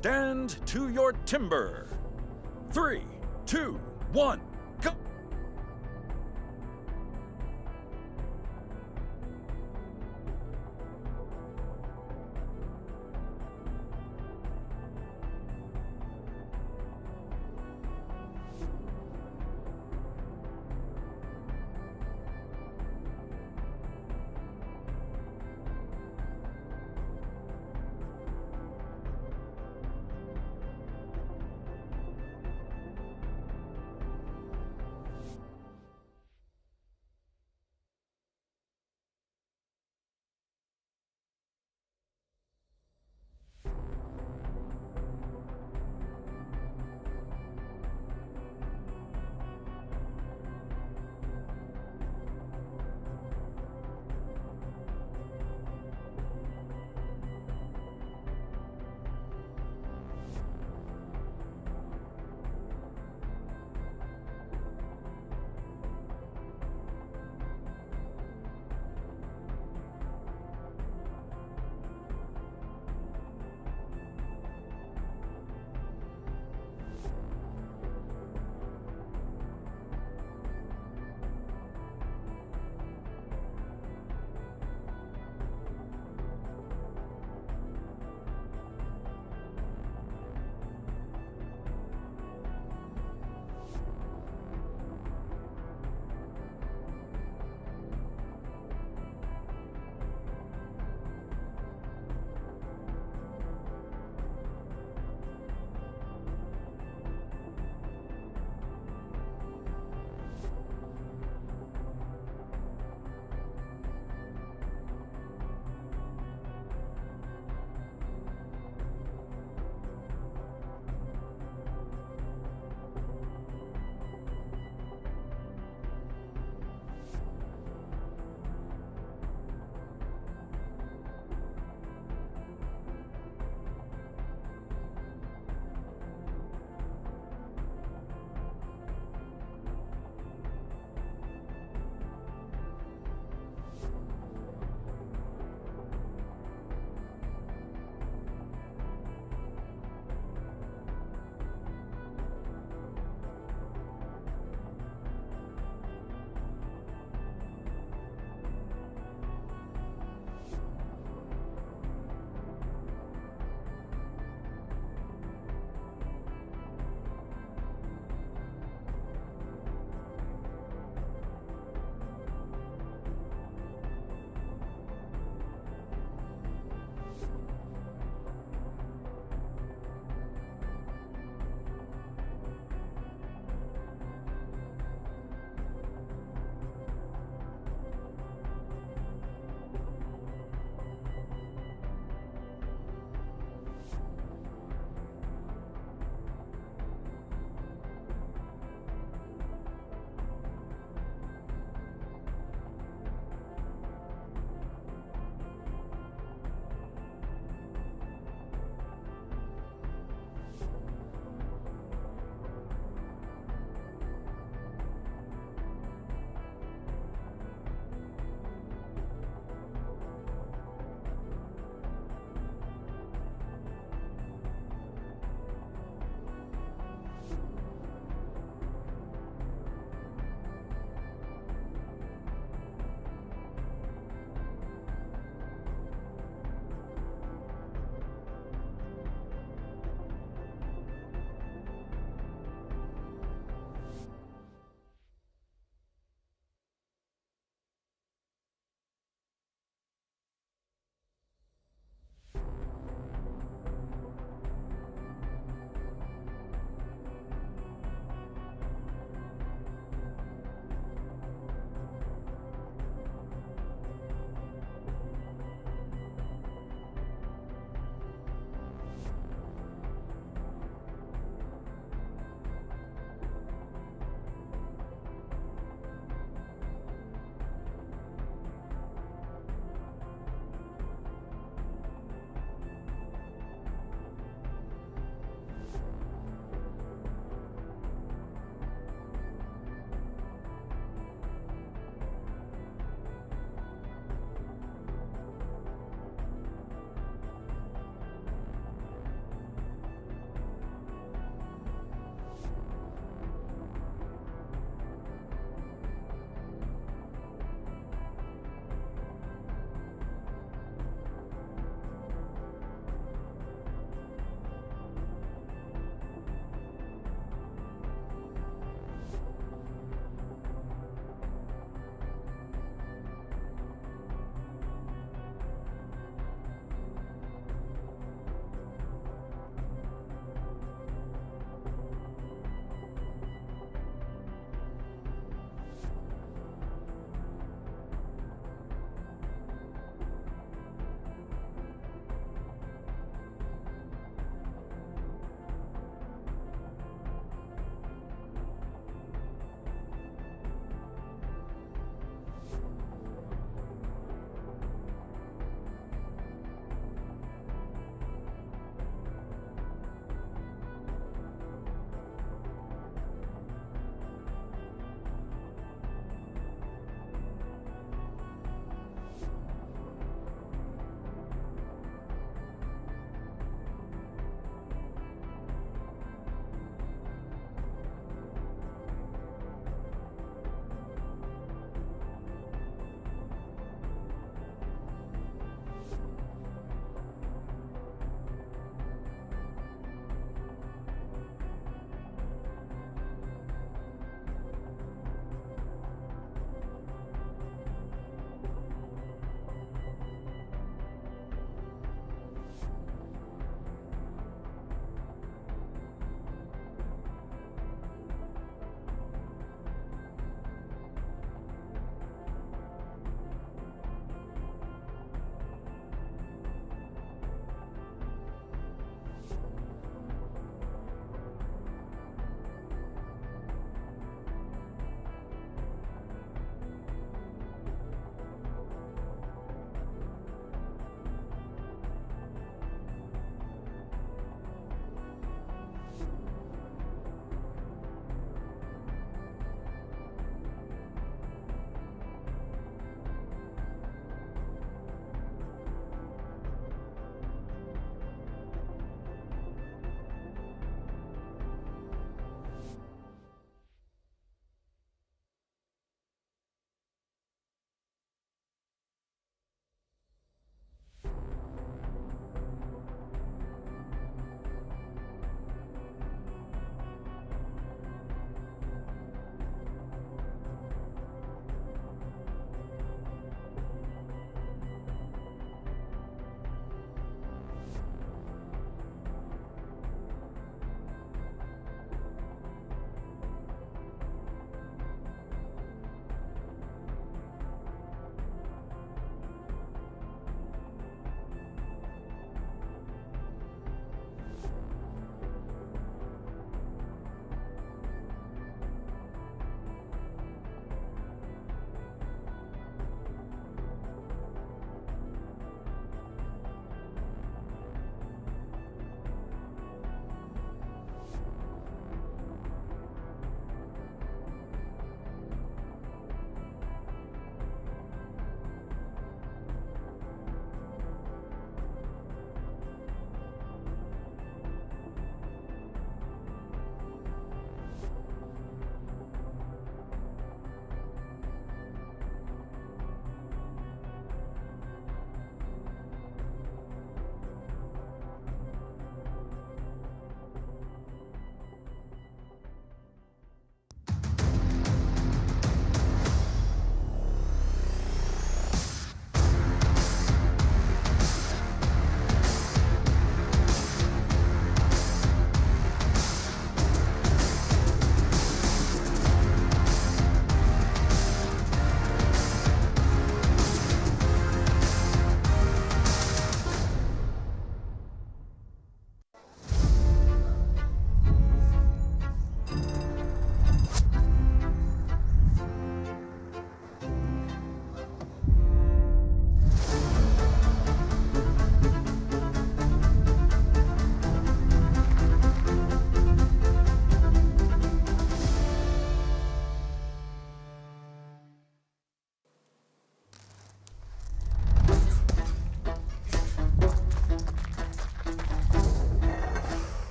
Stand to your timber. 3, 2, 1, go!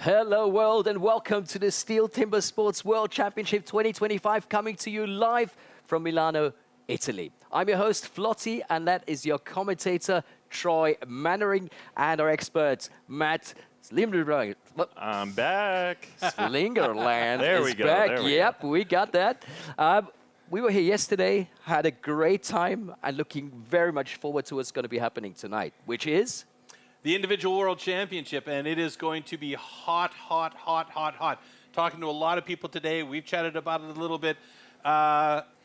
Hello world and welcome to the Stihl Timbersports World Championship 2025 coming to you live from Milano, Italy. I'm your host Flotti and that is your commentator Troy Mannering and our expert Matt Slingerland. I'm back. Slingerland There is we go. back. There we Yep, we got that. We were here yesterday, had a great time and looking very much forward to what's going to be happening tonight, which is the Individual World Championship, and it is going to be hot, hot, hot, hot, hot. Talking to a lot of people today. We've chatted about it a little bit.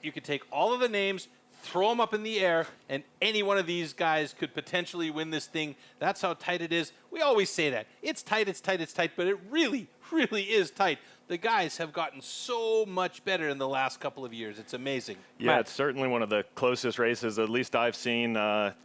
You could take all of the names, throw them up in the air, and any one of these guys could potentially win this thing. That's how tight it is. We always say that. It's tight, it's tight, it's tight, but it really, really is tight. The guys have gotten so much better in the last couple of years. It's amazing. Yeah, it's certainly one of the closest races, at least I've seen.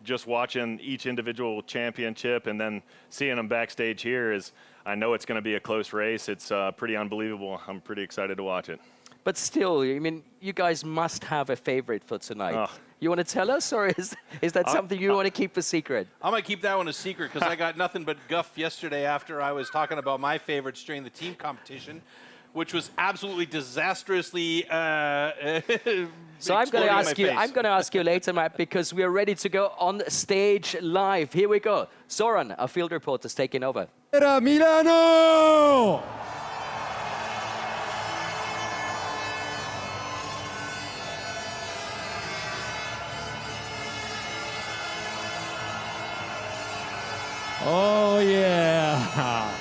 Just watching each individual championship and then seeing them backstage here is, I know it's going to be a close race. It's pretty unbelievable. I'm pretty excited to watch it. But still, I mean, you guys must have a favorite for tonight. You want to tell us, or is that something you want to keep a secret? I'm going to keep that one a secret because I got nothing but guff yesterday after I was talking about my favorites during the team competition, which was absolutely disastrously. So I'm going to ask you later, Matt, because we are ready to go on stage live. Here we go. Zoran, our field reporter, is taking over. Milano! Oh yeah!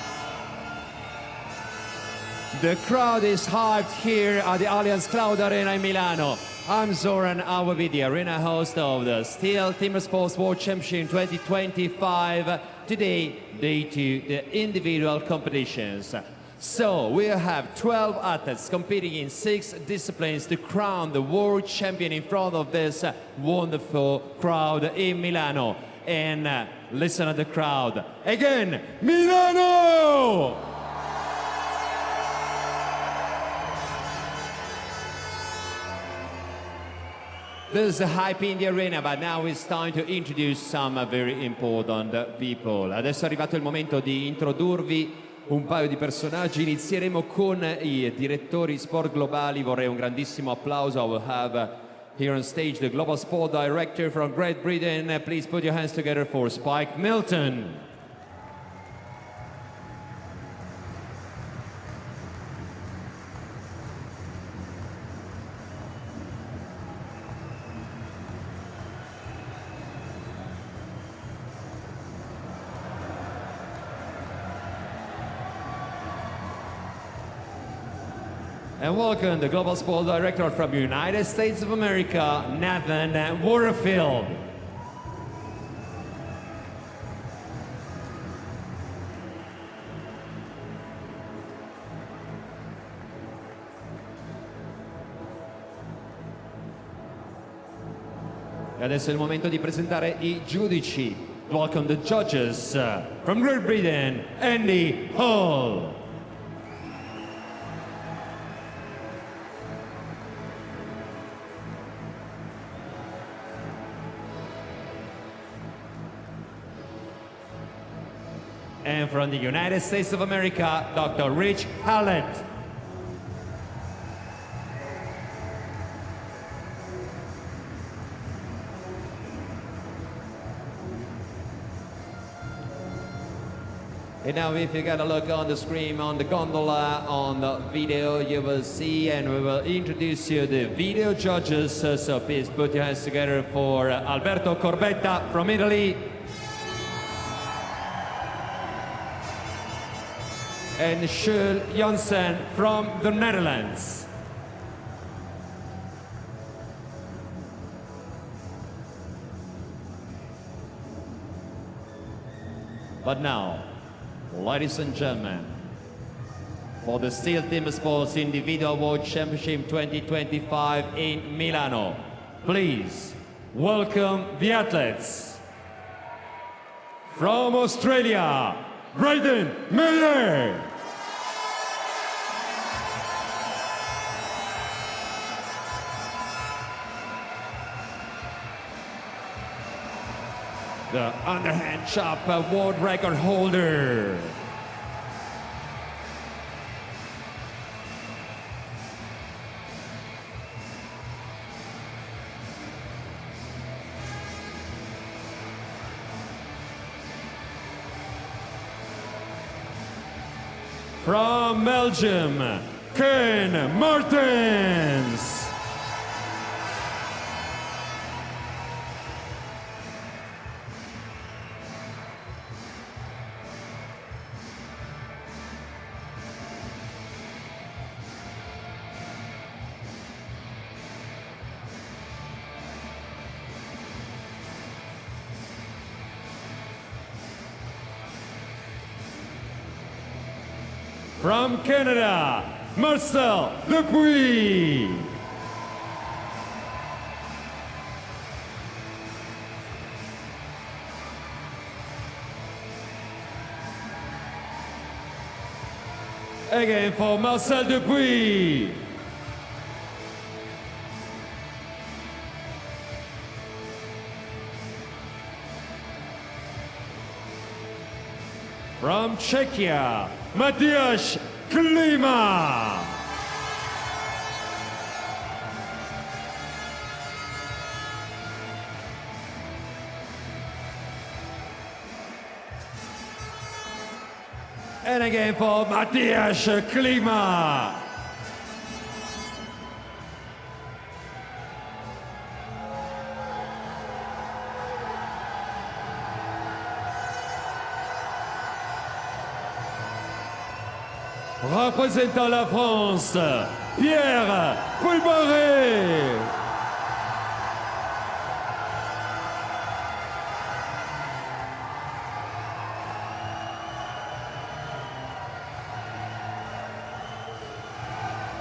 The crowd is hyped here at the Allianz Cloud Arena in Milano. I'm Zoran, I will be the arena host of the Stihl Timbersports World Championship 2025. Today, day 2, the individual competitions. So, we have 12 athletes competing in 6 disciplines to crown the world champion in front of this wonderful crowd in Milano. And listen to the crowd. Again, Milano! There's a hype in the arena, but now it's time to introduce some very important people. Adesso è arrivato il momento di introdurvi un paio di personaggi. Inizieremo con i direttori sport globali. Vorrei un grandissimo applauso. I will have here on stage the Global Sport Director from Great Britain. Please put your hands together for Spike Milton. And welcome the Global Sport Director from the United States of America, Nathan Waterfield. E adesso è il momento di presentare i giudici. Welcome the judges from Great Britain, Andy Hall. And from the United States of America, Dr. Rich Hallett. And now if you got a look on the screen, on the gondola, on the video, you will see and we will introduce you the video judges. So please put your hands together for Alberto Corbetta from Italy. And Jules Janssen from the Netherlands. But now, ladies and gentlemen, for the Stihl Timbersports Individual World Championship 2025 in Milano, please welcome the athletes. From Australia, Brayden Miller. The underhand chop world record holder. From Belgium, Ken Martens. From Canada, Marcel Dupuis. Again for Marcel Dupuis. From Czechia, Matthias Klima. And again for Matthias Klima. Représentant la France, Pierre Poulbaré.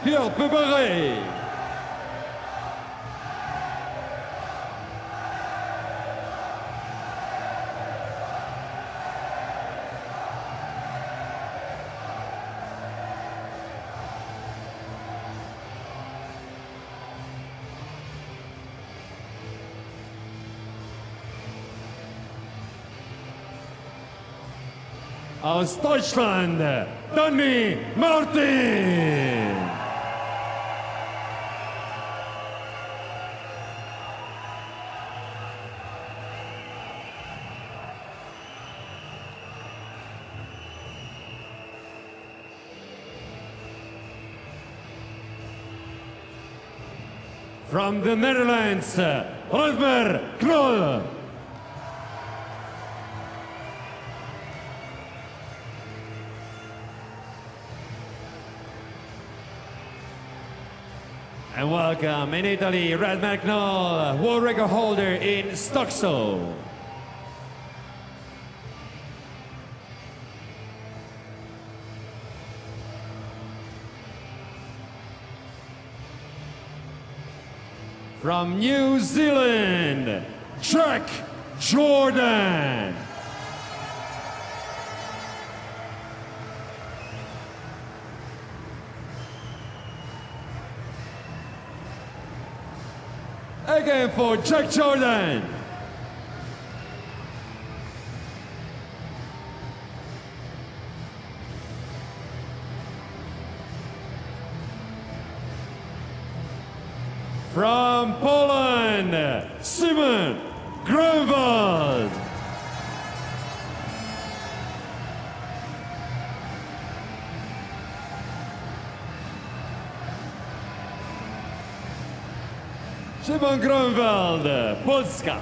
Pierre Poulbaré. Aus Deutschland, Danny Martin. From the Netherlands, Rutger Knol. And welcome in Italy, Rutger Knol, world record holder in Stockso. From New Zealand, Jack Jordan. Again for Jack Jordan. From Poland, Simon Grunwald. Simon Grunwald, Polska.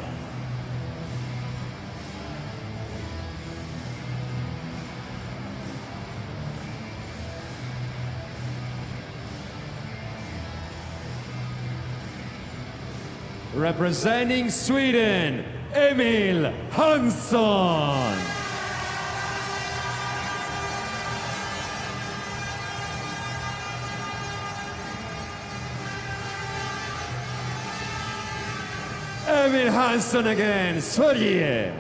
Representing Sweden, Emil Hansson. Emil Hansson again, Sverige.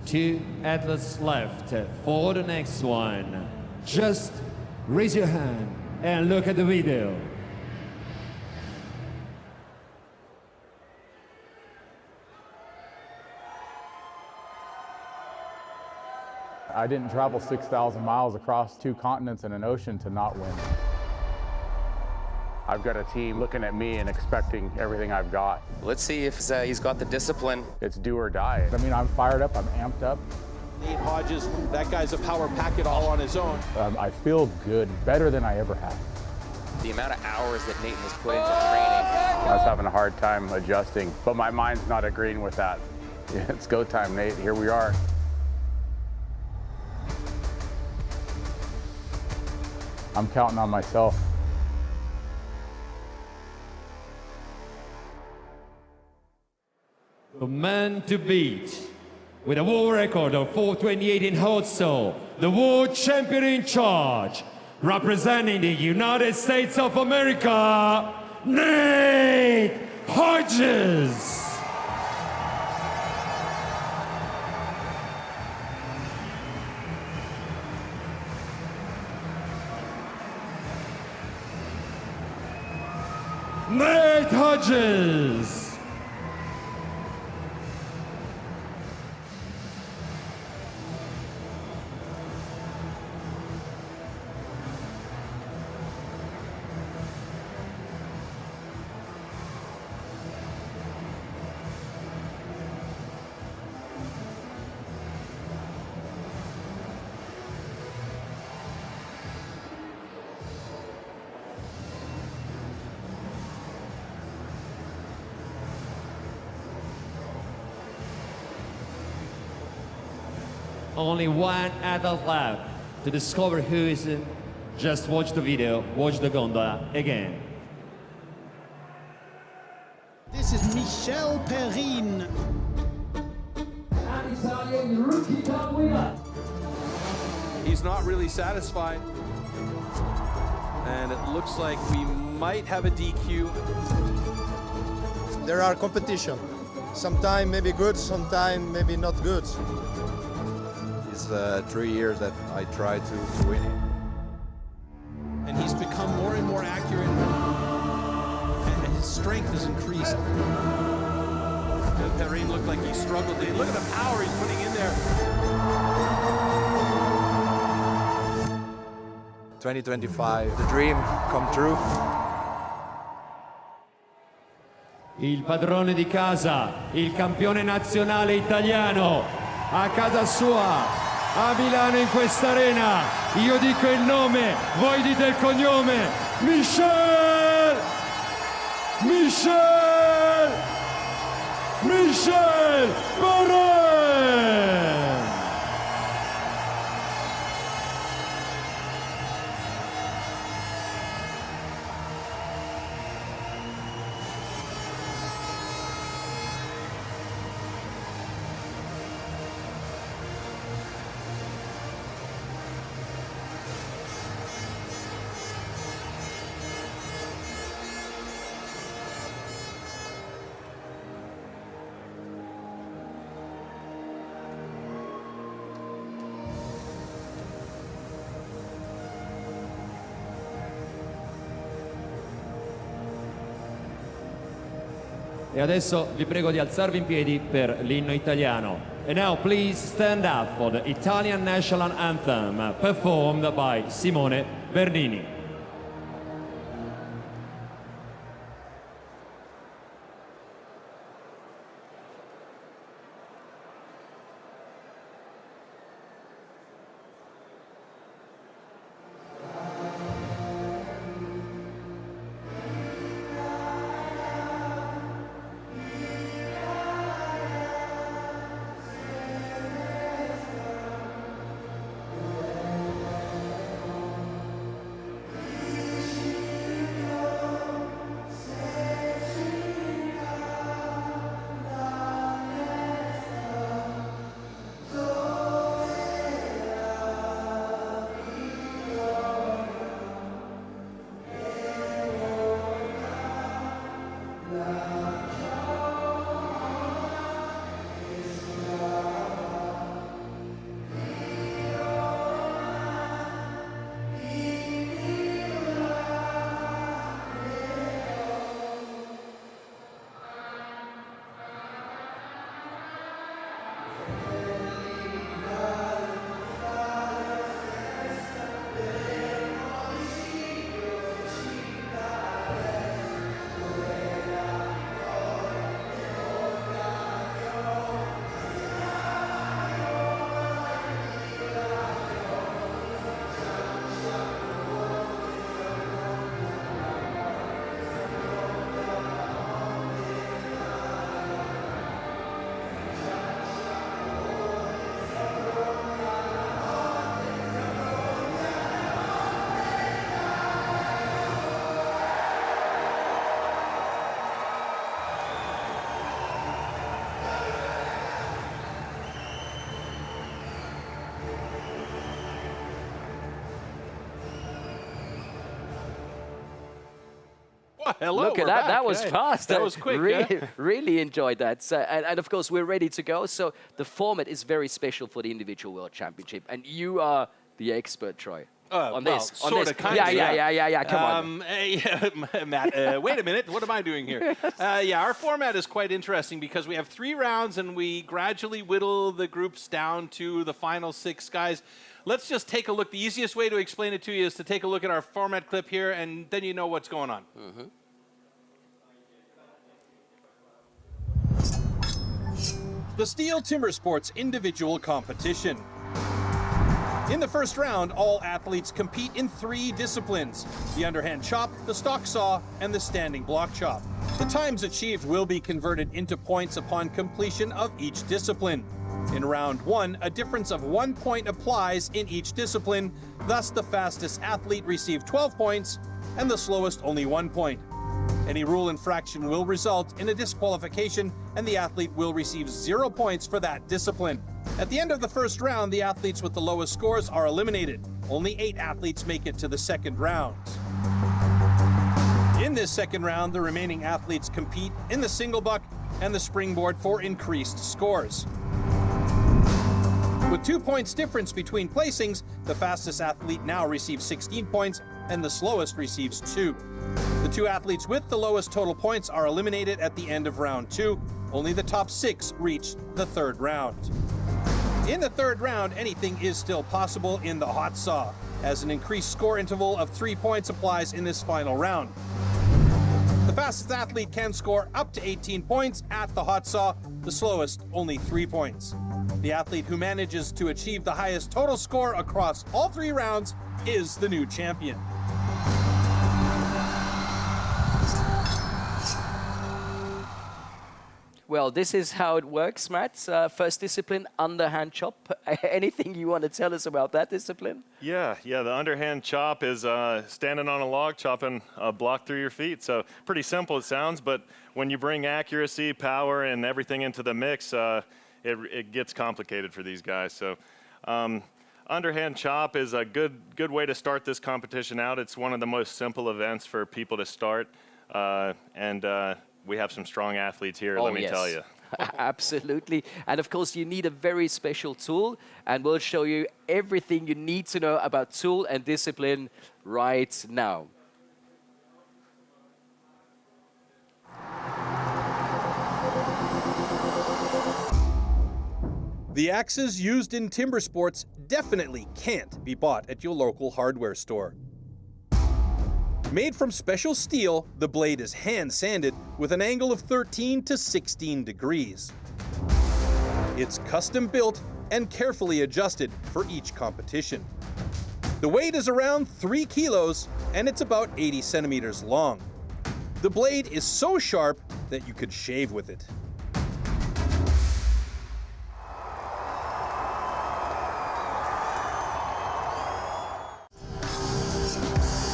Two athletes left for the next one. Just raise your hand and look at the video. I didn't travel 6,000 miles across 2 continents and an ocean to not win. I've got a team looking at me and expecting everything I've got. Let's see if he's got the discipline. It's do or die. I mean, I'm fired up, I'm amped up. Nate Hodges, that guy's a power packet all on his own. I feel good, better than I ever have. The amount of hours that Nate has put into training. I was having a hard time adjusting, but my mind's not agreeing with that. It's go time, Nate. Here we are. I'm counting on myself. The man to beat, with a world record of 4:28 in Hotso, the world champion in charge, representing the United States of America, Nate Hodges. Nate Hodges. Only one adult left to discover who is in. Just watch the video, watch the gondola again. This is Michel Perrine. An Italian rookie cup winner. He's not really satisfied. And it looks like we might have a DQ. There are competition. Sometimes maybe good, sometimes maybe not good. It's 3 years that I try to win it. And he's become more and more accurate. And his strength has increased. Perrine looked like he struggled. Look at the power he's putting in there. 2025, the dream come true. Il padrone di casa, il campione nazionale italiano, a casa sua, a Milano in questa arena. Io dico il nome, voi dite il cognome. Michel Perrine. E adesso vi prego di alzarvi in piedi per l'inno italiano. And now please stand up for the Italian national anthem performed by Simone Bernini. Hello, Look at we're that. back. That was Hey, fast. That was quick. Really, really enjoyed that. So, and of course, we're ready to go. So the format is very special for the individual world championship. And you are the expert, Troy. On this. Sort of, kind yeah, come on. Matt, wait a minute. What am I doing here? Yeah, our format is quite interesting because we have 3 rounds and we gradually whittle the groups down to the final 6 guys. Let's just take a look. The easiest way to explain it to you is to take a look at our format clip here, and then you know what's going on. The Stihl Timbersports individual competition. In the first round, all athletes compete in 3 disciplines: the underhand chop, the stock saw, and the standing block chop. The times achieved will be converted into points upon completion of each discipline. In round 1, a difference of 1 point applies in each discipline, thus the fastest athlete receives 12 points and the slowest only 1 point. Any rule infraction will result in a disqualification and the athlete will receive 0 points for that discipline. At the end of the first round, the athletes with the lowest scores are eliminated. Only 8 athletes make it to the second round. In this second round, the remaining athletes compete in the single buck and the springboard for increased scores. With 2 points difference between placings, the fastest athlete now receives 16 points and the slowest receives 2. The 2 athletes with the lowest total points are eliminated at the end of round 2. Only the top 6 reach the third round. In the third round, anything is still possible in the hot saw, as an increased score interval of 3 points applies in this final round. The fastest athlete can score up to 18 points at the hot saw, the slowest only 3 points. The athlete who manages to achieve the highest total score across all 3 rounds is the new champion. Well, this is how it works, Matt. First discipline, underhand chop. Anything you want to tell us about that discipline? Yeah, the underhand chop is standing on a log, chopping a block through your feet. So pretty simple it sounds, but when you bring accuracy, power, and everything into the mix, it gets complicated for these guys. So underhand chop is a good way to start this competition out. It's one of the most simple events for people to start, and we have some strong athletes here, let me tell you. Absolutely. And of course, you need a very special tool, and we'll show you everything you need to know about tool and discipline right now. The axes used in timber sports definitely can't be bought at your local hardware store. Made from special steel, the blade is hand-sanded with an angle of 13 to 16 degrees. It's custom-built and carefully adjusted for each competition. The weight is around 3 kilos and it's about 80 centimeters long. The blade is so sharp that you could shave with it.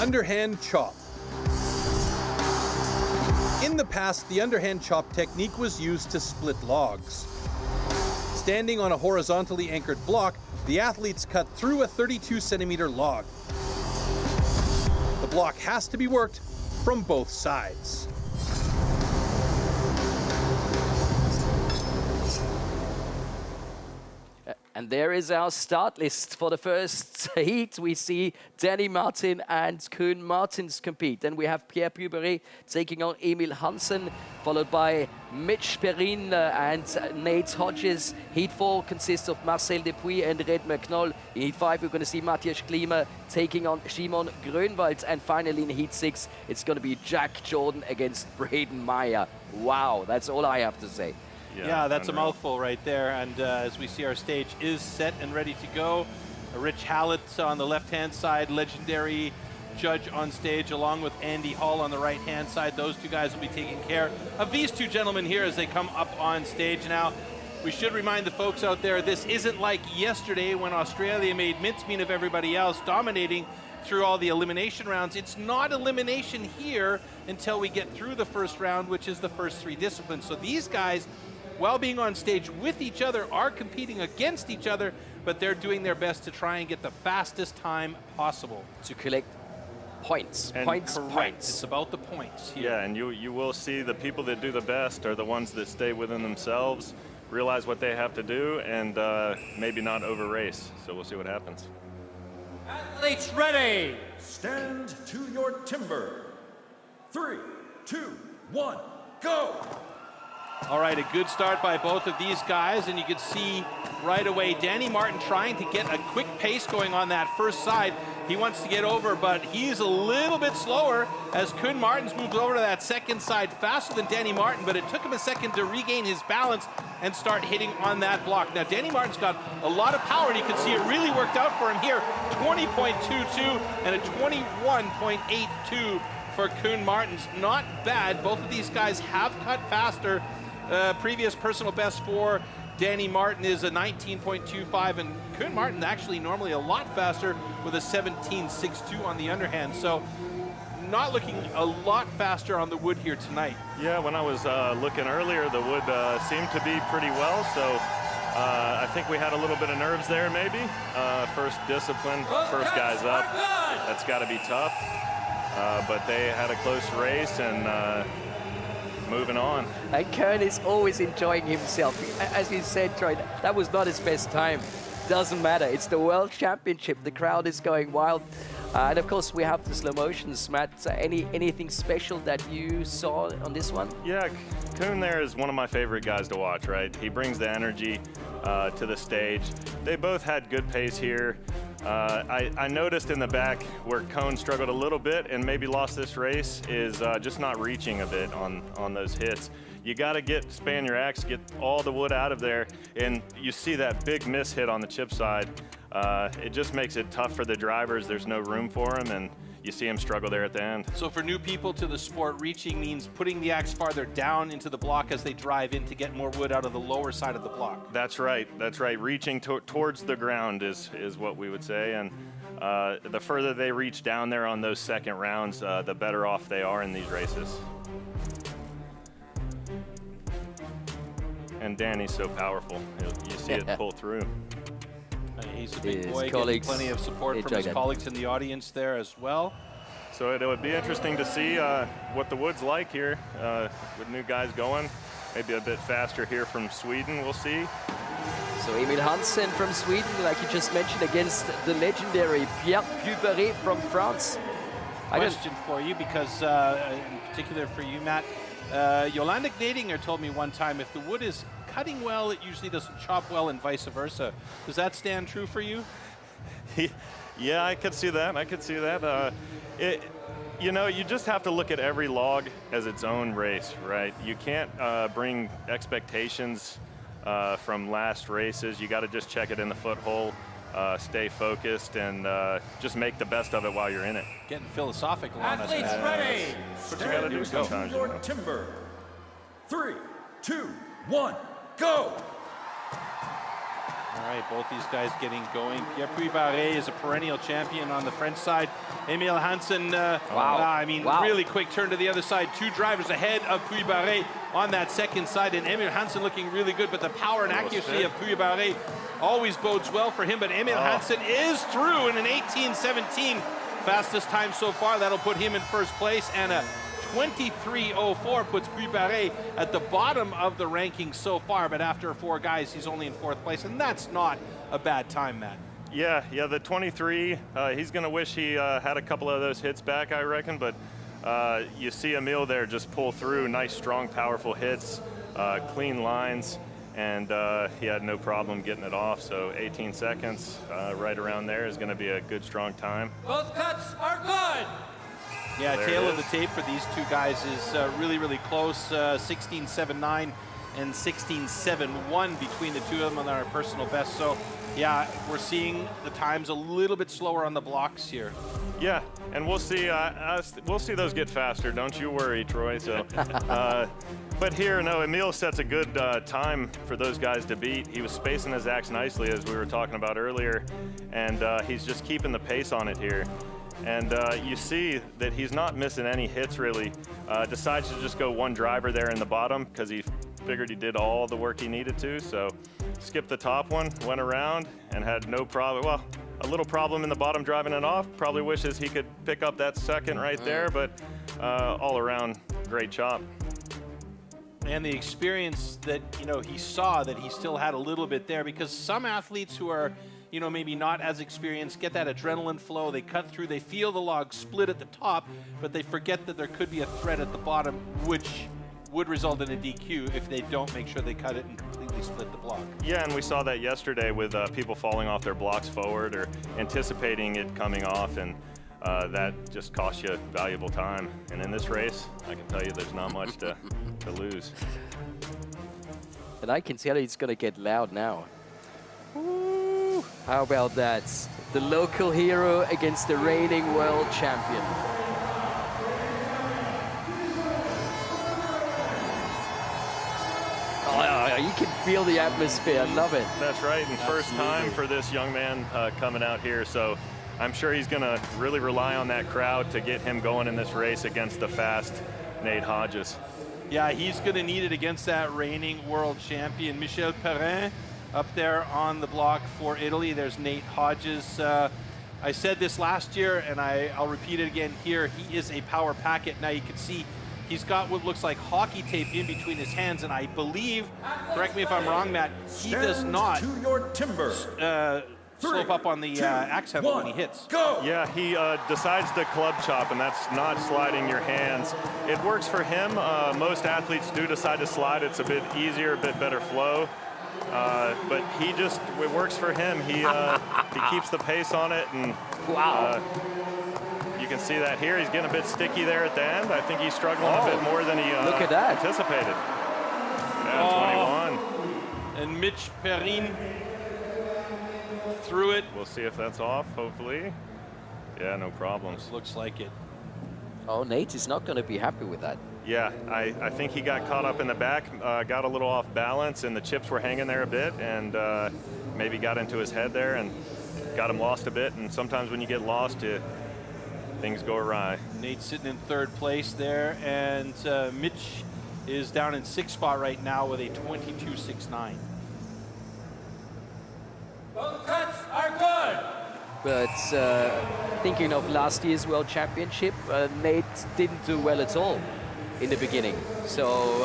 Underhand chop. In the past, the underhand chop technique was used to split logs. Standing on a horizontally anchored block, the athletes cut through a 32-centimeter log. The block has to be worked from both sides. And there is our start list for the first heat. We see Danny Martin and Koen Martins compete. Then we have Pierre Puberet taking on Emil Hansen, followed by Mitch Perrin and Nate Hodges. Heat 4 consists of Marcel Depuis and Red McNoll. In Heat 5, we're going to see Matthias Klima taking on Simon Grönwald. And finally in Heat 6, it's going to be Jack Jordan against Braden Meyer. Wow, that's all I have to say. Yeah, that's a mouthful right there. And as we see, our stage is set and ready to go. Rich Hallett on the left-hand side, legendary judge on stage, along with Andy Hall on the right-hand side. Those 2 guys will be taking care of these 2 gentlemen here as they come up on stage. Now, we should remind the folks out there, this isn't like yesterday when Australia made mincemeat of everybody else, dominating through all the elimination rounds. It's not elimination here until we get through the first round, which is the first 3 disciplines. So these guys, while being on stage with each other, are competing against each other, but they're doing their best to try and get the fastest time possible. To collect points. And Points. It's about the points here. Yeah, and you will see the people that do the best are the ones that stay within themselves, realize what they have to do, and maybe not over race. So we'll see what happens. Athletes ready. Stand to your timber. 3, 2, 1, go. All right, a good start by both of these guys, and you can see right away Danny Martin trying to get a quick pace going on that first side. He wants to get over, but he's a little bit slower as Koen Martens moves over to that second side faster than Danny Martin, but it took him a second to regain his balance and start hitting on that block. Now, Danny Martin's got a lot of power, and you can see it really worked out for him here. 20.22 and a 21.82 for Koen Martens. Not bad. Both of these guys have cut faster. Previous personal best for Danny Martin is a 19.25, and Koen Martin actually normally a lot faster with a 17.62 on the underhand. So not looking a lot faster on the wood here tonight. Yeah, when I was looking earlier, the wood seemed to be pretty well. So I think we had a little bit of nerves there maybe. First discipline, first guys up. That's got to be tough. But they had a close race and moving on. And Koen is always enjoying himself. As you said, Troy, that was not his best time. Doesn't matter. It's the World Championship. The crowd is going wild. And of course, we have the slow motions. Matt, anything special that you saw on this one? Yeah, Koen there is one of my favorite guys to watch, right? He brings the energy to the stage. They both had good pace here. I noticed in the back where Koen struggled a little bit and maybe lost this race is just not reaching a bit on those hits. You got to span your axe, get all the wood out of there, and you see that big miss hit on the chip side. It just makes it tough for the drivers. There's no room for them, and you see him struggle there at the end. So for new people to the sport, reaching means putting the axe farther down into the block as they drive in to get more wood out of the lower side of the block. That's right. That's right. Reaching towards the ground is what we would say, and the further they reach down there on those second rounds, the better off they are in these races. And Danny's so powerful. You see it pull through. He's a big boy, getting plenty of support from his colleagues in the audience there as well. So it would be interesting to see what the wood's like here with new guys going. Maybe a bit faster here from Sweden, we'll see. So Emil Hansen from Sweden, like you just mentioned, against the legendary Pierre Puyberet from France. Question for you, because in particular for you, Matt, Jolanda Gnadinger told me one time if the wood is cutting well, it usually doesn't chop well, and vice versa. Does that stand true for you? Yeah, I could see that. I could see that. You know, you just have to look at every log as its own race, right? You can't bring expectations from last races. You got to just check it in the foothole, stay focused, and just make the best of it while you're in it. Getting philosophical on us. Athletes ready. That's what you got to do sometimes. Your timber. 3, 2, 1, go. All right, both these guys getting going. Pierre Puyberet is a perennial champion on the French side. Emil Hansen, really quick turn to the other side. Two drivers ahead of Puyberet on that second side, and Emil Hansen looking really good, but the power and accuracy of Puyberet always bodes well for him. But Emil Hansen is through in an 18:17, fastest time so far. That'll put him in first place, and a 23.04 puts Puyberet at the bottom of the rankings so far, but after 4 guys, he's only in 4th place, and that's not a bad time, Matt. Yeah, the 23, he's going to wish he had a couple of those hits back, I reckon, but you see Emil there just pull through, nice, strong, powerful hits, clean lines, and he had no problem getting it off, so 18 seconds right around there is going to be a good, strong time. Both cuts are good. Yeah, tail of the tape for these two guys is really, really close, 16.79 and 16.71 between the two of them on our personal best. So, yeah, we're seeing the times a little bit slower on the blocks here. Yeah, and we'll see those get faster. Don't you worry, Troy. So, but here, no, Emil sets a good time for those guys to beat. He was spacing his axe nicely, as we were talking about earlier, and he's just keeping the pace on it here. And you see that he's not missing any hits, really. Decides to just go one driver there in the bottom because he figured he did all the work he needed to. So skipped the top one, went around, and had no problem. Well, a little problem in the bottom driving it off. Probably wishes he could pick up that second right there, but all around, great chop. And the experience that, you know, he saw that he still had a little bit there, because some athletes who are, you know, maybe not as experienced get that adrenaline flow, they cut through, they feel the log split at the top, but they forget that there could be a thread at the bottom, which would result in a DQ if they don't make sure they cut it and completely split the block. Yeah, and we saw that yesterday with people falling off their blocks forward or anticipating it coming off, and that just costs you valuable time. And in this race, I can tell you there's not much to lose. And I can tell it's going to get loud now. Ooh, how about that? The local hero against the reigning world champion. Oh, you can feel the atmosphere. I love it. That's right, and Absolutely. first time for this young man coming out here, so I'm sure he's going to really rely on that crowd to get him going in this race against the fast Nate Hodges. Yeah, he's going to need it against that reigning world champion, Michel Perrin, up there on the block for Italy. There's Nate Hodges. I said this last year, and I'll repeat it again here. He is a power packet. Now you can see he's got what looks like hockey tape in between his hands, and I believe, correct me if I'm wrong, Matt, he does not to your timber. slope up on the axe handle when he hits. Go! Yeah, he decides to club chop, and that's not sliding your hands. It works for him. Most athletes do decide to slide. It's a bit easier, a bit better flow. But it works for him. He keeps the pace on it, and wow. You can see that here. He's getting a bit sticky there at the end. I think he's struggling a bit more than he look at that. anticipated. Yeah, 21. And Mitch Perrin through it. We'll see if that's off, hopefully. Yeah, no problems. Looks like it. Oh, Nate is not going to be happy with that. Yeah, I think he got caught up in the back, got a little off balance, and the chips were hanging there a bit, and maybe got into his head there and got him lost a bit. And sometimes when you get lost, things go awry. Nate's sitting in third place there, and Mitch is down in sixth spot right now with a 22.69. Both cuts are good. But thinking of last year's World Championship, Nate didn't do well at all in the beginning. So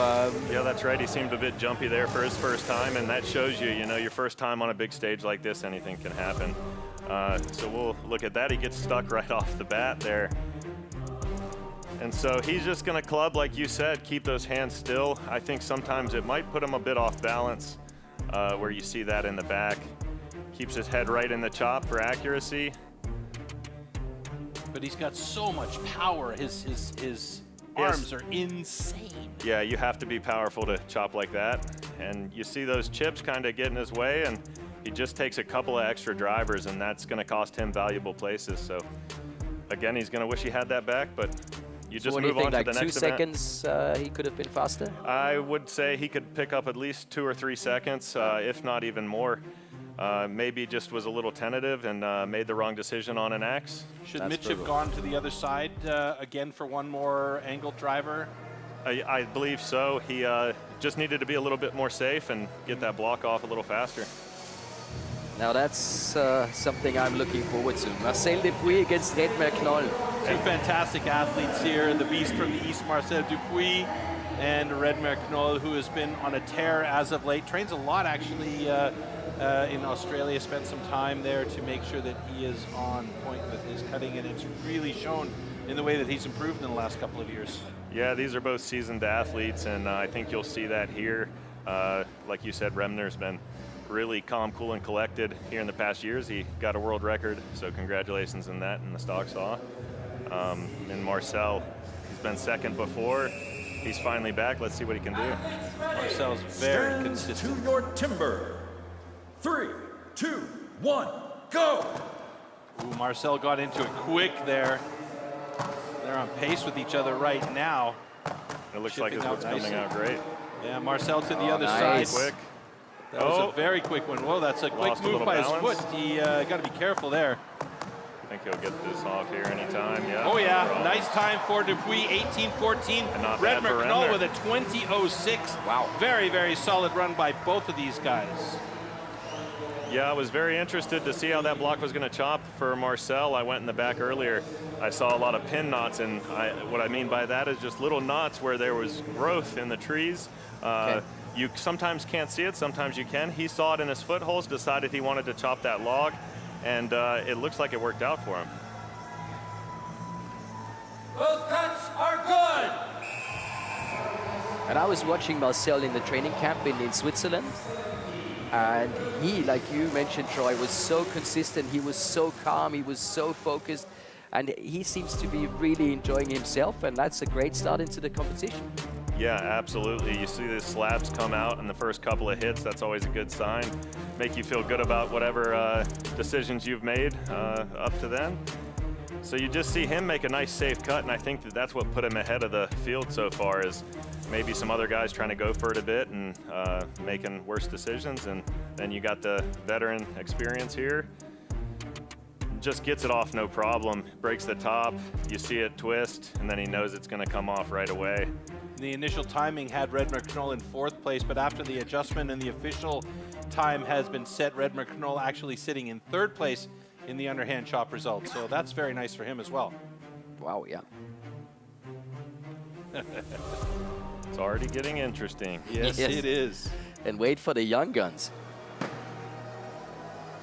yeah, that's right. He seemed a bit jumpy there for his first time, and that shows you, your first time on a big stage like this, anything can happen. So we'll look at that. He gets stuck right off the bat there. And so he's just going to club, like you said, keep those hands still. I think sometimes it might put him a bit off balance, where you see that in the back. Keeps his head right in the chop for accuracy. But he's got so much power. His arms are insane. Yeah, you have to be powerful to chop like that. And you see those chips kind of get in his way, and he just takes a couple of extra drivers, and that's going to cost him valuable places. So again, he's going to wish he had that back, but you just move on to the next event. 2 seconds he could have been faster? I would say he could pick up at least 2 or 3 seconds, if not even more. Maybe just was a little tentative and made the wrong decision on an axe. Should Mitch have gone to the other side again for one more angled driver? I believe so. He just needed to be a little bit more safe and get that block off a little faster. Now that's something I'm looking forward to. Marcel Dupuis against Redmer Knoll. Two fantastic athletes here. The beast from the east, Marcel Dupuis, and Redmer Knoll, who has been on a tear as of late. Trains a lot, actually, in Australia. Spent some time there to make sure that he is on point with his cutting, and it's really shown in the way that he's improved in the last couple of years. Yeah, these are both seasoned athletes, and I think you'll see that here. Like you said, Remner's been really calm, cool, and collected here in the past years. He got a world record, so congratulations on that in the stock saw. And Marcel, he's been second before. He's finally back. Let's see what he can do. Marcel's very Stand consistent. to your timber. 3, 2, 1, go! Ooh, Marcel got into it quick there. They're on pace with each other right now. It looks like this one's coming out great. Yeah, Marcel to the other nice. side. Quick. That was a very quick one. Whoa, that's a quick Lost a move little by balance. his foot. He got to be careful there. I think he'll get this off here anytime. Yeah. Oh yeah, no problem. nice time for Dupuis, 18-14. And not bad for Redmer Knoll Remner. with a 20.06. Wow. Very, very solid run by both of these guys. Yeah, I was very interested to see how that block was going to chop for Marcel. I went in the back earlier. I saw a lot of pin knots, and what I mean by that is just little knots where there was growth in the trees. Okay. You sometimes can't see it, sometimes you can. He saw it in his footholds, decided he wanted to chop that log, and it looks like it worked out for him. Both cuts are good. And I was watching Marcel in the training camp in Switzerland. And he, like you mentioned, Troy, was so consistent. He was so calm. He was so focused. And he seems to be really enjoying himself. And that's a great start into the competition. Yeah, absolutely. You see the slabs come out in the first couple of hits. That's always a good sign. Make you feel good about whatever decisions you've made up to then. So you just see him make a nice safe cut, and I think that that's what put him ahead of the field so far, is maybe some other guys trying to go for it a bit and making worse decisions, and then you got the veteran experience here. Just gets it off no problem, breaks the top, you see it twist, and then he knows it's going to come off right away. The initial timing had Redmer Knoll in 4th place, but after the adjustment and the official time has been set, Redmer Knoll actually sitting in 3rd place in the underhand chop results. So that's very nice for him as well. Wow, yeah. It's already getting interesting. Yes, it is. And wait for the young guns.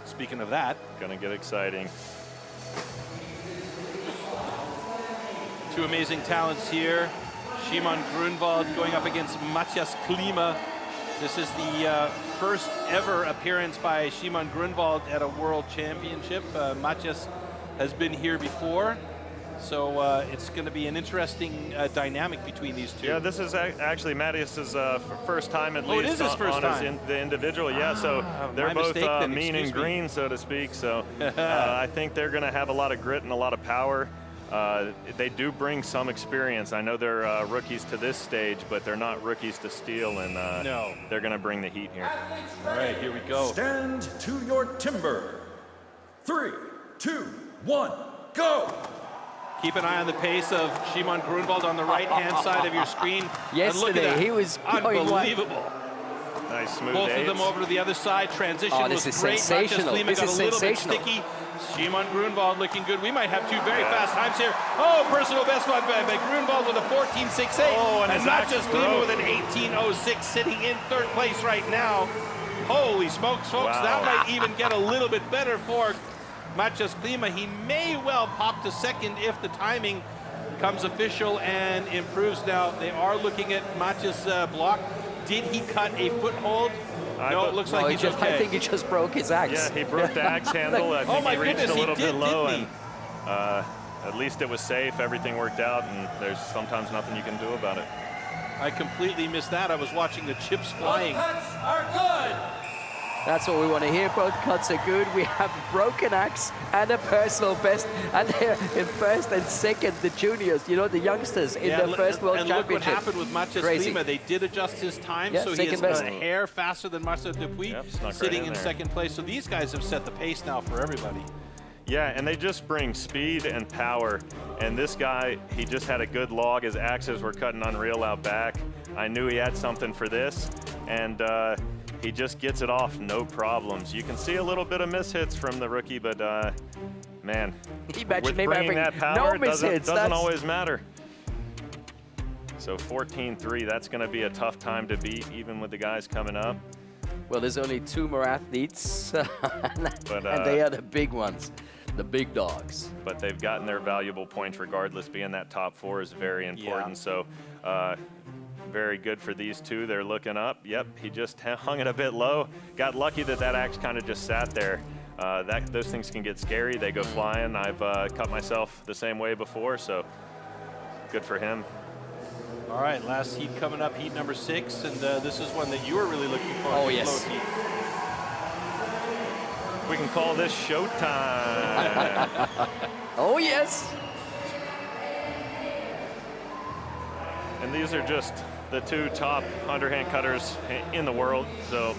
Speaking of that, gonna get exciting. Two amazing talents here. Szymon Grunwald going up against Matthias Klima. This is the first ever appearance by Szymon Grunwald at a World Championship. Matthias has been here before, so it's going to be an interesting dynamic between these two. Yeah, this is actually Matthias's first time at least. It is his first time. The individual, yeah, so they're both mean and green, so to speak, so I think they're going to have a lot of grit and a lot of power. They do bring some experience. I know they're rookies to this stage, but they're not rookies to Stihl, and no, they're going to bring the heat here. All right, here we go. Stand to your timber. 3, 2, 1, go! Keep an eye on the pace of Szymon Grunwald on the right-hand side of your screen. Yesterday, he was unbelievable. Nice smooth Both of them over to the other side. Transition was great. Sensational. This got a little bit sticky. Szymon Grunwald looking good. We might have two very fast times here. Oh, personal best by Grunwald with a 14.68. And Matthias Klima with an 18.06, sitting in 3rd place right now. Holy smokes, folks. That might even get a little bit better for Matthias Klima. He may well pop to 2nd if the timing comes official and improves. Now, they are looking at Matthias' block. Did he cut a foothold? No, it looks like he's okay. I think he just broke his axe. Yeah, he broke the axe handle. I think he reached a little bit low, and at least it was safe. Everything worked out, and there's sometimes nothing you can do about it. I completely missed that. I was watching the chips flying. Both cuts are good. That's what we want to hear. Both cuts are good. We have broken axe and a personal best. And they're in 1st and 2nd, the juniors, you know, the youngsters in the first World and Championship. Look what happened with Matthias Klima. They did adjust his time, so he is a hair faster than Marcel Dupuis, sitting in 2nd place. So these guys have set the pace now for everybody. Yeah, and they just bring speed and power. And this guy, he just had a good log. His axes were cutting unreal out back. I knew he had something for this, and he just gets it off, no problems. You can see a little bit of mishits from the rookie, but man, with bringing that power, doesn't always matter. So 14.3, that's going to be a tough time to beat, even with the guys coming up. Well, there's only 2 more athletes, and they are the big ones, the big dogs. But they've gotten their valuable points regardless. Being that top 4 is very important. So very good for these two. They're looking up. Yep, he just hung it a bit low. Got lucky that axe kind of just sat there. Those things can get scary. They go flying. I've cut myself the same way before, so good for him. All right, last heat coming up, heat number 6, and this is one that you were really looking for. Oh, yes. We can call this showtime. Oh, yes. And these are just the 2 top underhand cutters in the world, so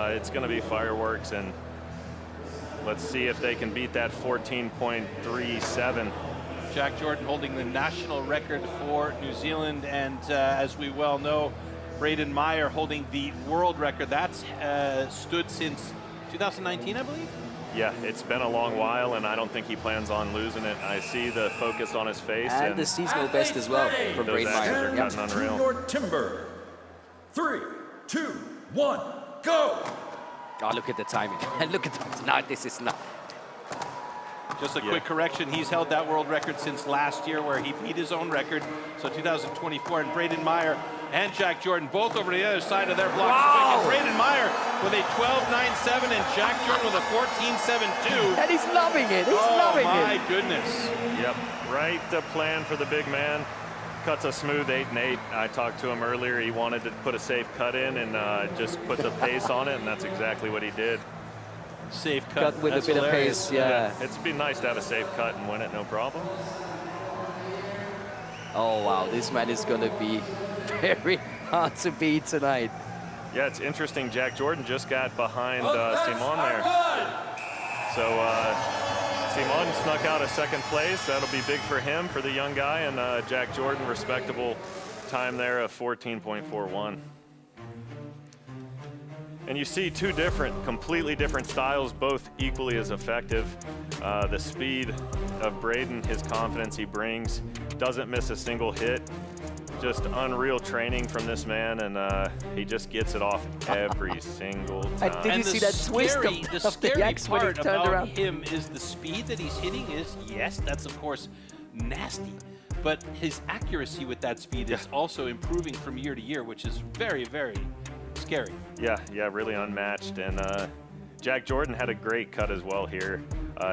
it's going to be fireworks, and let's see if they can beat that 14.37. Jack Jordan holding the national record for New Zealand, and as we well know, Braden Meyer holding the world record. That's stood since 2019, I believe? Yeah, it's been a long while, and I don't think he plans on losing it. I see the focus on his face. And the seasonal best as well from those Braden axes Meyer. are cutting unreal. Your timber. 3, 2, 1, go! Oh, look at the timing. And look at that. No, this is not. Just a quick correction, he's held that world record since last year where he beat his own record, so 2024, and Braden Meyer and Jack Jordan both over the other side of their block. Wow. Braden Meyer with a 12.97 and Jack Jordan with a 14.72. And he's loving it. He's loving it. Oh my goodness. Yep, right the plan for the big man. Cuts a smooth 8-8. I talked to him earlier. He wanted to put a safe cut in and just put the pace on it, and that's exactly what he did. Safe cut with that's a bit hilarious. of pace, yeah. It'd be nice to have a safe cut and win it, no problem. Oh, wow. This man is going to be very hard to beat tonight. Yeah, it's interesting. Jack Jordan just got behind Simon there. So Simon snuck out of second place. That'll be big for him, for the young guy. And Jack Jordan, respectable time there of 14.41. And you see two completely different styles, both equally as effective. The speed of Braden, his confidence he brings, doesn't miss a single hit. Just unreal training from this man, and he just gets it off every single time. And did you see that twist of The the scary axe when he part turned about around? him is the speed that he's hitting is, yes, that's of course nasty, but his accuracy with that speed is also improving from year to year, which is very, very scary. Yeah, really unmatched. And Jack Jordan had a great cut as well here.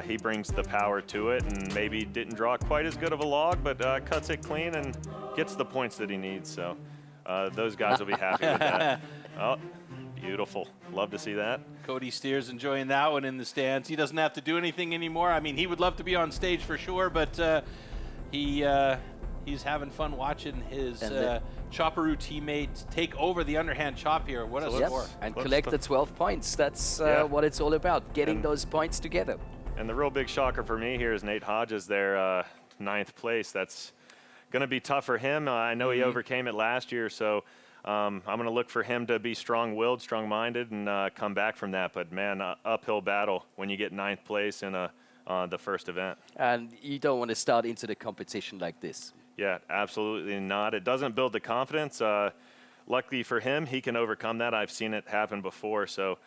He brings the power to it, and maybe didn't draw quite as good of a log, but cuts it clean and gets the points that he needs. So those guys will be happy with that. Oh, beautiful. Love to see that. Cody Steers enjoying that one in the stands. He doesn't have to do anything anymore. I mean, he would love to be on stage for sure, but he's having fun watching his Chopperoo teammate take over the underhand chop here. What a score. And collect the 12 points. That's what it's all about, getting those points together. And the real big shocker for me here is Nate Hodges there, 9th place. That's going to be tough for him. I know he overcame it last year, so I'm going to look for him to be strong-willed, strong-minded, and come back from that. But, man, uphill battle when you get 9th place in the first event. And you don't want to start into the competition like this. Yeah, absolutely not. It doesn't build the confidence. Luckily for him, he can overcome that. I've seen it happen before. So,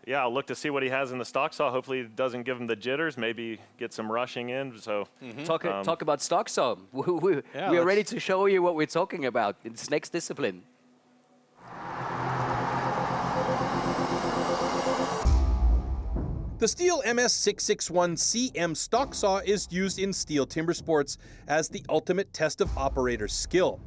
yeah, I'll look to see what he has in the stock saw. Hopefully it doesn't give him the jitters, maybe get some rushing in. So Talk about stock saw. We are ready to show you what we're talking about in this next discipline. The Stihl MS661CM stock saw is used in Stihl Timbersports as the ultimate test of operator skill.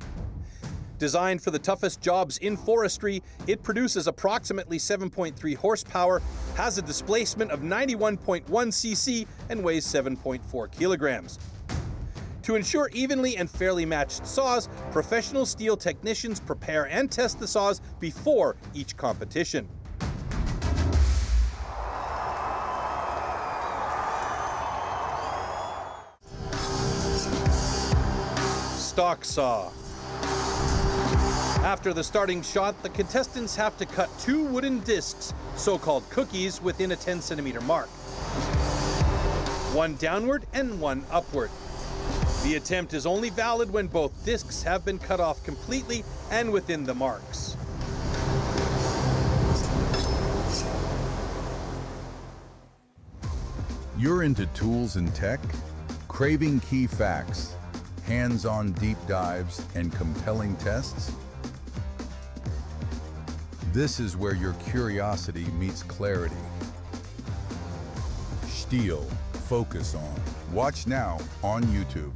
Designed for the toughest jobs in forestry, it produces approximately 7.3 horsepower, has a displacement of 91.1 cc, and weighs 7.4 kilograms. To ensure evenly and fairly matched saws, professional Stihl technicians prepare and test the saws before each competition. Stock saw. After the starting shot, the contestants have to cut 2 wooden discs, so-called cookies, within a 10-centimeter mark. 1 downward and 1 upward. The attempt is only valid when both discs have been cut off completely and within the marks. You're into tools and tech? Craving key facts, hands-on deep dives, and compelling tests? This is where your curiosity meets clarity. Stihl, focus on. Watch now on YouTube.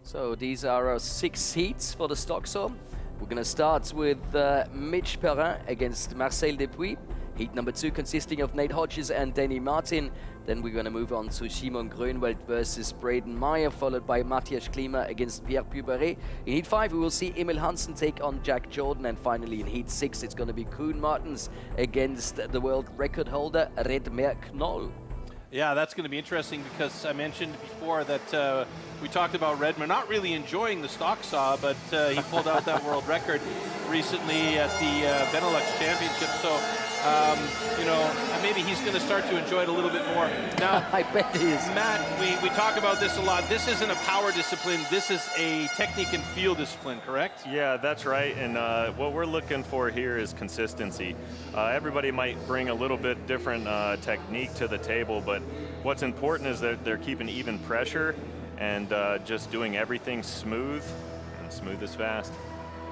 So these are our 6 heats for the stock saw. We're going to start with Mitch Perrin against Marcel Depuis. Heat number 2 consisting of Nate Hodges and Danny Martin. Then we're going to move on to Simon Grönwald versus Braden Meyer, followed by Matthias Klima against Pierre Puberet. In Heat 5, we will see Emil Hansen take on Jack Jordan. And finally, in Heat 6, it's going to be Koen Martens against the world record holder, Redmer Knoll. Yeah, that's going to be interesting because I mentioned before that we talked about Redmer not really enjoying the stock saw, but he pulled out that world record recently at the Benelux Championship. So you know, maybe he's going to start to enjoy it a little bit more. Now, I bet he is. Matt, we talk about this a lot. This isn't a power discipline. This is a technique and feel discipline, correct? Yeah, that's right. And what we're looking for here is consistency. Everybody might bring a little bit different technique to the table, but what's important is that they're keeping even pressure and just doing everything smooth, and smooth is fast.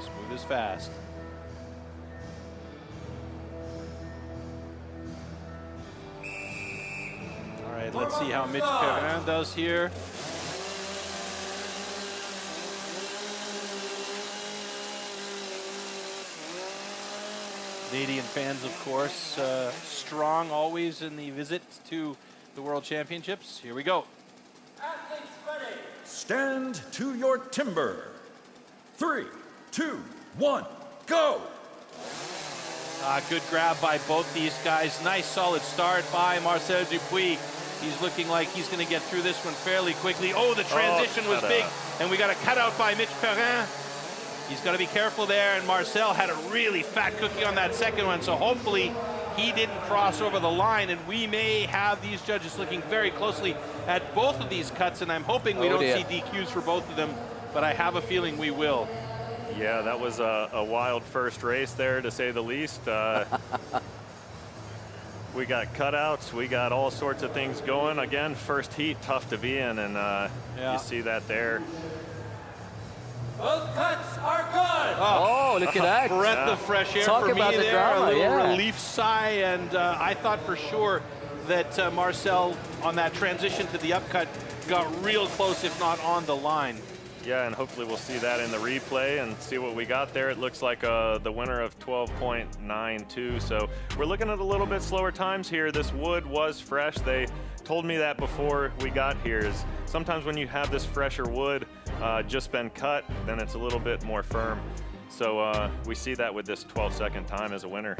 Smooth is fast. All right, let's see how Mitch Perrin does here. Canadian fans, of course, strong always in the visit to the World Championships. Here we go. Stand to your timber. 3, 2, 1, go! Good grab by both these guys. Nice solid start by Marcel Dupuis. He's looking like he's going to get through this one fairly quickly. Oh, the transition was big, and we got a cutout by Mitch Perrin. He's got to be careful there, and Marcel had a really fat cookie on that second one, so hopefully he didn't cross over the line, and we may have these judges looking very closely at both of these cuts, and I'm hoping we don't see DQs for both of them, but I have a feeling we will. Yeah, that was a wild first race there, to say the least. We got cutouts, we got all sorts of things going. Again, first heat, tough to be in, and you see that there. Both cuts are good. Oh, look at that. Breath of fresh air Talk for about me the there. drama, a little relief sigh, and I thought for sure that Marcel, on that transition to the upcut, got real close, if not on the line. Yeah, and hopefully we'll see that in the replay and see what we got there. It looks like the winner of 12.92. So we're looking at a little bit slower times here. This wood was fresh. They told me that before we got here. Is sometimes when you have this fresher wood just been cut, then it's a little bit more firm. So we see that with this 12-second time as a winner.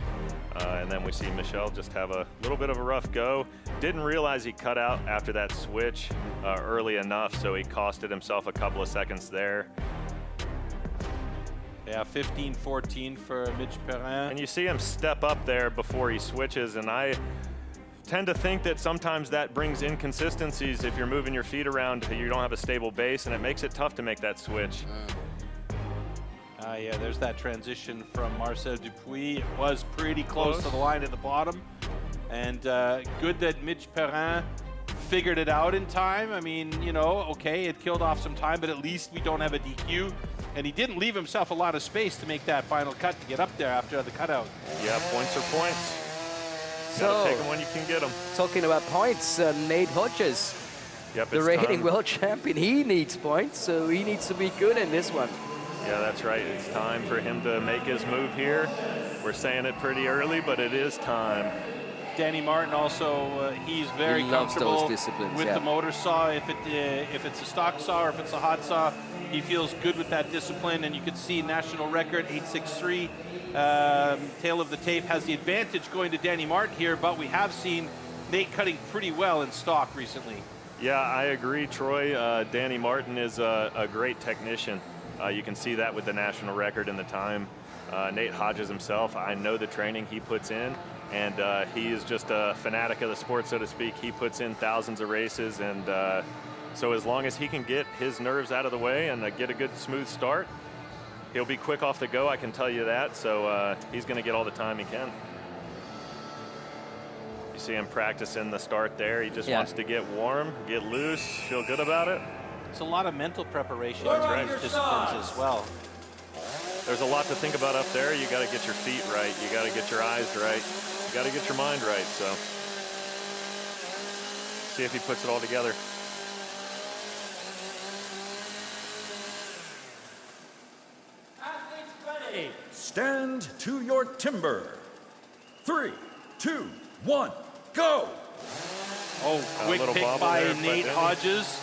And then we see Michel just have a little bit of a rough go. Didn't realize he cut out after that switch early enough, so he costed himself a couple of seconds there. Yeah, 15-14 for Mitch Perrin. And you see him step up there before he switches, and I tend to think that sometimes that brings inconsistencies. If you're moving your feet around, you don't have a stable base, and it makes it tough to make that switch. Yeah, there's that transition from Marcel Dupuis. It was pretty close to the line at the bottom. And good that Mitch Perrin figured it out in time. I mean, you know, okay, it killed off some time, but at least we don't have a DQ. And he didn't leave himself a lot of space to make that final cut to get up there after the cutout. Yeah, points are points. So, gotta take them when you can get them. Talking about points, Nate Hodges, the reigning world champion, he needs points, so he needs to be good in this one. Yeah, that's right. It's time for him to make his move here. We're saying it pretty early, but it is time. Danny Martin also, he's very comfortable with the motor saw. If it's a stock saw or if it's a hot saw, he feels good with that discipline. And you can see national record 863. Tail of the tape has the advantage going to Danny Martin here, but we have seen Nate cutting pretty well in stock recently. Yeah, I agree, Troy. Danny Martin is a great technician. You can see that with the national record and the time. Nate Hodges himself, I know the training he puts in, and he is just a fanatic of the sport, so to speak. He puts in thousands of races, and so as long as he can get his nerves out of the way and get a good smooth start, he'll be quick off the go, I can tell you that. So he's going to get all the time he can. You see him practicing the start there. He just wants to get warm, get loose, feel good about it. It's a lot of mental preparation in these disciplines as well. There's a lot to think about up there. You got to get your feet right. You got to get your eyes right. You got to get your mind right. So see if he puts it all together. Stand to your timber. 3, 2, 1, go! Oh, quick pick by Nate Hodges.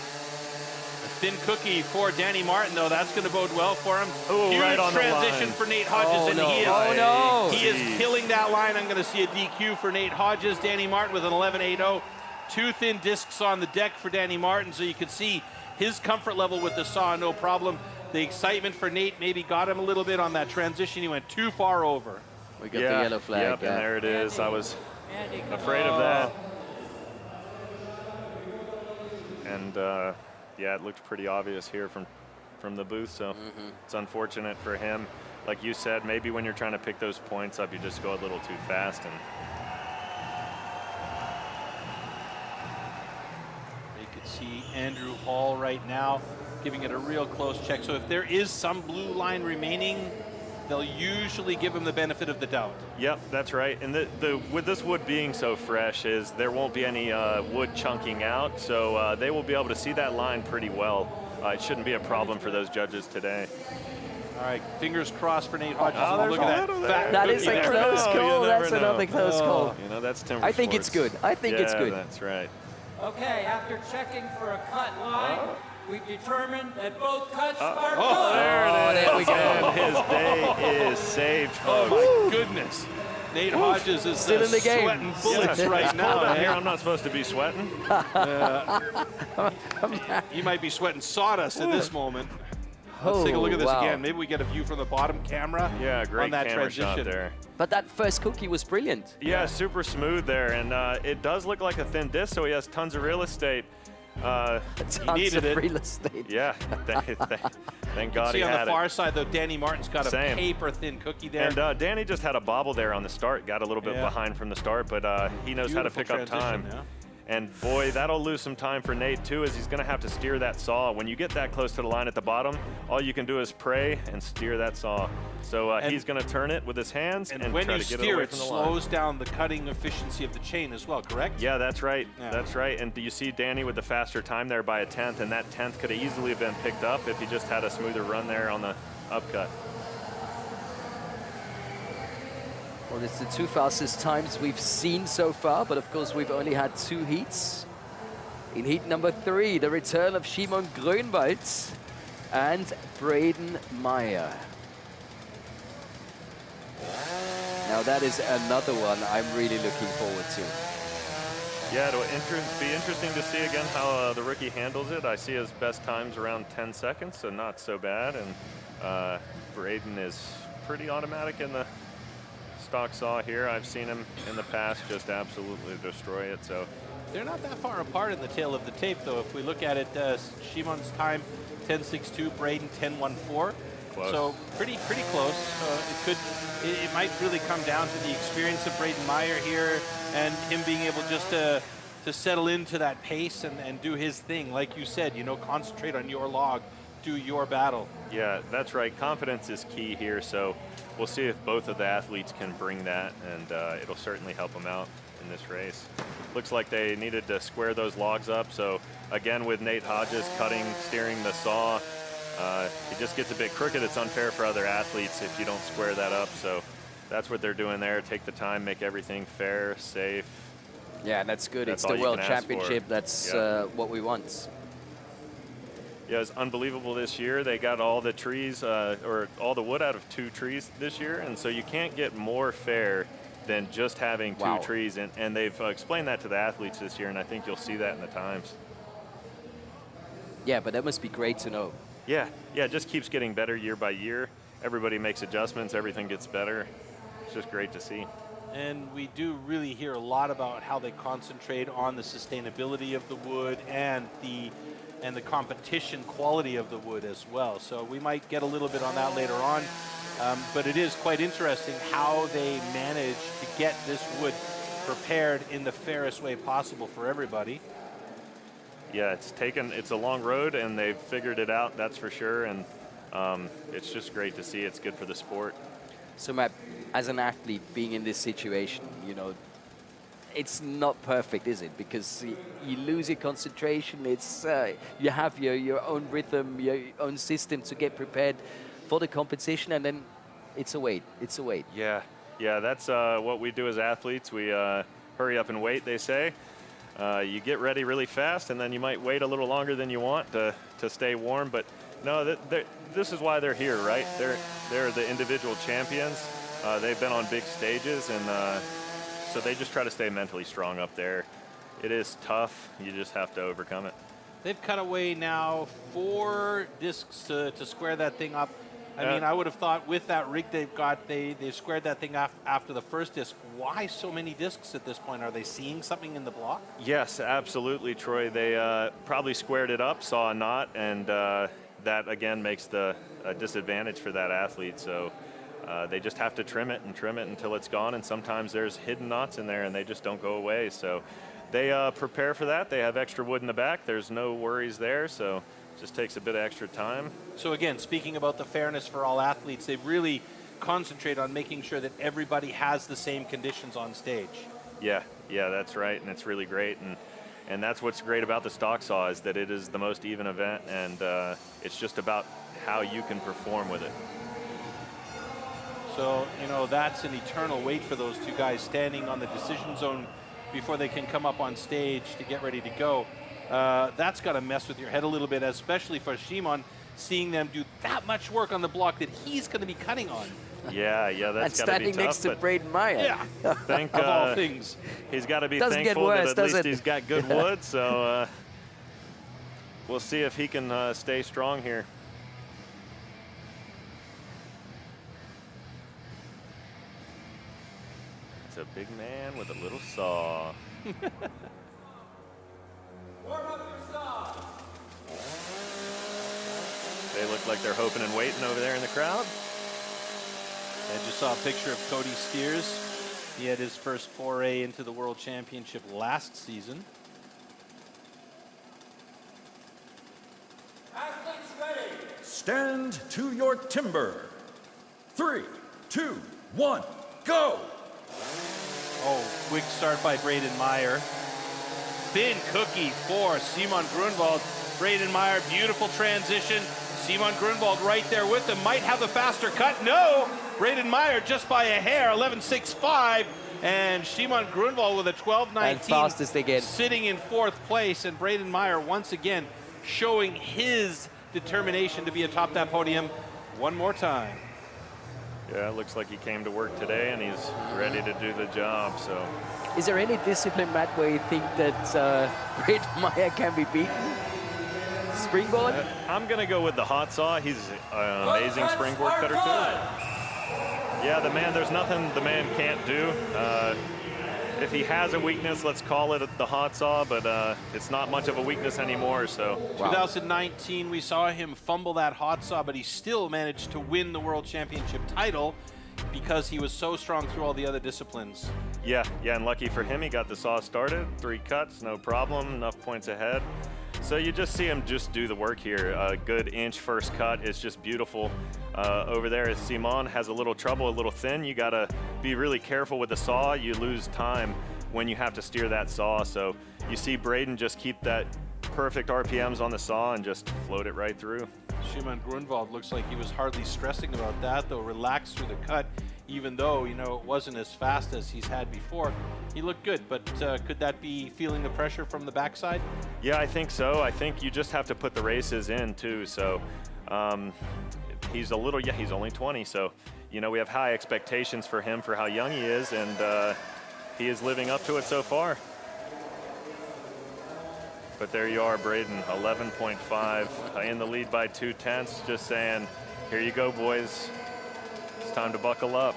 Thin cookie for Danny Martin, though. That's going to bode well for him. Ooh, huge right on transition for Nate Hodges, and he is killing that line. I'm going to see a DQ for Nate Hodges. Danny Martin with an 11.80. 2 thin discs on the deck for Danny Martin, so you can see his comfort level with the saw, no problem. The excitement for Nate maybe got him a little bit on that transition. He went too far over. We got the yellow flag. Yep, and there it is. I was afraid of that. And yeah, it looked pretty obvious here from the booth, so it's unfortunate for him. Like you said, maybe when you're trying to pick those points up, you just go a little too fast. And you could see Andrew Hall right now giving it a real close check. So if there is some blue line remaining, they'll usually give him the benefit of the doubt. Yep, that's right. And with this wood being so fresh, is there won't be any wood chunking out, so they will be able to see that line pretty well. It shouldn't be a problem for those judges today. All right, fingers crossed for Nate Hodges. Oh, look at that. That is a close call. That's another close call. You know, that's Timbersports. I think it's good. I think it's good. That's right. Okay, after checking for a cut line, we've determined that both cuts are good. Oh, there we go. And his day is saved, folks. Oh, my goodness. Nate Hodges is still in the game. Sweating bullets right now. Down here, I'm not supposed to be sweating. He might be sweating sawdust at this moment. Let's take a look at this again. Maybe we get a view from the bottom camera. Yeah, great on that camera transition shot there. But that first cookie was brilliant. Yeah, super smooth there, and it does look like a thin disc, so he has tons of real estate. Tons needed of it. real estate. Yeah, thank God he see on had the far it. side, though, Danny Martin's got a Same. paper-thin cookie there. And Danny just had a bobble there on the start, got a little bit behind from the start, but he knows how to pick up time. Yeah. And boy, that'll lose some time for Nate too, as he's gonna have to steer that saw. When you get that close to the line at the bottom, all you can do is pray and steer that saw. So he's gonna turn it with his hands and when try you to get it steer, away it from the line. slows down the cutting efficiency of the chain as well, correct? Yeah, that's right. Yeah. That's right. And do you see Danny with the faster time there by a 10th, and that 10th could have easily been picked up if he just had a smoother run there on the upcut. Well, it's the two fastest times we've seen so far, but of course we've only had 2 heats. In heat number 3, the return of Shimon Grönwald and Braden Meyer. Now that is another one I'm really looking forward to. Yeah, it'll be interesting to see again how the rookie handles it. I see his best times around 10 seconds, so not so bad. And Braden is pretty automatic in the stock saw here. I've seen him in the past just absolutely destroy it. So they're not that far apart in the tail of the tape, though. If we look at it, Shimon's time 10.62, Braden 10.14. Close. So pretty close. It might really come down to the experience of Braden Meyer here and him being able just to settle into that pace and do his thing. Like you said, you know, concentrate on your log, do your battle. yeah, that's right. Confidence is key here. So we'll see if both of the athletes can bring that, and it'll certainly help them out in this race. Looks like they needed to square those logs up. So again, with Nate Hodges steering the saw, it just gets a bit crooked. It's unfair for other athletes if you don't square that up. So that's what they're doing there. Take the time, make everything fair, safe. Yeah, that's good. That's it's all the you World can ask for. Championship. That's Yeah. what we want. Yeah, it's unbelievable this year. They got all the trees, or all the wood out of 2 trees this year, and so you can't get more fair than just having 2 trees. And they've explained that to the athletes this year, and I think you'll see that in the times. Yeah, but that must be great to know. Yeah, it just keeps getting better year by year. Everybody makes adjustments, everything gets better. It's just great to see. And we do really hear a lot about how they concentrate on the sustainability of the wood and the competition quality of the wood as well. So we might get a little bit on that later on. But it is quite interesting how they manage to get this wood prepared in the fairest way possible for everybody. Yeah, it's a long road, and they've figured it out, that's for sure. And it's just great to see. It's good for the sport. So Matt, as an athlete being in this situation, you know, it's not perfect, is it? Because you lose your concentration. It's you have your own rhythm, your own system to get prepared for the competition, and then it's a wait. It's a wait. Yeah, that's what we do as athletes. We hurry up and wait, they say. You get ready really fast, and then you might wait a little longer than you want to stay warm. But no, this is why they're here, right? They're the individual champions. They've been on big stages, and so they just try to stay mentally strong up there. It is tough. You just have to overcome it. They've cut away now 4 discs to square that thing up. I mean, I would have thought with that rig they've got, they squared that thing after the first disc. Why so many discs at this point? Are they seeing something in the block? Yes, absolutely, Troy. They probably squared it up, saw a knot, and that, again, makes the disadvantage for that athlete. So they just have to trim it until it's gone, and sometimes there's hidden knots in there, and they just don't go away. So they prepare for that. They have extra wood in the back. There's no worries there, so it just takes a bit of extra time. So again, speaking about the fairness for all athletes, they really concentrate on making sure that everybody has the same conditions on stage. Yeah, that's right, and it's really great. And that's what's great about the stock saw, is that it is the most even event, and it's just about how you can perform with it. So, you know, that's an eternal wait for those two guys standing on the decision zone before they can come up on stage to get ready to go. That's got to mess with your head a little bit, especially for Szymon, seeing them do that much work on the block that he's going to be cutting on. Yeah, that's got to be tough. And standing next to Braden Meyer. Yeah, think, of all things. He's got to be Doesn't thankful get worse, that at least does it? he's got good wood, so we'll see if he can stay strong here. It's a big man with a little saw. They look like they're hoping and waiting over there in the crowd. I just saw a picture of Cody Steers. He had his first foray into the World Championship last season. Athletes ready. Stand to your timber. 3, 2, 1, go! Oh, quick start by Braden Meyer. Thin cookie for Szymon Grunwald. Braden Meyer, beautiful transition. Szymon Grunwald right there with him. Might have a faster cut. No! Braden Meyer just by a hair, 11.65. And Szymon Grunwald with a 12.19. And fastest again. Sitting in fourth place. And Braden Meyer once again showing his determination to be atop that podium one more time. Yeah, it looks like he came to work today and he's ready to do the job. So, is there any discipline, Matt, where you think that Braden Meyer can be beaten? Springboard? I'm going to go with the hot saw. He's an amazing springboard cutter too. Yeah, the man, there's nothing the man can't do. If he has a weakness, let's call it the hot saw, but it's not much of a weakness anymore. So, 2019, we saw him fumble that hot saw, but he still managed to win the World Championship title because he was so strong through all the other disciplines. Yeah, and lucky for him, he got the saw started. 3 cuts, no problem, enough points ahead. So you just see him just do the work here. A good inch first cut is just beautiful. Over there, as Szymon has a little trouble, a little thin. You got to be really careful with the saw. You lose time when you have to steer that saw. So you see Braden just keep that perfect RPMs on the saw and just float it right through. Szymon Grunwald looks like he was hardly stressing about that, though, relaxed through the cut, even though, you know, it wasn't as fast as he's had before. He looked good, but could that be feeling the pressure from the backside? Yeah, I think so. I think you just have to put the races in, too. So he's he's only 20. So, you know, we have high expectations for him for how young he is, and he is living up to it so far. But there you are, Braden, 11.5 in the lead by 0.2, just saying, here you go, boys. It's time to buckle up.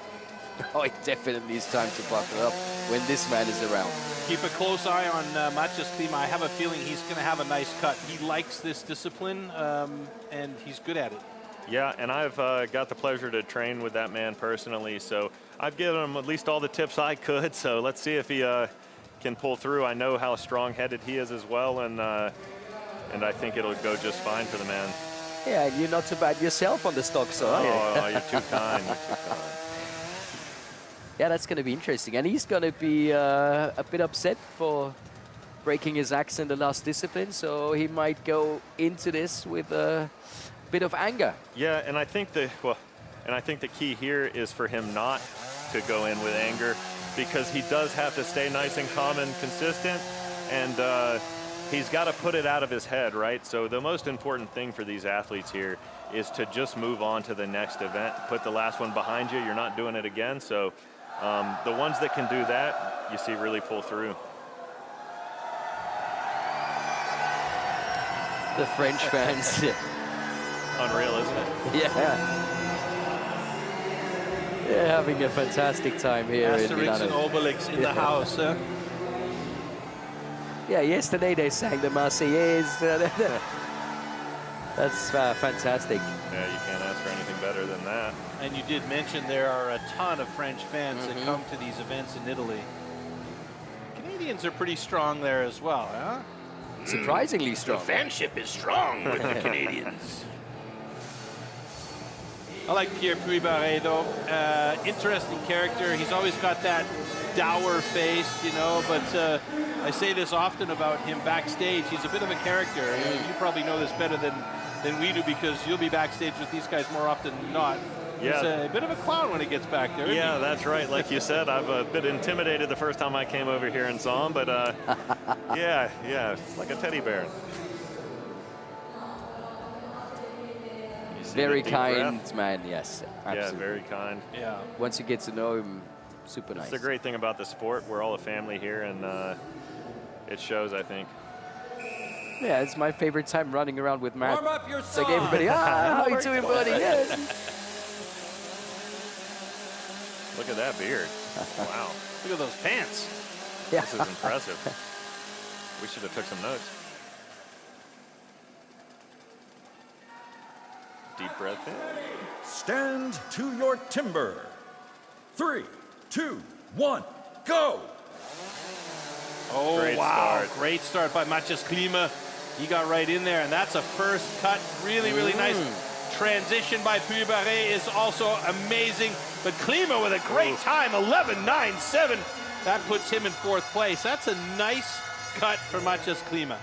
Oh, it definitely is time to buckle up when this man is around. Keep a close eye on Maciej Klima. I have a feeling he's going to have a nice cut. He likes this discipline, and he's good at it. Yeah, and I've got the pleasure to train with that man personally, so I've given him at least all the tips I could, so let's see if he can pull through. I know how strong-headed he is as well, and I think it'll go just fine for the man. Yeah, you're not too bad yourself on the stock, so are you? Oh, you're too kind. You're too kind. Yeah, that's going to be interesting. And he's going to be a bit upset for breaking his axe in the last discipline, so he might go into this with a bit of anger. Yeah, and I think the key here is for him not to go in with anger, because he does have to stay nice and calm and consistent, and he's got to put it out of his head, right? So the most important thing for these athletes here is to just move on to the next event. Put the last one behind you. You're not doing it again. So the ones that can do that, you see really pull through. The French fans. Unreal, isn't it? Yeah. having a fantastic time here in Asterix and Milano. Obelix in the house. Huh? Yeah, yesterday they sang the Marseillaise. That's fantastic. Yeah, you can't ask for anything better than that. And you did mention there are a ton of French fans that come to these events in Italy. Canadians are pretty strong there as well, huh? Surprisingly strong. The fanship is strong with the Canadians. I like Pierre Puy-Barré, though. Interesting character. He's always got that dour face, you know, but I say this often about him backstage. He's a bit of a character. You probably know this better than we do because you'll be backstage with these guys more often than not. Yeah. He's a bit of a clown when he gets back there. Yeah, that's right. Like you said, I've a bit intimidated the first time I came over here and saw him, but yeah, it's like a teddy bear. Very kind man, yes. Absolutely. Yeah, very kind. Yeah. Once you get to know him, super nice. It's the great thing about the sport. We're all a family here, and it shows, I think. Yeah, it's my favorite time running around with Matt. Warm up your It's like everybody, how you doing, buddy? Yes. Look at that beard. Wow. Look at those pants. Yeah. This is impressive. We should have took some notes. Deep breath in. Stand to your timber. 3, 2, 1, go! Oh, Great wow. start. Great start by Matthias Klima. He got right in there, and that's a first cut. Really, really nice. Transition by Puy-Barré is also amazing. But Klima with a great time, 11.97. That puts him in 4th place. That's a nice cut for Matthias Klima.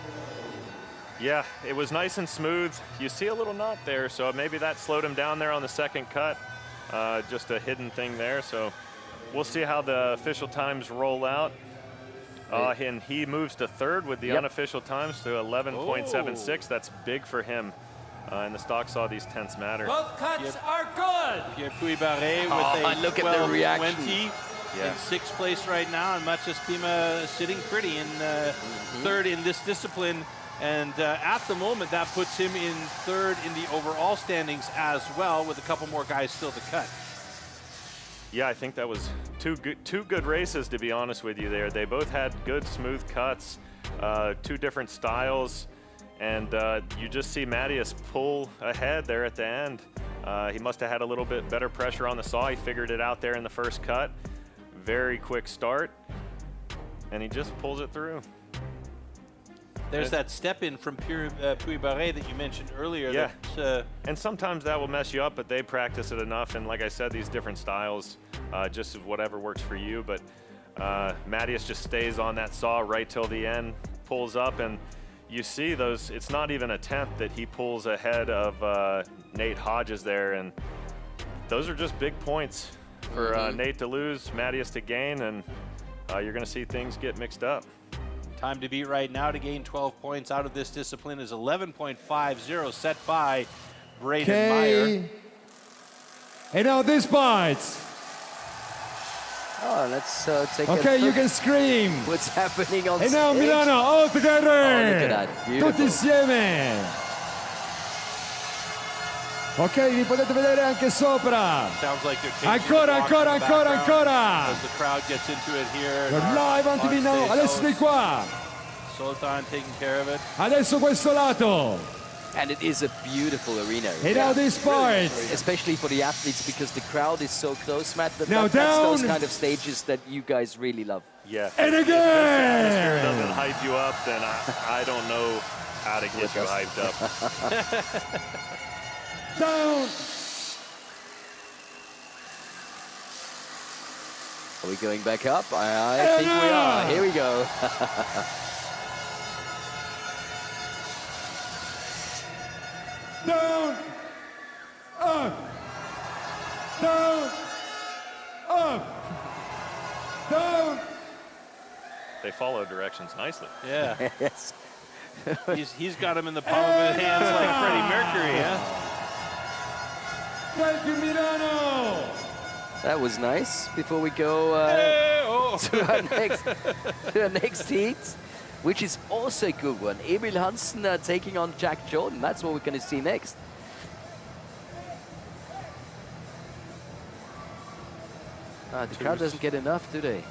Yeah, it was nice and smooth. You see a little knot there, so maybe that slowed him down there on the second cut. Just a hidden thing there, so we'll see how the official times roll out. And he moves to 3rd with the unofficial times to 11.76. That's big for him. And the stock saw these tenths matter. Both cuts are good. Pierre Puy-Barré with a look at the reaction. 12.20 in 6th place right now, and Matthias Klima sitting pretty in 3rd in this discipline. And at the moment, that puts him in 3rd in the overall standings as well, with a couple more guys still to cut. Yeah, I think that was two good races, to be honest with you there. They both had good, smooth cuts, 2 different styles, and you just see Matthias pull ahead there at the end. He must have had a little bit better pressure on the saw. He figured it out there in the first cut. Very quick start, and he just pulls it through. There's that step in from Puy-Barré that you mentioned earlier. Yeah, that, and sometimes that will mess you up, but they practice it enough. And like I said, these different styles, just whatever works for you. But Matthias just stays on that saw right till the end, pulls up, and you see those. It's not even a tenth that he pulls ahead of Nate Hodges there, and those are just big points for Nate to lose, Matthias to gain, and you're going to see things get mixed up. Time to beat right now to gain 12 points out of this discipline is 11.50, set by Braden Meyer. And now this part. Oh, let's take Okay, you can scream. What's happening on E now stage? Milano, all together. Oh, look at that. Beautiful. Tutti insieme. Ok, vi potete vedere anche sopra. Sounds like they're Ancora, ancora, ancora, ancora. As the crowd gets into it here. We're live on TV now. Adesso di qua. Sultan taking care of it. Adesso questo lato. And it is a beautiful arena. And now this part. Especially for the athletes, because the crowd is so close, Matt. Now That's down. those kind of stages that you guys really love. Yeah. And If the atmosphere again. doesn't hype you up, then I don't know how to get you hyped up. Down. Are we going back up? I think we are. Here we go. Down. Up. Down. Up. Down. They follow directions nicely. Yeah. Yes. he's got him in the palm of his hands like Freddie Mercury, huh? Thank you, Milano. That was nice. Before we go to our next heat, which is also a good one. Emil Hansen taking on Jack Jordan. That's what we're going to see next. The crowd doesn't get enough, do they?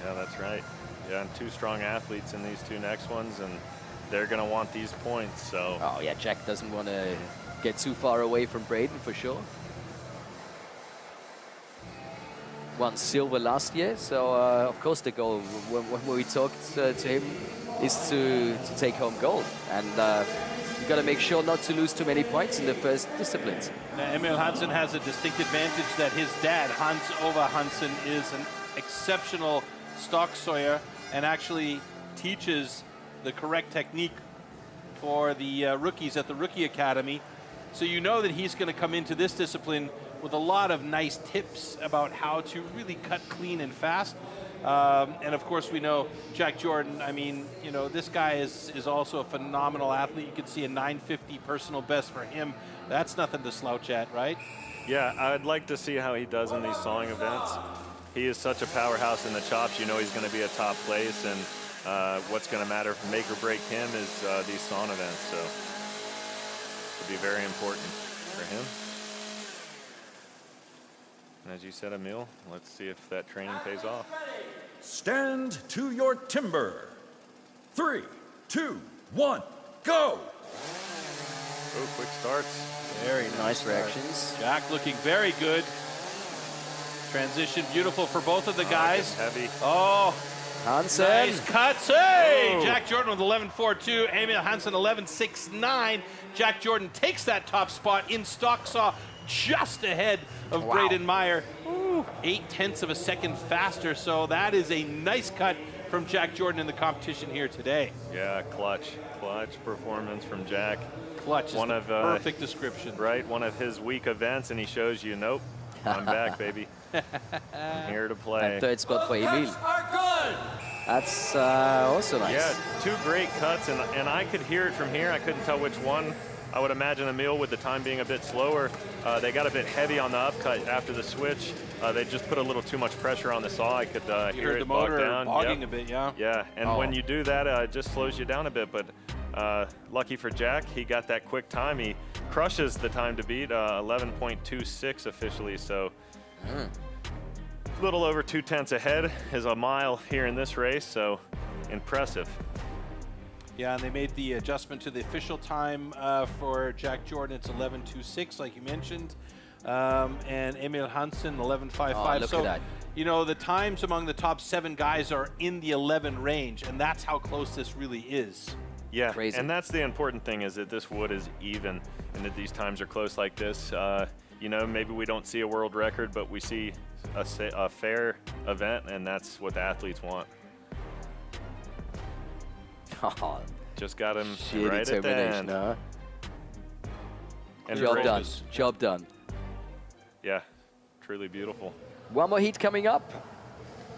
Yeah, that's right. Yeah, and 2 strong athletes in these 2 next ones, and they're going to want these points, so. Oh, yeah, Jack doesn't want to get too far away from Braden, for sure. Won silver last year, so of course the goal, when we talked to him, is to take home gold. And you've got to make sure not to lose too many points in the first disciplines. Now, Emil Hansen has a distinct advantage that his dad, Hans-Ove Hansen, is an exceptional stock sawyer and actually teaches the correct technique for the rookies at the Rookie Academy. So you know that he's going to come into this discipline with a lot of nice tips about how to really cut clean and fast. And of course, we know Jack Jordan. I mean, you know, this guy is also a phenomenal athlete. You can see a 950 personal best for him. That's nothing to slouch at, right? Yeah, I'd like to see how he does in these sawing events. He is such a powerhouse in the chops. You know he's going to be a top place, and what's going to matter, make or break him, is these sawing events. So it'll be very important for him. And as you said, Emil, let's see if that training pays off. Stand to your timber. 3, 2, 1, go! Oh, quick starts. Very nice reactions. Jack looking very good. Transition beautiful for both of the guys. Heavy. Oh, Hansen. Nice cuts. Hey! Oh. Jack Jordan with 11.42. Emil Hansen 11.69. Jack Jordan takes that top spot in stock saw just ahead of Braden Meyer. 0.8 of a second faster. So that is a nice cut from Jack Jordan in the competition here today. Yeah, clutch performance from Jack. Clutch is the perfect description. Right, one of his weak events, and he shows you, nope, I'm back, baby. I'm here to play. And 3rd spot for Emil. That's also nice. Yeah, 2 great cuts, and I could hear it from here. I couldn't tell which one. I would imagine Emil, with the time being a bit slower, they got a bit heavy on the upcut after the switch. They just put a little too much pressure on the saw. I could hear it bog down. Bogging a bit, yeah. Yeah, and when you do that, it just slows you down a bit. But lucky for Jack, he got that quick time. He crushes the time to beat, 11.26 officially. So a little over 2/10 ahead is a mile here in this race. So impressive. Yeah, and they made the adjustment to the official time for Jack Jordan. It's 11.26, like you mentioned. And Emil Hansen, 11.55. Oh, look at that. You know, the times among the top 7 guys are in the 11 range, and that's how close this really is. Yeah, Crazy. And that's the important thing, is that this wood is even and that these times are close like this. You know, maybe we don't see a world record, but we see a fair event, and that's what the athletes want. Oh, just got him sheer right at the end. Huh? And Job done. Job done. Yeah, truly beautiful. One more heat coming up.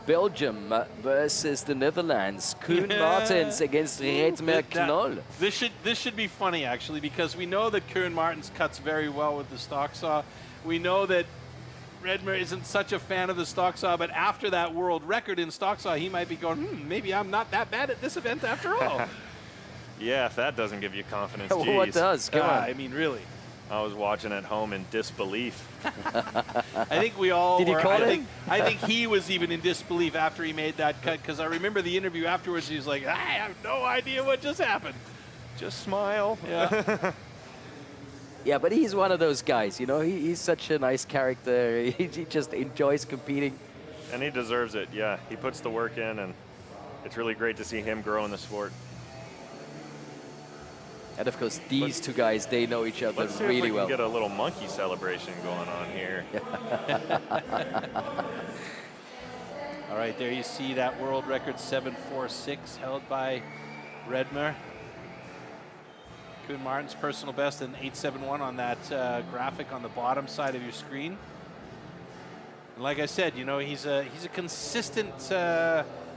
Belgium versus the Netherlands. Koen Martens against Redmer Knoll. This should be funny, actually, because we know that Koen Martens cuts very well with the stock saw. We know that Redmer isn't such a fan of the stock saw, but after that world record in stock saw, he might be going, maybe I'm not that bad at this event after all. Yeah, if that doesn't give you confidence, What geez. does? Come on. I mean, really. I was watching at home in disbelief. I think we all Did were. he call him? I think he was even in disbelief after he made that cut, because I remember the interview afterwards. He was like, I have no idea what just happened. Just smile. Yeah. Yeah, but he's one of those guys, you know. He's such a nice character. He just enjoys competing. And he deserves it, yeah. He puts the work in, and it's really great to see him grow in the sport. And of course, these two guys, they know each other Let's see really if we can well. get a little monkey celebration going on here. All right, there you see that world record 7.46 held by Redmer. Koen Martens' personal best in 8.71 on that graphic on the bottom side of your screen. And like I said, you know, he's a consistent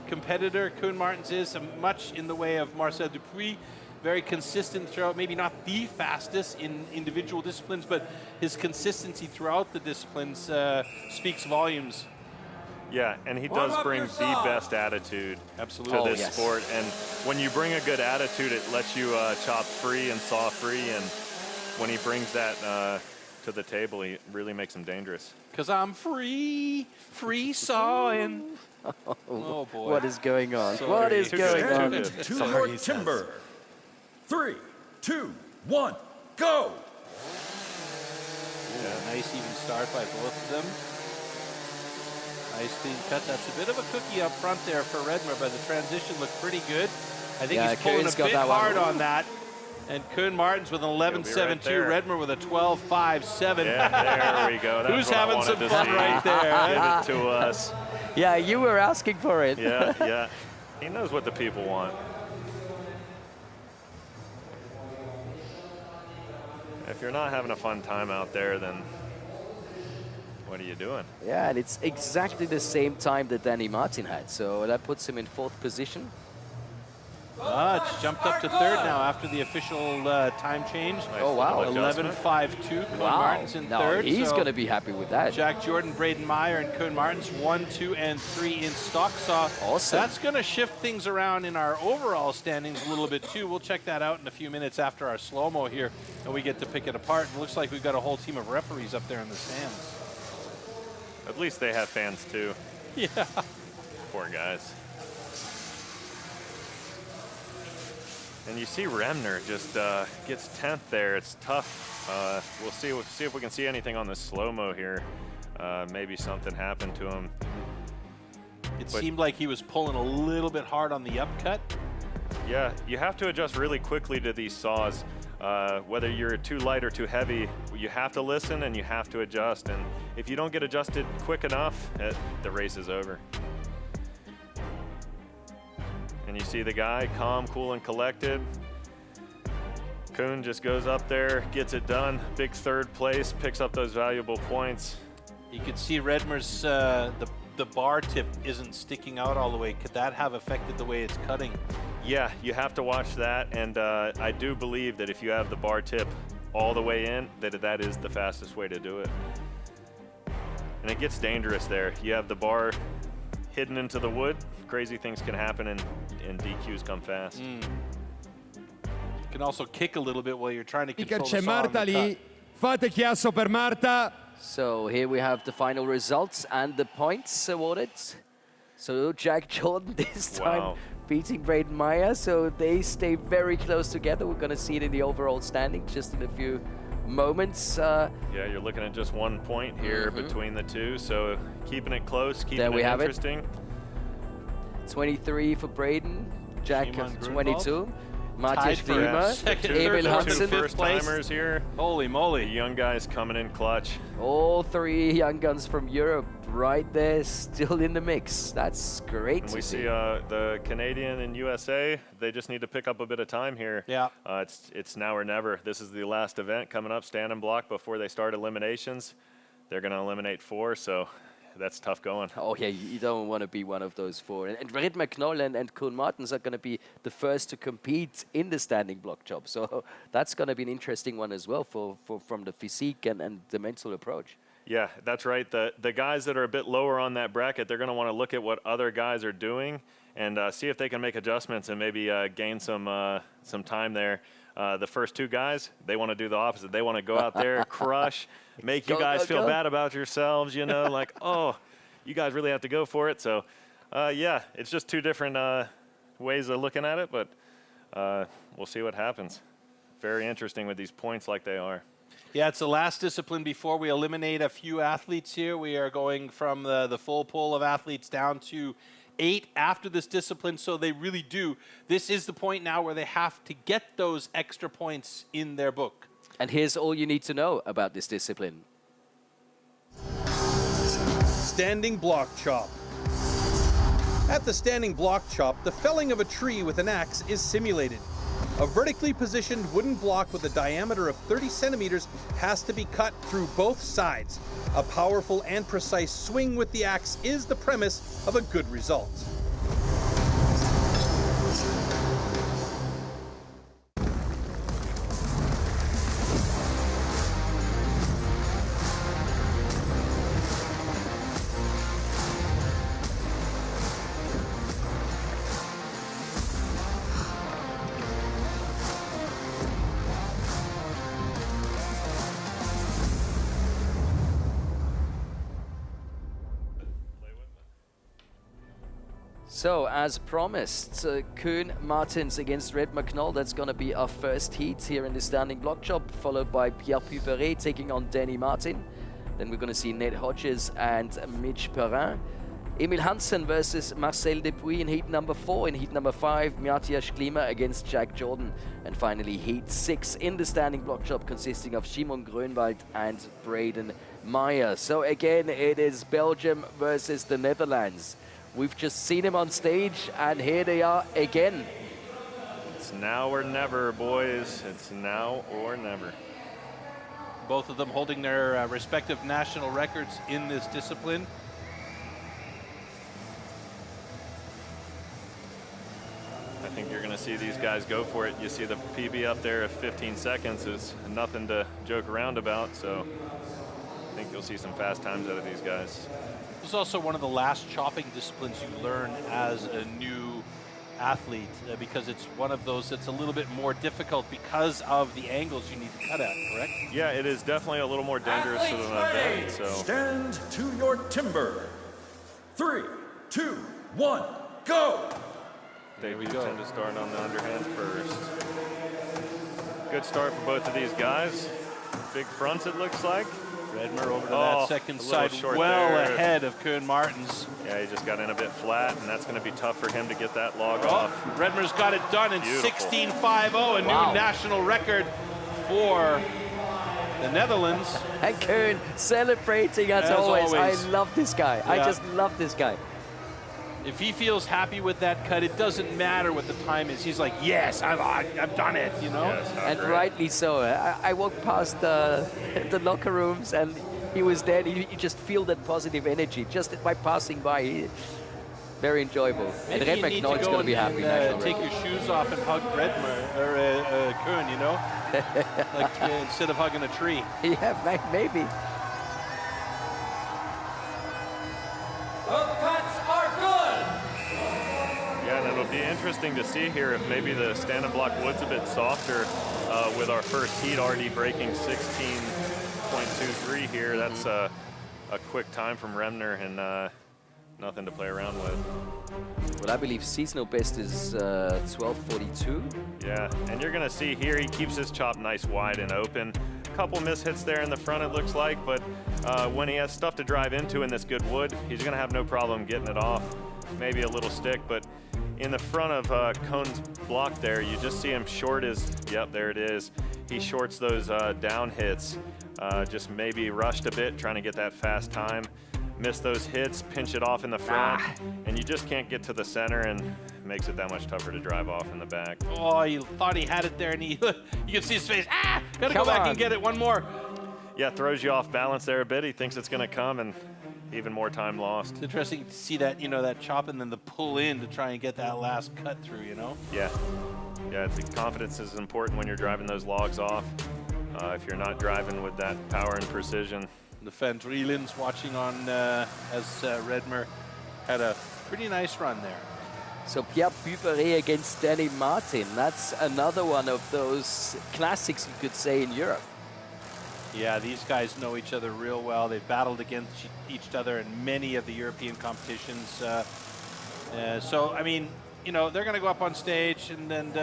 competitor. Koen Martens is much in the way of Marcel Dupuis. Very consistent throughout, maybe not the fastest in individual disciplines, but his consistency throughout the disciplines speaks volumes. Yeah, and he does bring the best attitude to this sport. And when you bring a good attitude, it lets you chop free and saw free. And when he brings that to the table, he really makes him dangerous. Because I'm free sawing. Oh boy. What is going on? Sorry. What is going on? To your timber. 3, 2, 1, go! Yeah, nice even start by both of them. Nice clean cut. That's a bit of a cookie up front there for Redmer, but the transition looked pretty good. I think he's pulling a bit hard on that. And Koen Martens with an 11.72, Redmer with a 12.57. Yeah, there we go. That's Who's having some fun right there? Give it to us. Yeah, you were asking for it. Yeah. He knows what the people want. If you're not having a fun time out there, then what are you doing? Yeah, and it's exactly the same time that Danny Martin had, so that puts him in 4th position. It's jumped up to 3rd now after the official time change. Nice. Oh, wow. 11.52. Koen Martens in 3rd. He's going to be happy with that. Jack Jordan, Braden Meyer, and Koen Martens 1, 2, and 3 in stock saw. Awesome. That's going to shift things around in our overall standings a little bit too. We'll check that out in a few minutes after our slow-mo here, and we get to pick it apart. It looks like we've got a whole team of referees up there in the stands. At least they have fans too. Yeah. Poor guys. And you see Remner just gets 10th there. It's tough. We'll see if we can see anything on the slow-mo here. Maybe something happened to him. It seemed like he was pulling a little bit hard on the upcut. Yeah, you have to adjust really quickly to these saws. Whether you're too light or too heavy, you have to listen and you have to adjust. And if you don't get adjusted quick enough, the race is over. And you see the guy, calm, cool, and collected. Koen just goes up there, gets it done. Big 3rd place, picks up those valuable points. You could see Redmer's, the bar tip isn't sticking out all the way. Could that have affected the way it's cutting? Yeah, you have to watch that. And I do believe that if you have the bar tip all the way in, that is the fastest way to do it. And it gets dangerous there. You have the bar hidden into the wood. Crazy things can happen and DQs come fast. You can also kick a little bit while you're trying to control the saw C'è Marta lì. Fate chiasso per Marta. So here we have the final results and the points awarded. So Jack Jordan this time beating Braden Meyer. So they stay very close together. We're going to see it in the overall standing just in a few moments. Yeah, you're looking at just 1 point here between the two. So keeping it close, keeping it interesting. 23 for Braden, Jack Shimon 22. Tied Matej for Vima, second, Emil Hansen, first timers here. Holy moly. The young guys coming in clutch. All 3 young guns from Europe right there, still in the mix. That's great And to we see the Canadian and USA, they just need to pick up a bit of time here. Yeah. It's now or never. This is the last event coming up, stand and block before they start eliminations. They're going to eliminate 4, so that's tough going. Oh yeah, you don't want to be one of those 4. And Redmer Knoll and Koen Martens are going to be the first to compete in the standing block job. So that's going to be an interesting one as well from the physique and the mental approach. Yeah, that's right. The guys that are a bit lower on that bracket, they're going to want to look at what other guys are doing and see if they can make adjustments and maybe gain some time there. The first 2 guys, they want to do the opposite. They want to go out there, crush, make you guys feel bad about yourselves, you know, like, oh, you guys really have to go for it. So, yeah, it's just 2 different ways of looking at it, but we'll see what happens. Very interesting with these points like they are. Yeah, it's the last discipline before we eliminate a few athletes here. We are going from the full pool of athletes down to 8 after this discipline, so they really do. This is the point now where they have to get those extra points in their book. And here's all you need to know about this discipline. Standing block chop. At the standing block chop, the felling of a tree with an axe is simulated. A vertically positioned wooden block with a diameter of 30 centimeters has to be cut through both sides. A powerful and precise swing with the axe is the premise of a good result. So, as promised, Koen Martins against Redmer Knoll. That's going to be our first heat here in the standing block chop, followed by Pierre Puperet taking on Danny Martin. Then we're going to see Ned Hodges and Mitch Perrin. Emil Hansen versus Marcel Depuy in heat number 4. In heat number 5, Matthias Klima against Jack Jordan. And finally, heat 6 in the standing block chop, consisting of Simon Grönwald and Braden Meyer. So again, it is Belgium versus the Netherlands. We've just seen him on stage, and here they are again. It's now or never, boys. It's now or never. Both of them holding their respective national records in this discipline. I think you're going to see these guys go for it. You see the PB up there of 15 seconds is nothing to joke around about, so I think you'll see some fast times out of these guys. This is also one of the last chopping disciplines you learn as a new athlete because it's one of those that's a little bit more difficult because of the angles you need to cut at, correct? Yeah, it is definitely a little more dangerous than an event. So stand to your timber. 3, 2, 1, go! They do tend to start on the underhand first. Good start for both of these guys. Big fronts, it looks like. Redmer over to that second side, well there. Ahead of Koen Martins. Yeah, he just got in a bit flat, and that's going to be tough for him to get that log off. Redmer's got it done in 16.50, a new national record for the Netherlands. And Koen celebrating as always. I love this guy. Yeah. I just love this guy. If he feels happy with that cut, it doesn't matter what the time is. He's like, yes, I've done it, you know? Yes, and rightly so. I walked past the locker rooms and he was there. You just feel that positive energy just by passing by. Very enjoyable. Maybe and Redmer Knoll is going to be happy. Take your shoes off and hug Redmer, or Koen, you know? Like instead of hugging a tree. Yeah, maybe. Both cuts are good. Yeah, and it'll be interesting to see here if maybe the stand-and block wood's a bit softer with our first heat already breaking 16.23 here. That's a quick time from Remner and nothing to play around with. Well, I believe seasonal best is 12:42. Yeah, and you're going to see here he keeps his chop nice wide and open. Couple mishits there in the front, it looks like, but when he has stuff to drive into in this good wood, he's going to have no problem getting it off. Maybe a little stick, but in the front of Koen's block there, you just see him short his, yep, there it is. He shorts those down hits, just maybe rushed a bit, trying to get that fast time. Miss those hits, pinch it off in the front, and you just can't get to the center, and makes it that much tougher to drive off in the back. Oh, you thought he had it there, and you can see his face. Gotta go back and get it one more. Yeah, throws you off balance there a bit. He thinks it's gonna come, and even more time lost. It's interesting to see that, you know, that chop and then the pull in to try and get that last cut through, you know? Yeah, the confidence is important when you're driving those logs off. If you're not driving with that power and precision. The Van Drielens watching on as Redmer had a pretty nice run there. So Pierre Puperet against Danny Martin. That's another one of those classics, you could say, in Europe. Yeah, these guys know each other real well. They've battled against each other in many of the European competitions. So, I mean, you know, they're going to go up on stage, and then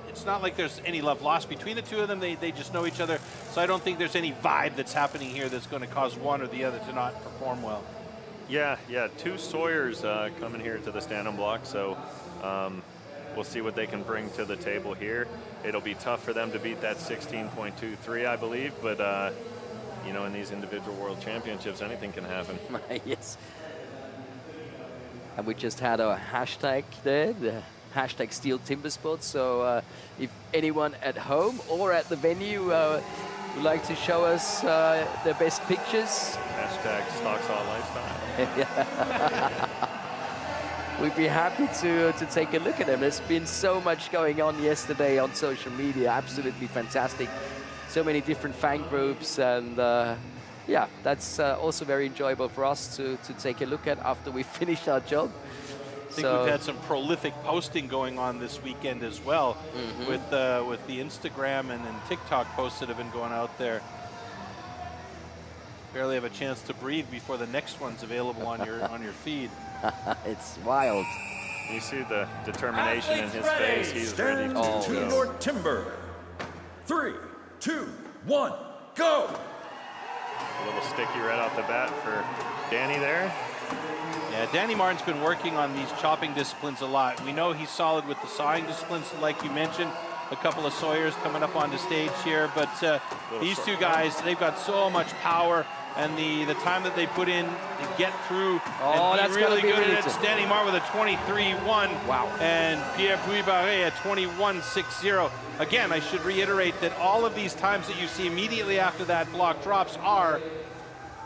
it's not like there's any love lost between the two of them. They just know each other. So I don't think there's any vibe that's happening here that's going to cause one or the other to not perform well. Yeah, two Sawyers coming here to the stand-on block, so we'll see what they can bring to the table here. It'll be tough for them to beat that 16.23, I believe, but you know, in these individual world championships, anything can happen. Yes. And we just had our hashtag there, the hashtag Stihl Timbersports. So if anyone at home or at the venue would like to show us their best pictures. Hashtag Stocksaw Lifestyle. We'd be happy to take a look at them. There's been so much going on yesterday on social media. Absolutely fantastic. So many different fan groups, and yeah, that's also very enjoyable for us to take a look at after we finish our job. I think we've had some prolific posting going on this weekend as well, with the Instagram and TikTok posts that have been going out there. Barely have a chance to breathe before the next one's available on your feed. It's wild. You see the determination in his face. He's ready to Stand to your timber. 3, 2, 1, go! A little sticky right off the bat for Danny there. Yeah, Danny Martin's been working on these chopping disciplines a lot. We know he's solid with the sawing disciplines, like you mentioned. A couple of Sawyers coming up onto stage here, but these two guys, they've got so much power, and the time that they put in to get through and that's really gonna be good really at it. Danny Martin with a 23-1. Wow. And Pierre Puy-Barré at 21-6-0. Again, I should reiterate that all of these times that you see immediately after that block drops are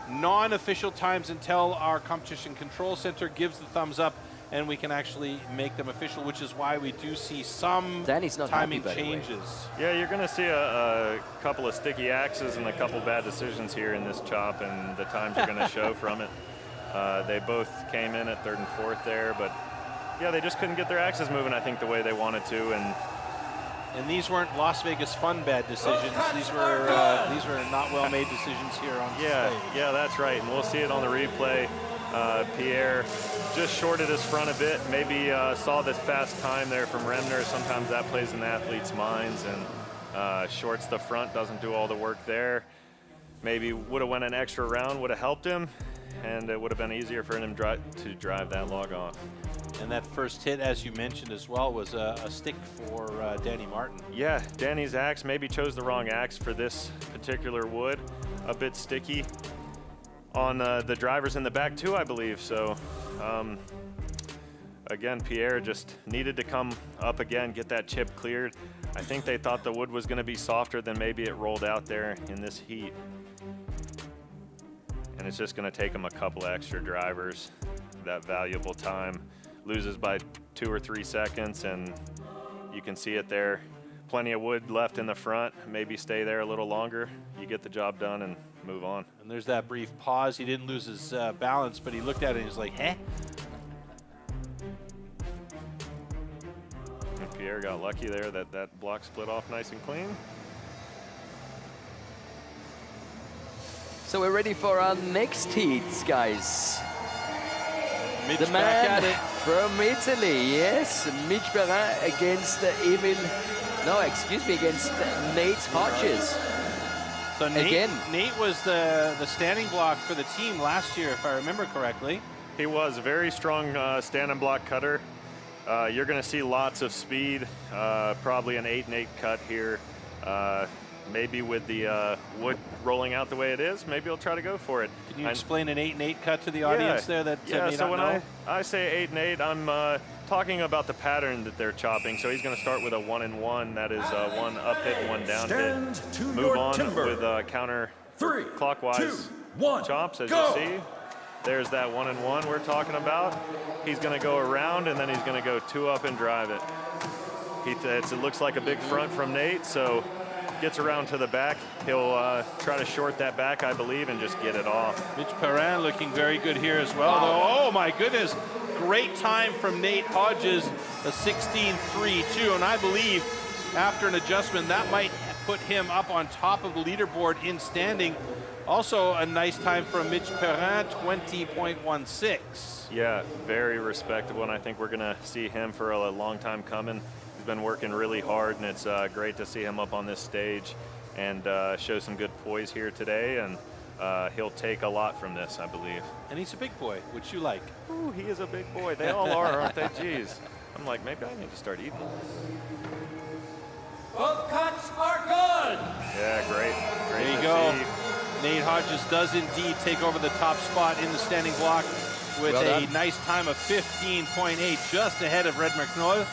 non-official times until our competition control center gives the thumbs up and we can actually make them official, which is why we do see some timing changes. Yeah, you're going to see a couple of sticky axes and a couple bad decisions here in this chop, and the times are going to show from it. They both came in at 3rd and 4th there, but yeah, they just couldn't get their axes moving, I think, the way they wanted to. And these weren't Las Vegas fun bad decisions. These were not well-made decisions here on stage. Yeah, that's right, and we'll see it on the replay. Pierre just shorted his front a bit, maybe saw this fast time there from Remner. Sometimes that plays in the athletes' minds, and shorts the front, doesn't do all the work there. Maybe would have went an extra round, would have helped him, and it would have been easier for him to drive that log off. And that first hit, as you mentioned as well, was a stick for Danny Martin. Yeah, Danny's axe maybe chose the wrong axe for this particular wood. A bit sticky on the drivers in the back too, I believe. So again, Pierre just needed to come up again, get that chip cleared. I think they thought the wood was going to be softer than maybe it rolled out there in this heat. And it's just going to take him a couple extra drivers. That valuable time loses by 2 or 3 seconds, and you can see it there. Plenty of wood left in the front. Maybe stay there a little longer. You get the job done and move on. And there's that brief pause. He didn't lose his balance, but he looked at it and he was like, eh? And Pierre got lucky there that that block split off nice and clean. So we're ready for our next heats, guys. Mitch the man from Italy, yes, Mitch Perrin against against Nate Hodges. So Nate was the standing block for the team last year, if I remember correctly. He was a very strong stand and block cutter. You're going to see lots of speed, probably an 8-8 cut here. Maybe with the wood rolling out the way it is, maybe he'll try to go for it. Can you explain an 8-8 cut to the audience there that may so not when know? I say 8-8, I'm talking about the pattern that they're chopping. So he's going to start with a 1-1. That is one up hit, one down hit. Move on with counter clockwise chops, as you see. There's that 1-1 we're talking about. He's going to go around, and then he's going to go 2 up and drive it. It looks like a big front from Nate, so gets around to the back. He'll try to short that back, I believe, and just get it off. Mitch Perrin looking very good here as well. Oh my goodness, great time from Nate Hodges, a 16.32, and I believe after an adjustment that might put him up on top of the leaderboard in standing. Also a nice time from Mitch Perrin, 20.16. Yeah, very respectable, and I think we're gonna see him for a long time coming. Been working really hard, and it's great to see him up on this stage and show some good poise here today, and he'll take a lot from this, I believe. And he's a big boy, which you like. Ooh, he is a big boy. They all are, aren't they? Jeez. I'm like, maybe I need to start eating. Both cuts are good. Yeah, great. There you go. Nate Hodges does indeed take over the top spot in the standing block with a nice time of 15.8, just ahead of Red McNoll.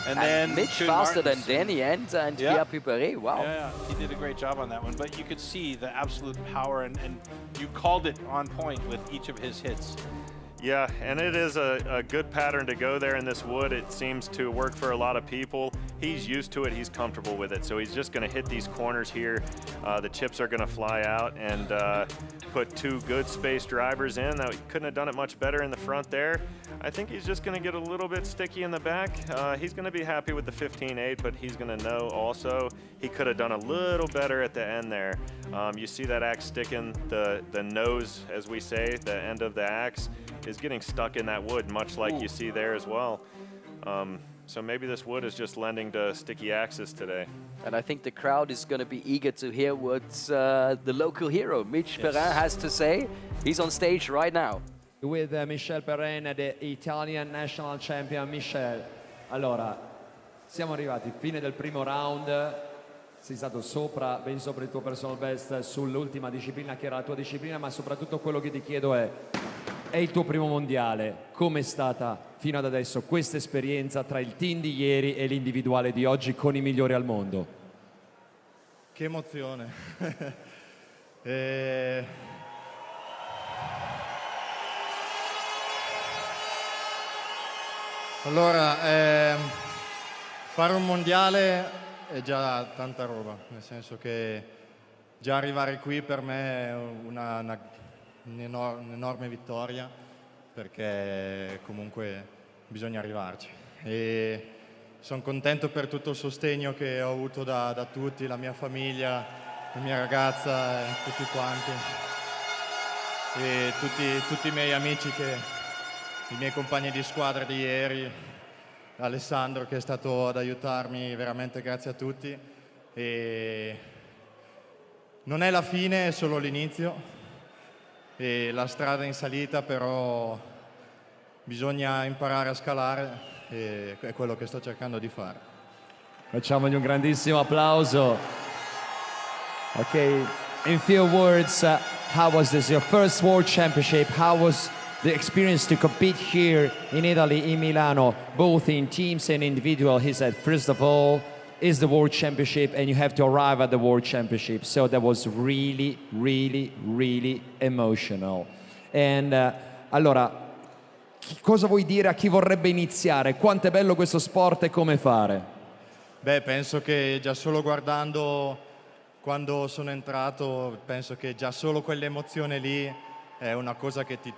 And then Mitch faster than Danny and Pierre Puy-Barré. Wow. Yeah, he did a great job on that one. But you could see the absolute power, and you called it on point with each of his hits. Yeah, and it is a good pattern to go there in this wood. It seems to work for a lot of people. he's used to it, he's comfortable with it. So he's just gonna hit these corners here. The chips are gonna fly out and put two good space drivers in. That couldn't have done it much better in the front there. I think he's just gonna get a little bit sticky in the back. He's gonna be happy with the 15-8, but he's gonna know also he could have done a little better at the end there. You see that axe sticking, the nose, as we say, the end of the axe is getting stuck in that wood, much like you see there as well. So maybe this wood is just lending to sticky axes today. And I think the crowd is going to be eager to hear what the local hero, Mich Perrin, has to say. He's on stage right now. With Michel Perrin, the Italian national champion. Michel, allora, siamo arrivati, fine del primo round, sei stato sopra, ben sopra il tuo personal best sull'ultima disciplina che era la tua disciplina, ma soprattutto quello che ti chiedo è il tuo primo mondiale. Com'è stata fino ad adesso questa esperienza tra il team di ieri e l'individuale di oggi con i migliori al mondo? Che emozione. Allora, fare un mondiale è già tanta roba, nel senso che già arrivare qui per me è un'enorme vittoria, perché comunque bisogna arrivarci. E sono contento per tutto il sostegno che ho avuto da tutti, la mia famiglia, la mia ragazza, tutti quanti, e tutti i miei amici, i miei compagni di squadra di ieri, Alessandro che è stato ad aiutarmi, veramente grazie a tutti. E non è la fine, è solo l'inizio. E la strada in salita, però bisogna imparare a scalare e è quello che sto cercando di fare. Facciamogli un grandissimo applauso. Okay, in few words, how was this your first World Championship? How was the experience to compete here in Italy, in Milano, both in teams and individual? He said, first of all, is the World Championship and you have to arrive at the World Championship. So that was really, really, really emotional. And allora, cosa vuoi dire a chi vorrebbe iniziare? Quanto è bello questo sport e come fare? Beh, penso che già solo guardando quando sono entrato, penso che già solo quell'emozione lì è una cosa che ti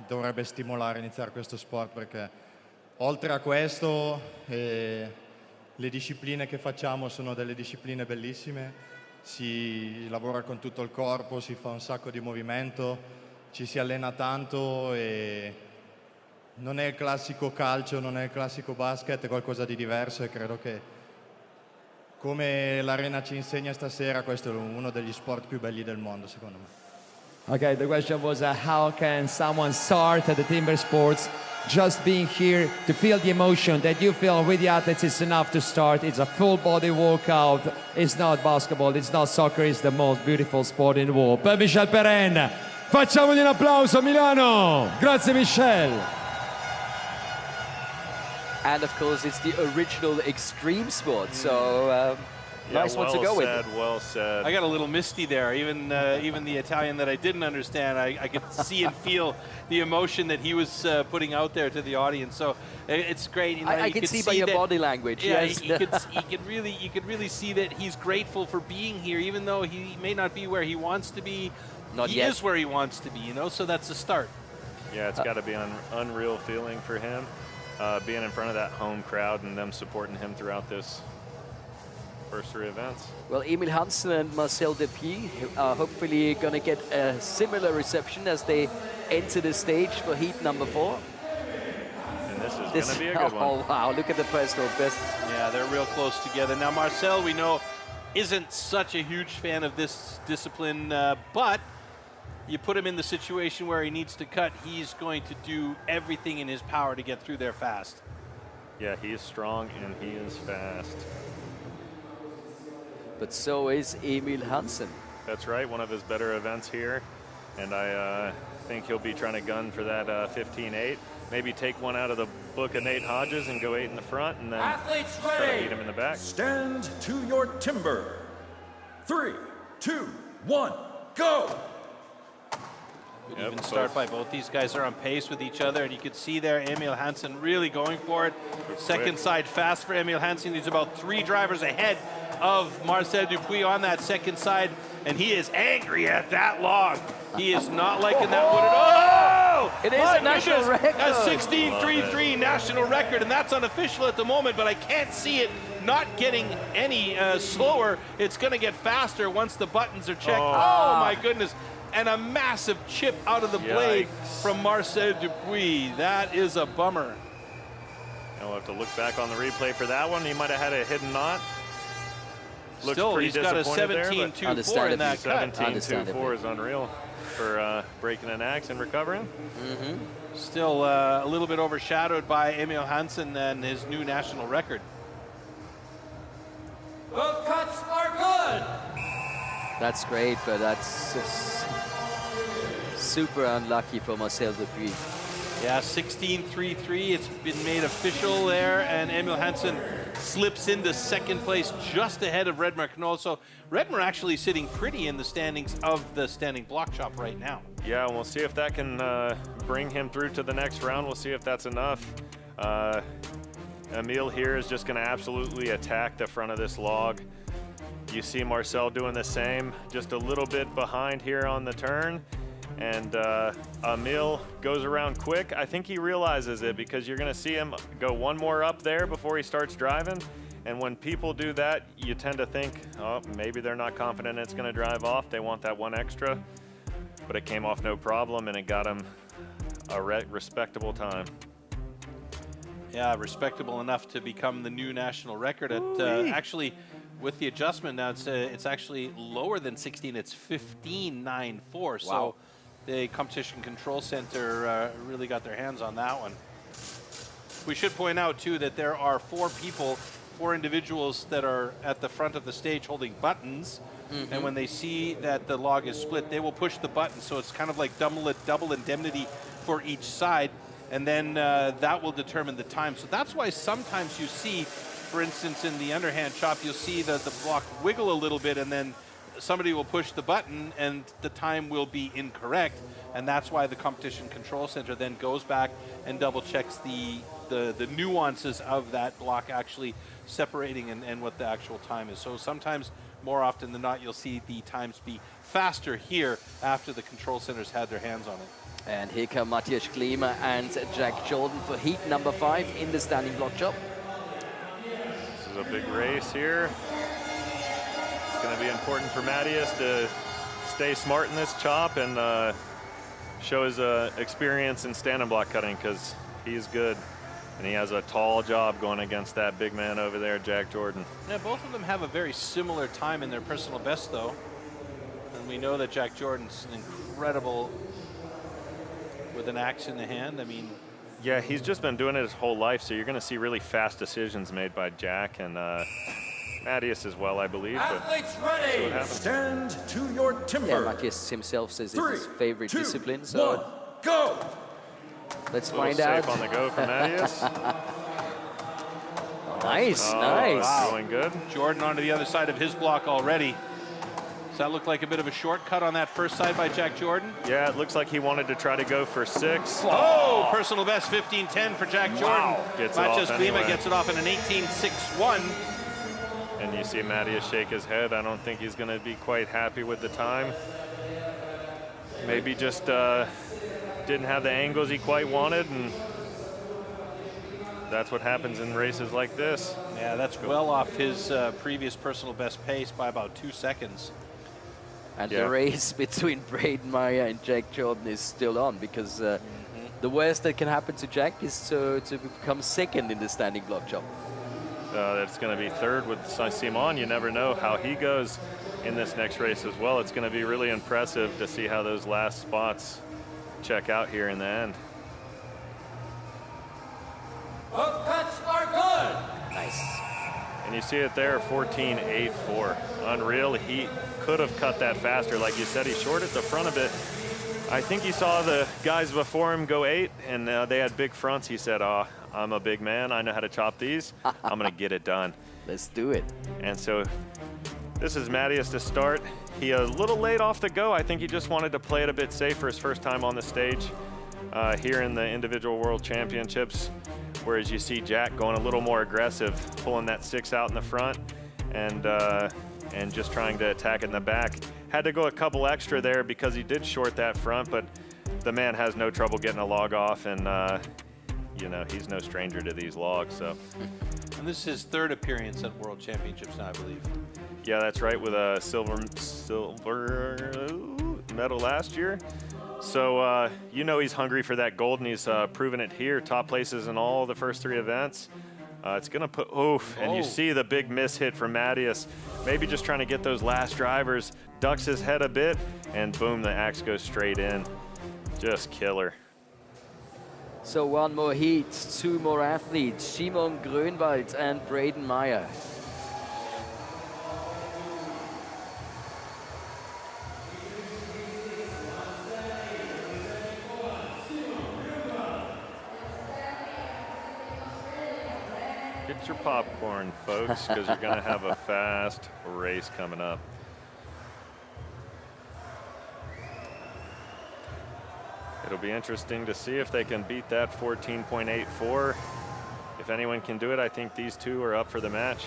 dovrebbe stimolare a iniziare questo sport, perché oltre a questo le discipline che facciamo sono delle discipline bellissime, si lavora con tutto il corpo, si fa un sacco di movimento, ci si allena tanto e non è il classico calcio, non è il classico basket, è qualcosa di diverso e credo che, come l'arena ci insegna stasera, questo è uno degli sport più belli del mondo, secondo me. Okay, the question was how can someone start at the timber sports? Just being here to feel the emotion that you feel with the athletes is enough to start. It's a full body workout. It's not basketball, it's not soccer, it's the most beautiful sport in the world. Per Michel Perrin, facciamogli un applauso, Milano! Grazie Michel! And of course, it's the original extreme sport, so nice one to go with. Well said. I got a little misty there. Even the Italian that I didn't understand, I could see and feel the emotion that he was putting out there to the audience. So it's great. You know, I can see by your body language. Yeah, yes. you could really see that he's grateful for being here, even though he may not be where he wants to be. Not he yet. is where he wants to be, you know. So that's a start. Yeah, it's got to be an unreal feeling for him, being in front of that home crowd and them supporting him throughout this first three events. Well, Emil Hansen and Marcel Depies are hopefully going to get a similar reception as they enter the stage for heat number 4. And this is going to be a good one. Oh, wow, look at the personal best. Yeah, they're real close together. Now, Marcel, we know, isn't such a huge fan of this discipline, but you put him in the situation where he needs to cut, he's going to do everything in his power to get through there fast. Yeah, he is strong and he is fast. But so is Emil Hansen. That's right, one of his better events here. And I think he'll be trying to gun for that 15-8. Maybe take one out of the book of Nate Hodges and go 8 in the front and then Athletes try to ready. beat him in the back. Stand to your timber. 3, 2, 1, go! Good even start by both these guys are on pace with each other, and you could see there Emil Hansen really going for it. Second side fast for Emil Hansen. He's about 3 drivers ahead of Marcel Dupuis on that second side, and he is angry at that log. He is not liking that one at all. It is a national record. A 16.33 national record, and that's unofficial at the moment, but I can't see it not getting any slower. It's going to get faster once the buttons are checked. Oh my goodness. And a massive chip out of the blade from Marcel Dupuis. That is a bummer. And we'll have to look back on the replay for that one. He might have had a hidden knot. Looks Still, pretty he's got a disappointed 17.24 in that cut. 17.24 is unreal for breaking an axe and recovering. Still a little bit overshadowed by Emil Hansen and his new national record. Both cuts are good. That's great, but that's just super unlucky for Marcel Dupuis. Yeah, 16.33. It's been made official there, and Emil Hansen slips into second place just ahead of Redmar Knoll. So Redmar actually sitting pretty in the standings of the standing block chop right now. Yeah, and we'll see if that can bring him through to the next round. We'll see if that's enough. Emil here is just going to absolutely attack the front of this log. You see Marcel doing the same, just a little bit behind here on the turn. And Emil goes around quick. I think he realizes it because you're going to see him go one more up there before he starts driving. And when people do that, you tend to think, oh, maybe they're not confident it's going to drive off. They want that one extra. But it came off no problem, and it got him a respectable time. Yeah, respectable enough to become the new national record. At actually, with the adjustment now, it's actually lower than 16. It's 15.94. Wow. So the Competition Control Center really got their hands on that one. We should point out, too, that there are 4 individuals that are at the front of the stage holding buttons. And when they see that the log is split, they will push the button. So it's kind of like double indemnity for each side. And then that will determine the time. So that's why sometimes you see, for instance, in the underhand chop, you'll see the block wiggle a little bit, and then somebody will push the button and the time will be incorrect. And that's why the Competition Control Center then goes back and double checks the nuances of that block actually separating and what the actual time is. So sometimes, more often than not, you'll see the times be faster here after the control centers had their hands on it. And here come Matthias Klima and Jack Jordan for heat number 5 in the standing block chop. This is a big race here. It's going to be important for Matthias to stay smart in this chop and show his experience in standing block cutting, because he's good. And he has a tall job going against that big man over there, Jack Jordan. Yeah, both of them have a very similar time in their personal best, though. And we know that Jack Jordan's incredible with an axe in the hand. I mean, yeah, he's just been doing it his whole life, so you're going to see really fast decisions made by Jack and Matthias as well, I believe. Athletes ready. Stand to your timber. Yeah, Matthias himself says it's his favorite discipline. So 1, go. Let's find out. Safe on the go for Matthias. Nice, oh, nice. Wow. Going good. Jordan onto the other side of his block already. Does that look like a bit of a shortcut on that first side by Jack Jordan? Yeah, it looks like he wanted to try to go for 6. Oh, personal best 15.10 for Jack Jordan. Gets Matthias it off anyway. Klima gets it off in an 18.61. And you see Matthias shake his head. I don't think he's going to be quite happy with the time. Maybe just didn't have the angles he quite wanted, and that's what happens in races like this. Yeah, that's well off his previous personal best pace by about 2 seconds. And the race between Braden Meyer and Jack Jordan is still on, because the worst that can happen to Jack is to become second in the standing block chop. That's going to be third with Simon. You never know how he goes in this next race as well. It's going to be really impressive to see how those last spots check out here in the end. Both cuts are good. Nice. And you see it there, 14.84. Unreal. He could have cut that faster. Like you said, he shorted the front of it. I think he saw the guys before him go 8, and they had big fronts. He said, oh, I'm a big man. I know how to chop these. I'm going to get it done. Let's do it. And so This is Mattias to start. He a little late off the go. I think he just wanted to play it a bit safe for his first time on the stage here in the individual world championships. Whereas you see Jack going a little more aggressive, pulling that 6 out in the front and just trying to attack it in the back. Had to go a couple extra there because he did short that front, but the man has no trouble getting a log off, and you know, he's no stranger to these logs. So. And this is his 3rd appearance at World Championships now, I believe. Yeah, that's right, with a silver medal last year. So, you know, he's hungry for that gold, and he's proven it here. Top places in all the first 3 events. It's going to put, and you see the big miss hit from Mattias. Maybe just trying to get those last drivers, ducks his head a bit, and boom, the axe goes straight in. Just killer. So 1 more heat, 2 more athletes, Simon Grönwald and Braden Meyer. Get your popcorn, folks, because you're going to have a fast race coming up. It'll be interesting to see if they can beat that 14.84. If anyone can do it, I think these 2 are up for the match.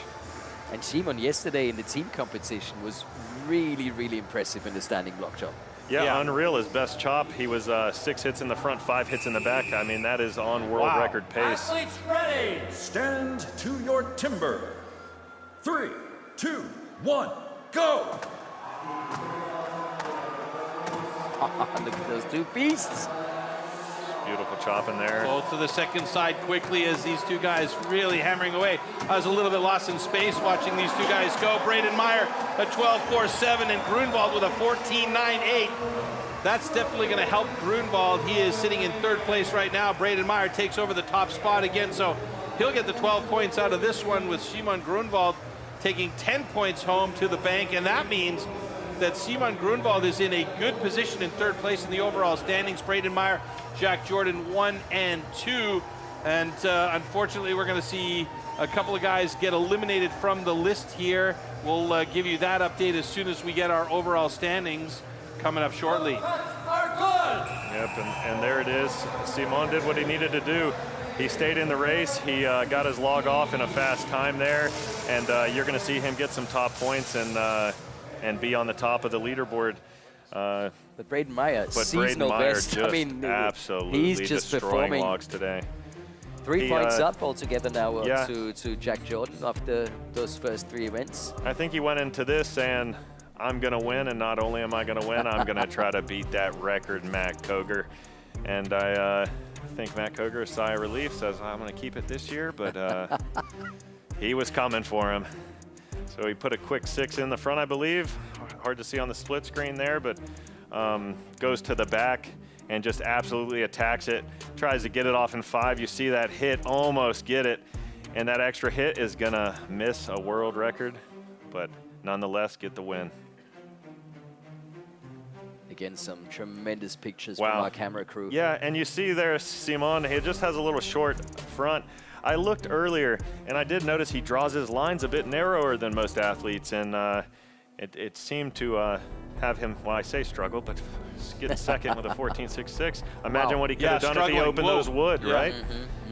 And Simon yesterday in the team competition was really, really impressive in the standing block chop. Yeah, unreal, his best chop. He was 6 hits in the front, 5 hits in the back. I mean, that is on world record pace. Athletes ready. Stand to your timber. 3, 2, 1, go. Look at those 2 beasts. Beautiful chop in there. Both to the second side quickly as these 2 guys really hammering away. I was a little bit lost in space watching these 2 guys go. Braden Meyer a 12.47 and Grönwald with a 14.98. That's definitely going to help Grönwald. He is sitting in 3rd place right now. Braden Meyer takes over the top spot again, so he'll get the 12 points out of this one, with Simon Grönwald taking 10 points home to the bank, and that means that Simon Grönwald is in a good position in 3rd place in the overall standings. Braden Meyer, Jack Jordan 1 and 2. And unfortunately, we're going to see a couple of guys get eliminated from the list here. We'll give you that update as soon as we get our overall standings coming up shortly. Yep, and there it is. Simon did what he needed to do. He stayed in the race. He got his log off in a fast time there. And you're going to see him get some top points and be on the top of the leaderboard. But Braden Meyer, seasonal best. Just I mean, absolutely he's just destroying performing. logs today. 3 points up altogether now to Jack Jordan after those first 3 events. I think he went into this saying, I'm going to win, and not only am I going to win, I'm going to try to beat that record, Matt Koger. And I think Matt Koger, a sigh of relief, says, I'm going to keep it this year, but he was coming for him. So he put a quick 6 in the front, I believe. Hard to see on the split screen there, but goes to the back and just absolutely attacks it. Tries to get it off in 5. You see that hit, almost get it. And that extra hit is going to miss a world record, but nonetheless get the win. Again, some tremendous pictures from our camera crew. Yeah, and you see there Simon, he just has a little short front. I looked earlier, and I did notice he draws his lines a bit narrower than most athletes, and it seemed to have him, well, I say struggle, but getting second with a 14.66. Imagine what he could have done if he opened those wood, right?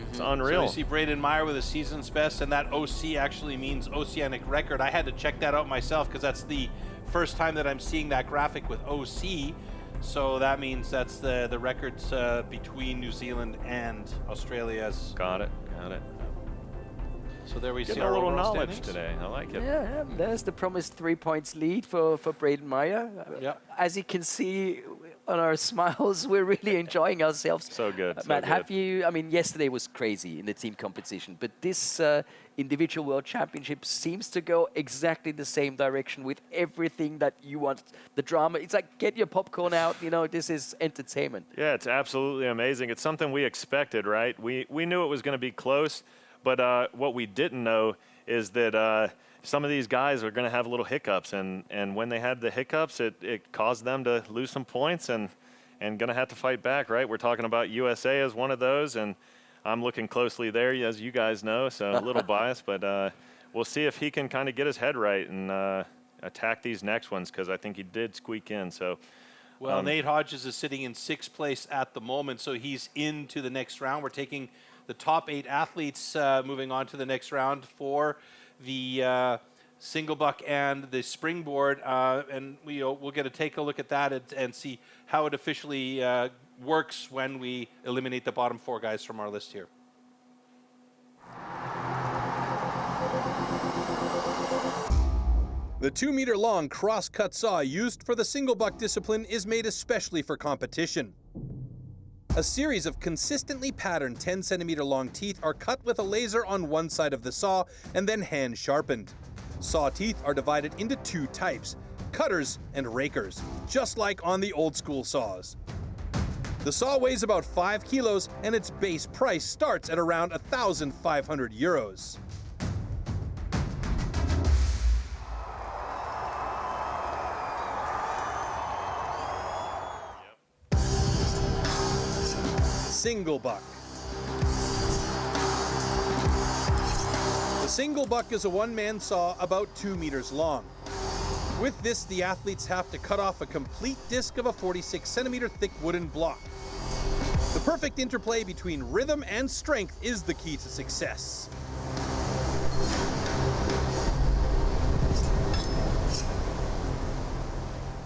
It's unreal. So you see Braden Meyer with a season's best, and that OC actually means oceanic record. I had to check that out myself because that's the first time that I'm seeing that graphic with OC. So that means that's the records between New Zealand and Australia's. Got it, got it. So there we see Getting our a little overall knowledge standings today. I like it. Yeah, there's the promised 3 points lead for Braden Meyer. As you can see on our smiles, we're really enjoying ourselves. So good. Matt, have you, I mean, yesterday was crazy in the team competition, but this individual world championship seems to go exactly the same direction with everything that you want. The drama, it's like, get your popcorn out, you know, this is entertainment. Yeah, it's absolutely amazing. It's something we expected, right? We knew it was going to be close. But what we didn't know is that some of these guys are going to have little hiccups, and when they had the hiccups, it caused them to lose some points and going to have to fight back, right? We're talking about USA as one of those, and I'm looking closely there, as you guys know, so a little biased, but we'll see if he can kind of get his head right and attack these next ones, because I think he did squeak in. So, well, Nate Hodges is sitting in 6th place at the moment, so he's into the next round. We're taking the top 8 athletes moving on to the next round for the single buck and the springboard, and we'll get to take a look at that and see how it officially works when we eliminate the bottom 4 guys from our list here. The 2-meter-long cross-cut saw used for the single buck discipline is made especially for competition. A series of consistently patterned 10-centimeter-long teeth are cut with a laser on one side of the saw and then hand-sharpened. Saw teeth are divided into 2 types, cutters and rakers, just like on the old-school saws. The saw weighs about 5 kilos, and its base price starts at around 1,500 euros. Single buck. The single buck is a one-man saw about 2 meters long. With this, the athletes have to cut off a complete disc of a 46-centimeter thick wooden block. The perfect interplay between rhythm and strength is the key to success.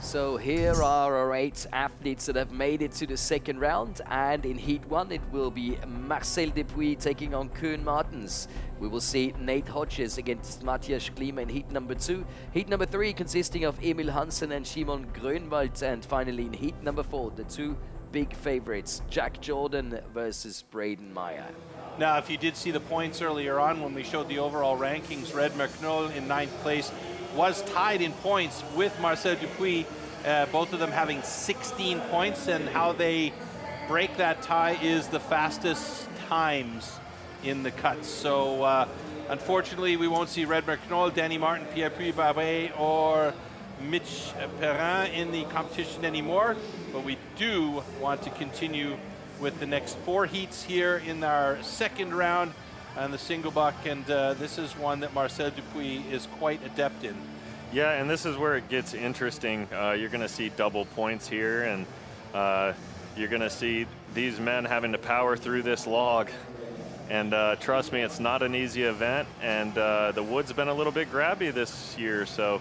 So here are our 8 athletes that have made it to the second round, and in Heat 1 it will be Marcel Dupuis taking on Koen Martens. We will see Nate Hodges against Matthias Klima in Heat number 2. Heat number 3 consisting of Emil Hansen and Shimon Grönwald, and finally in Heat number 4 the 2 big favorites, Jack Jordan versus Braden Meyer. Now, if you did see the points earlier on when we showed the overall rankings, Red McNoll in 9th place was tied in points with Marcel Dupuis, both of them having 16 points, and how they break that tie is the fastest times in the cuts. So unfortunately we won't see Red McNoll, Danny Martin, Pierre-Puy Barret or Mitch Perrin in the competition anymore, but we do want to continue with the next 4 heats here in our second round and the single buck, and this is one that Marcel Dupuis is quite adept in. Yeah, and this is where it gets interesting. You're going to see double points here, and you're going to see these men having to power through this log. And trust me, it's not an easy event, and the wood's been a little bit grabby this year, so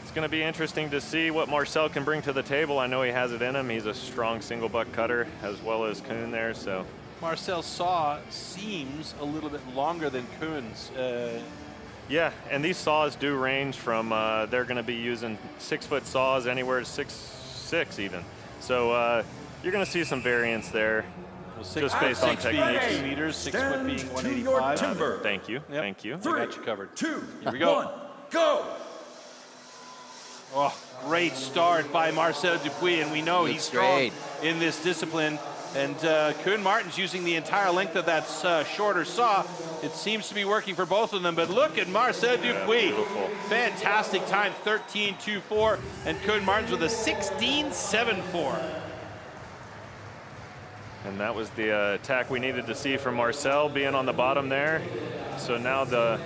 it's going to be interesting to see what Marcel can bring to the table. I know he has it in him. He's a strong single buck cutter, as well as Koen there, so. Marcel's saw seems a little bit longer than Koen's. Yeah, and these saws do range from, they're going to be using 6-foot saws anywhere to 6'6" even. So you're going to see some variance there, just based on techniques. 2 meters, 6 foot being 185. Thank you, thank you. 3, I got you covered. 2, here we go. 1, go! Oh, great start by Marcel Dupuis, and we know he's strong in this discipline. And Koen Martens using the entire length of that shorter saw. It seems to be working for both of them, but look at Marcel Dupuis. Fantastic time, 13.24, and Koen Martens with a 16.74. And that was the attack we needed to see from Marcel, being on the bottom there. So now the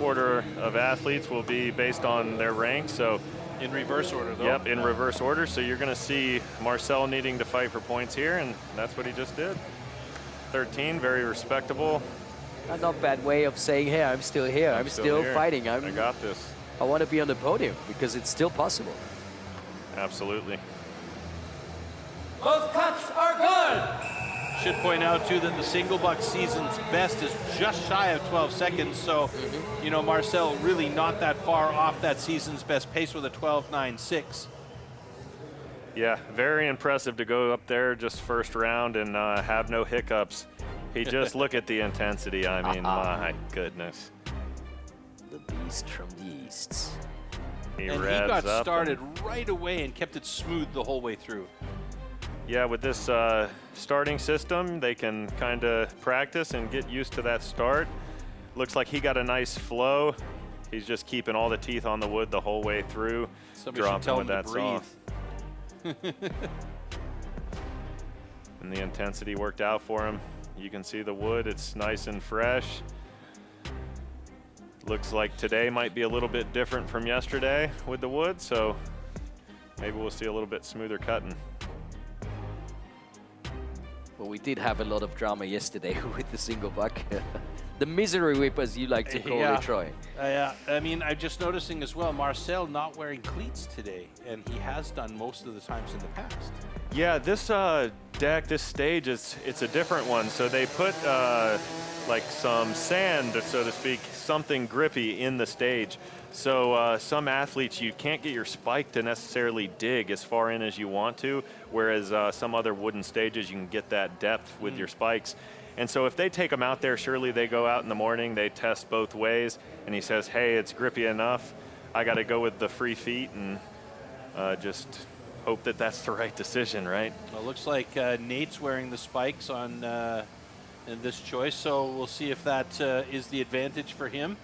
order of athletes will be based on their rank. So in reverse order, though. Yep, in reverse order. So you're going to see Marcel needing to fight for points here, and that's what he just did. 13, very respectable. A not bad way of saying, hey, I'm still here. I'm still here. fighting. I got this. I want to be on the podium because it's still possible. Absolutely. Both cuts are good. Should point out, too, that the single buck season's best is just shy of 12 seconds. So, you know, Marcel really not that far off that season's best pace with a 12.96. Yeah, very impressive to go up there just first round and have no hiccups. He just look at the intensity. I mean, my goodness. The beast from the east. He and he got started right away and kept it smooth the whole way through. Yeah, with this starting system, they can kind of practice and get used to that start. Looks like he got a nice flow. He's just keeping all the teeth on the wood the whole way through. Somebody should tell him to breathe. And the intensity worked out for him. You can see the wood, it's nice and fresh. Looks like today might be a little bit different from yesterday with the wood, so maybe we'll see a little bit smoother cutting. Well, we did have a lot of drama yesterday with the single buck. The misery whip, as you like to call it, Troy. Yeah, I mean, I'm just noticing as well, Marcel not wearing cleats today, and he has done most of the times in the past. Yeah, this deck, this stage, it's a different one. So they put like some sand, so to speak, something grippy in the stage. So some athletes, you can't get your spike to necessarily dig as far in as you want to, whereas some other wooden stages, you can get that depth with your spikes. And so if they take them out there, surely they go out in the morning, they test both ways, and he says, hey, it's grippy enough. I got to go with the free feet and just hope that that's the right decision, right? Well, it looks like Nate's wearing the spikes on in this choice, so we'll see if that is the advantage for him.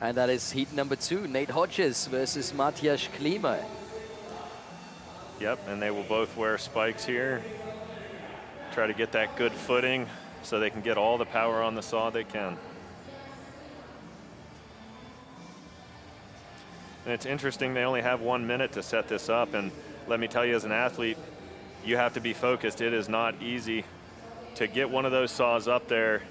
And that is heat number 2, Nate Hodges versus Matthias Klima. Yep, and they will both wear spikes here. Try to get that good footing so they can get all the power on the saw they can. And it's interesting, they only have 1 minute to set this up, and let me tell you, as an athlete, you have to be focused. It is not easy to get one of those saws up there,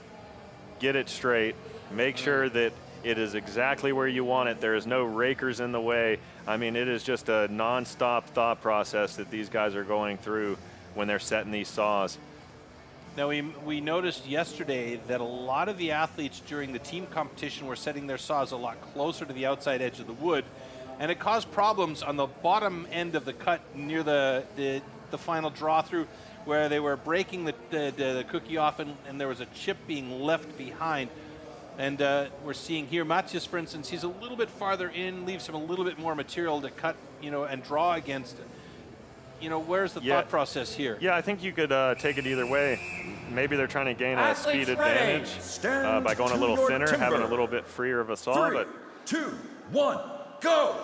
get it straight, make sure that it is exactly where you want it. There is no rakers in the way. I mean, it is just a non-stop thought process that these guys are going through when they're setting these saws. Now, we noticed yesterday that a lot of the athletes during the team competition were setting their saws a lot closer to the outside edge of the wood, and it caused problems on the bottom end of the cut near the final draw through, where they were breaking the cookie off, and there was a chip being left behind. And we're seeing here, Matthias, for instance, he's a little bit farther in, leaves him a little bit more material to cut, you know, and draw against. You know, where's the thought process here? Yeah, I think you could take it either way. Maybe they're trying to gain a speed advantage by going a little thinner, having a little bit freer of a saw. 3, 2, 1, go!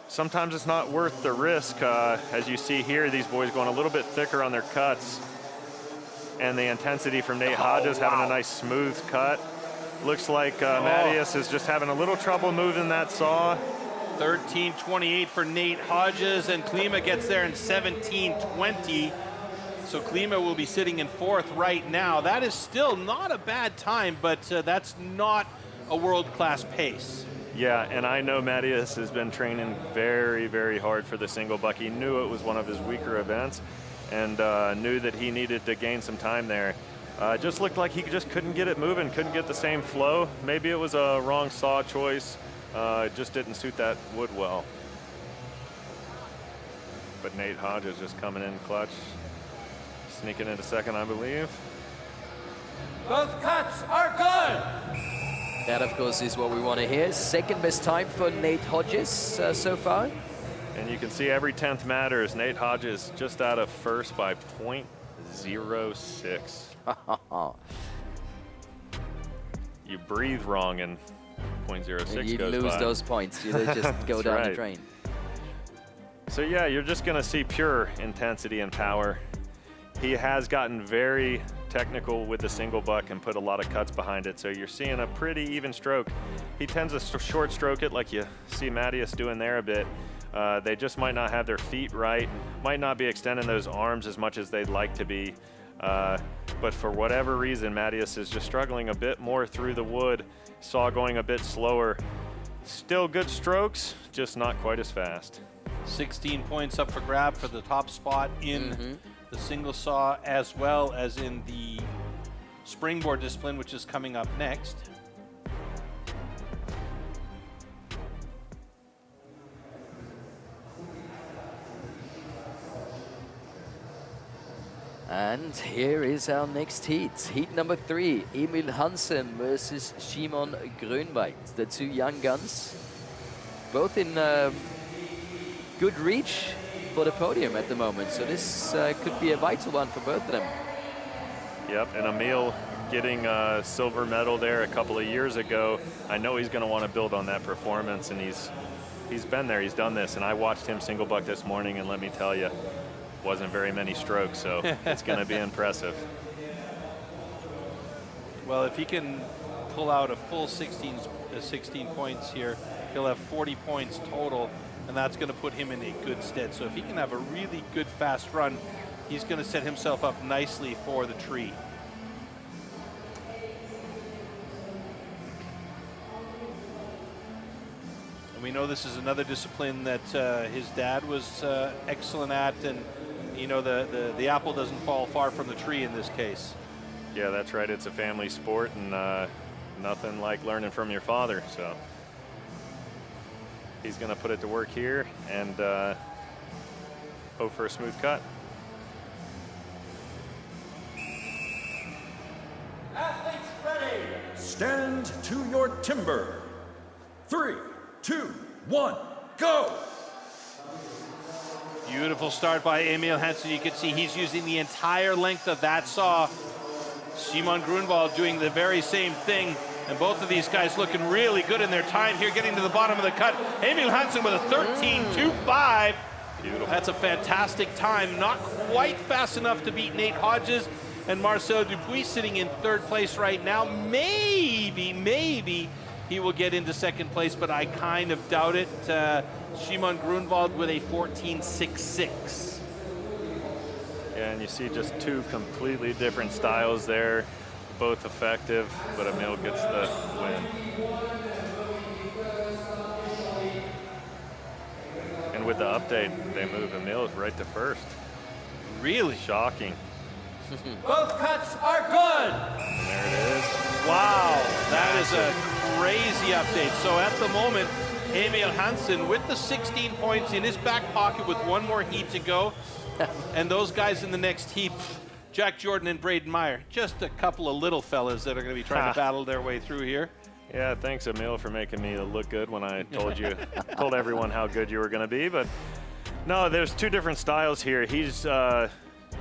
Sometimes it's not worth the risk. As you see here, these boys going a little bit thicker on their cuts. And the intensity from Nate Hodges having a nice smooth cut. Looks like Matthias is just having a little trouble moving that saw. 13:28 for Nate Hodges, and Klima gets there in 17:20. So Klima will be sitting in 4th right now. That is still not a bad time, but that's not a world-class pace. Yeah, and I know Matthias has been training very, very hard for the single buck. He knew it was one of his weaker events, and knew that he needed to gain some time there. Just looked like he just couldn't get it moving, couldn't get the same flow. Maybe it was a wrong saw choice. It just didn't suit that wood well. But Nate Hodges just coming in clutch, sneaking into 2nd, I believe. Both cuts are good. That, of course, is what we want to hear. 2nd best time for Nate Hodges so far. And you can see every 10th matters. Nate Hodges just out of 1st by 0.06. You breathe wrong and 0.06 you goes lose by. those points. They just go down the drain. So yeah, you're just going to see pure intensity and power. He has gotten very technical with the single buck and put a lot of cuts behind it. So you're seeing a pretty even stroke. He tends to short stroke it like you see Matthias doing there a bit. They just might not have their feet right, might not be extending those arms as much as they'd like to be. But for whatever reason, Matthias is just struggling a bit more through the wood. Saw going a bit slower. Still good strokes, just not quite as fast. 16 points up for grab for the top spot in the single saw, as well as in the springboard discipline, which is coming up next. And here is our next heat. Heat number 3, Emil Hansen versus Shimon Grönweit. The 2 young guns, both in good reach for the podium at the moment. So this could be a vital one for both of them. Yep, and Emil getting a silver medal there a couple of years ago. I know he's going to want to build on that performance, and he's been there, he's done this. And I watched him single buck this morning, and let me tell you, wasn't very many strokes, so it's going to be impressive. Well, if he can pull out a full 16 points here, he'll have 40 points total, and that's going to put him in a good stead. So if he can have a really good fast run, he's going to set himself up nicely for the tree. And we know this is another discipline that his dad was excellent at, and you know, the apple doesn't fall far from the tree in this case. Yeah, that's right. It's a family sport, and nothing like learning from your father. So he's going to put it to work here and hope for a smooth cut. Athletes ready. Stand to your timber. 3, 2, 1, go. Beautiful start by Emil Hansen. You can see he's using the entire length of that saw. Simon Grunwald doing the very same thing. And both of these guys looking really good in their time here, getting to the bottom of the cut. Emil Hansen with a 13.25. Beautiful. That's a fantastic time. Not quite fast enough to beat Nate Hodges. And Marcel Dupuis sitting in third place right now. Maybe he will get into second place, but I kind of doubt it. Simon Grunwald with a 14.66. Yeah, and you see just two completely different styles there, both effective, but Emil gets the win. And with the update, they move Emil right to first. Really? Shocking. Both cuts are good. And there it is. Wow, that is a crazy update. So at the moment, Emil Hansen with the 16 points in his back pocket with one more heat to go. And those guys in the next heat, Jack Jordan and Braden Meyer, just a couple of little fellas that are going to be trying to battle their way through here. Yeah, thanks, Emil, for making me look good when I told everyone how good you were going to be. But no, there's two different styles here. He's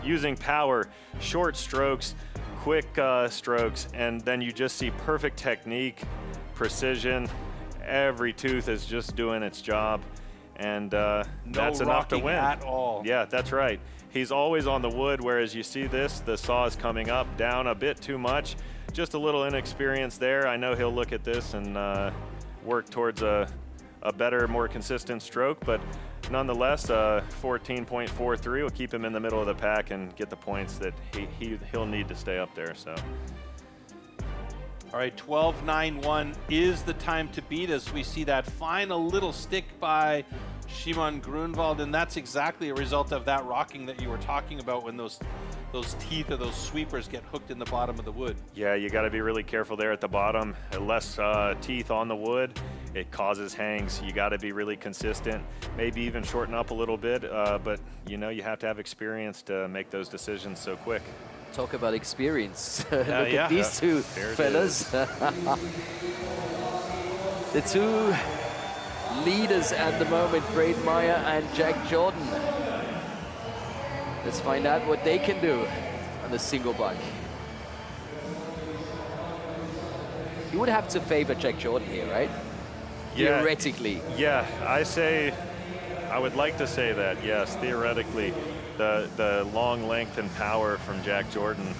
using power, short strokes, quick strokes, and then you just see perfect technique, precision. Every tooth is just doing its job, and that's enough to win. At all. Yeah, that's right. He's always on the wood, whereas you see this, the saw is coming up, down a bit too much. Just a little inexperience there. I know he'll look at this and work towards a better, more consistent stroke, but nonetheless, 14.43 will keep him in the middle of the pack and get the points that he'll need to stay up there. So. All right, 12.91 is the time to beat us. We see that final little stick by Simon Grunwald, and that's exactly a result of that rocking that you were talking about when those teeth or those sweepers get hooked in the bottom of the wood. Yeah, you got to be really careful there at the bottom. Less teeth on the wood, it causes hangs. You got to be really consistent, maybe even shorten up a little bit, but you know, you have to have experience to make those decisions so quick. Talk about experience. Look at these two fellas. The two leaders at the moment, Braden Meyer and Jack Jordan. Let's find out what they can do on the single buck. You would have to favor Jack Jordan here, right? Yeah, theoretically. Yeah, I would like to say that, yes, theoretically. The long length and power from Jack Jordan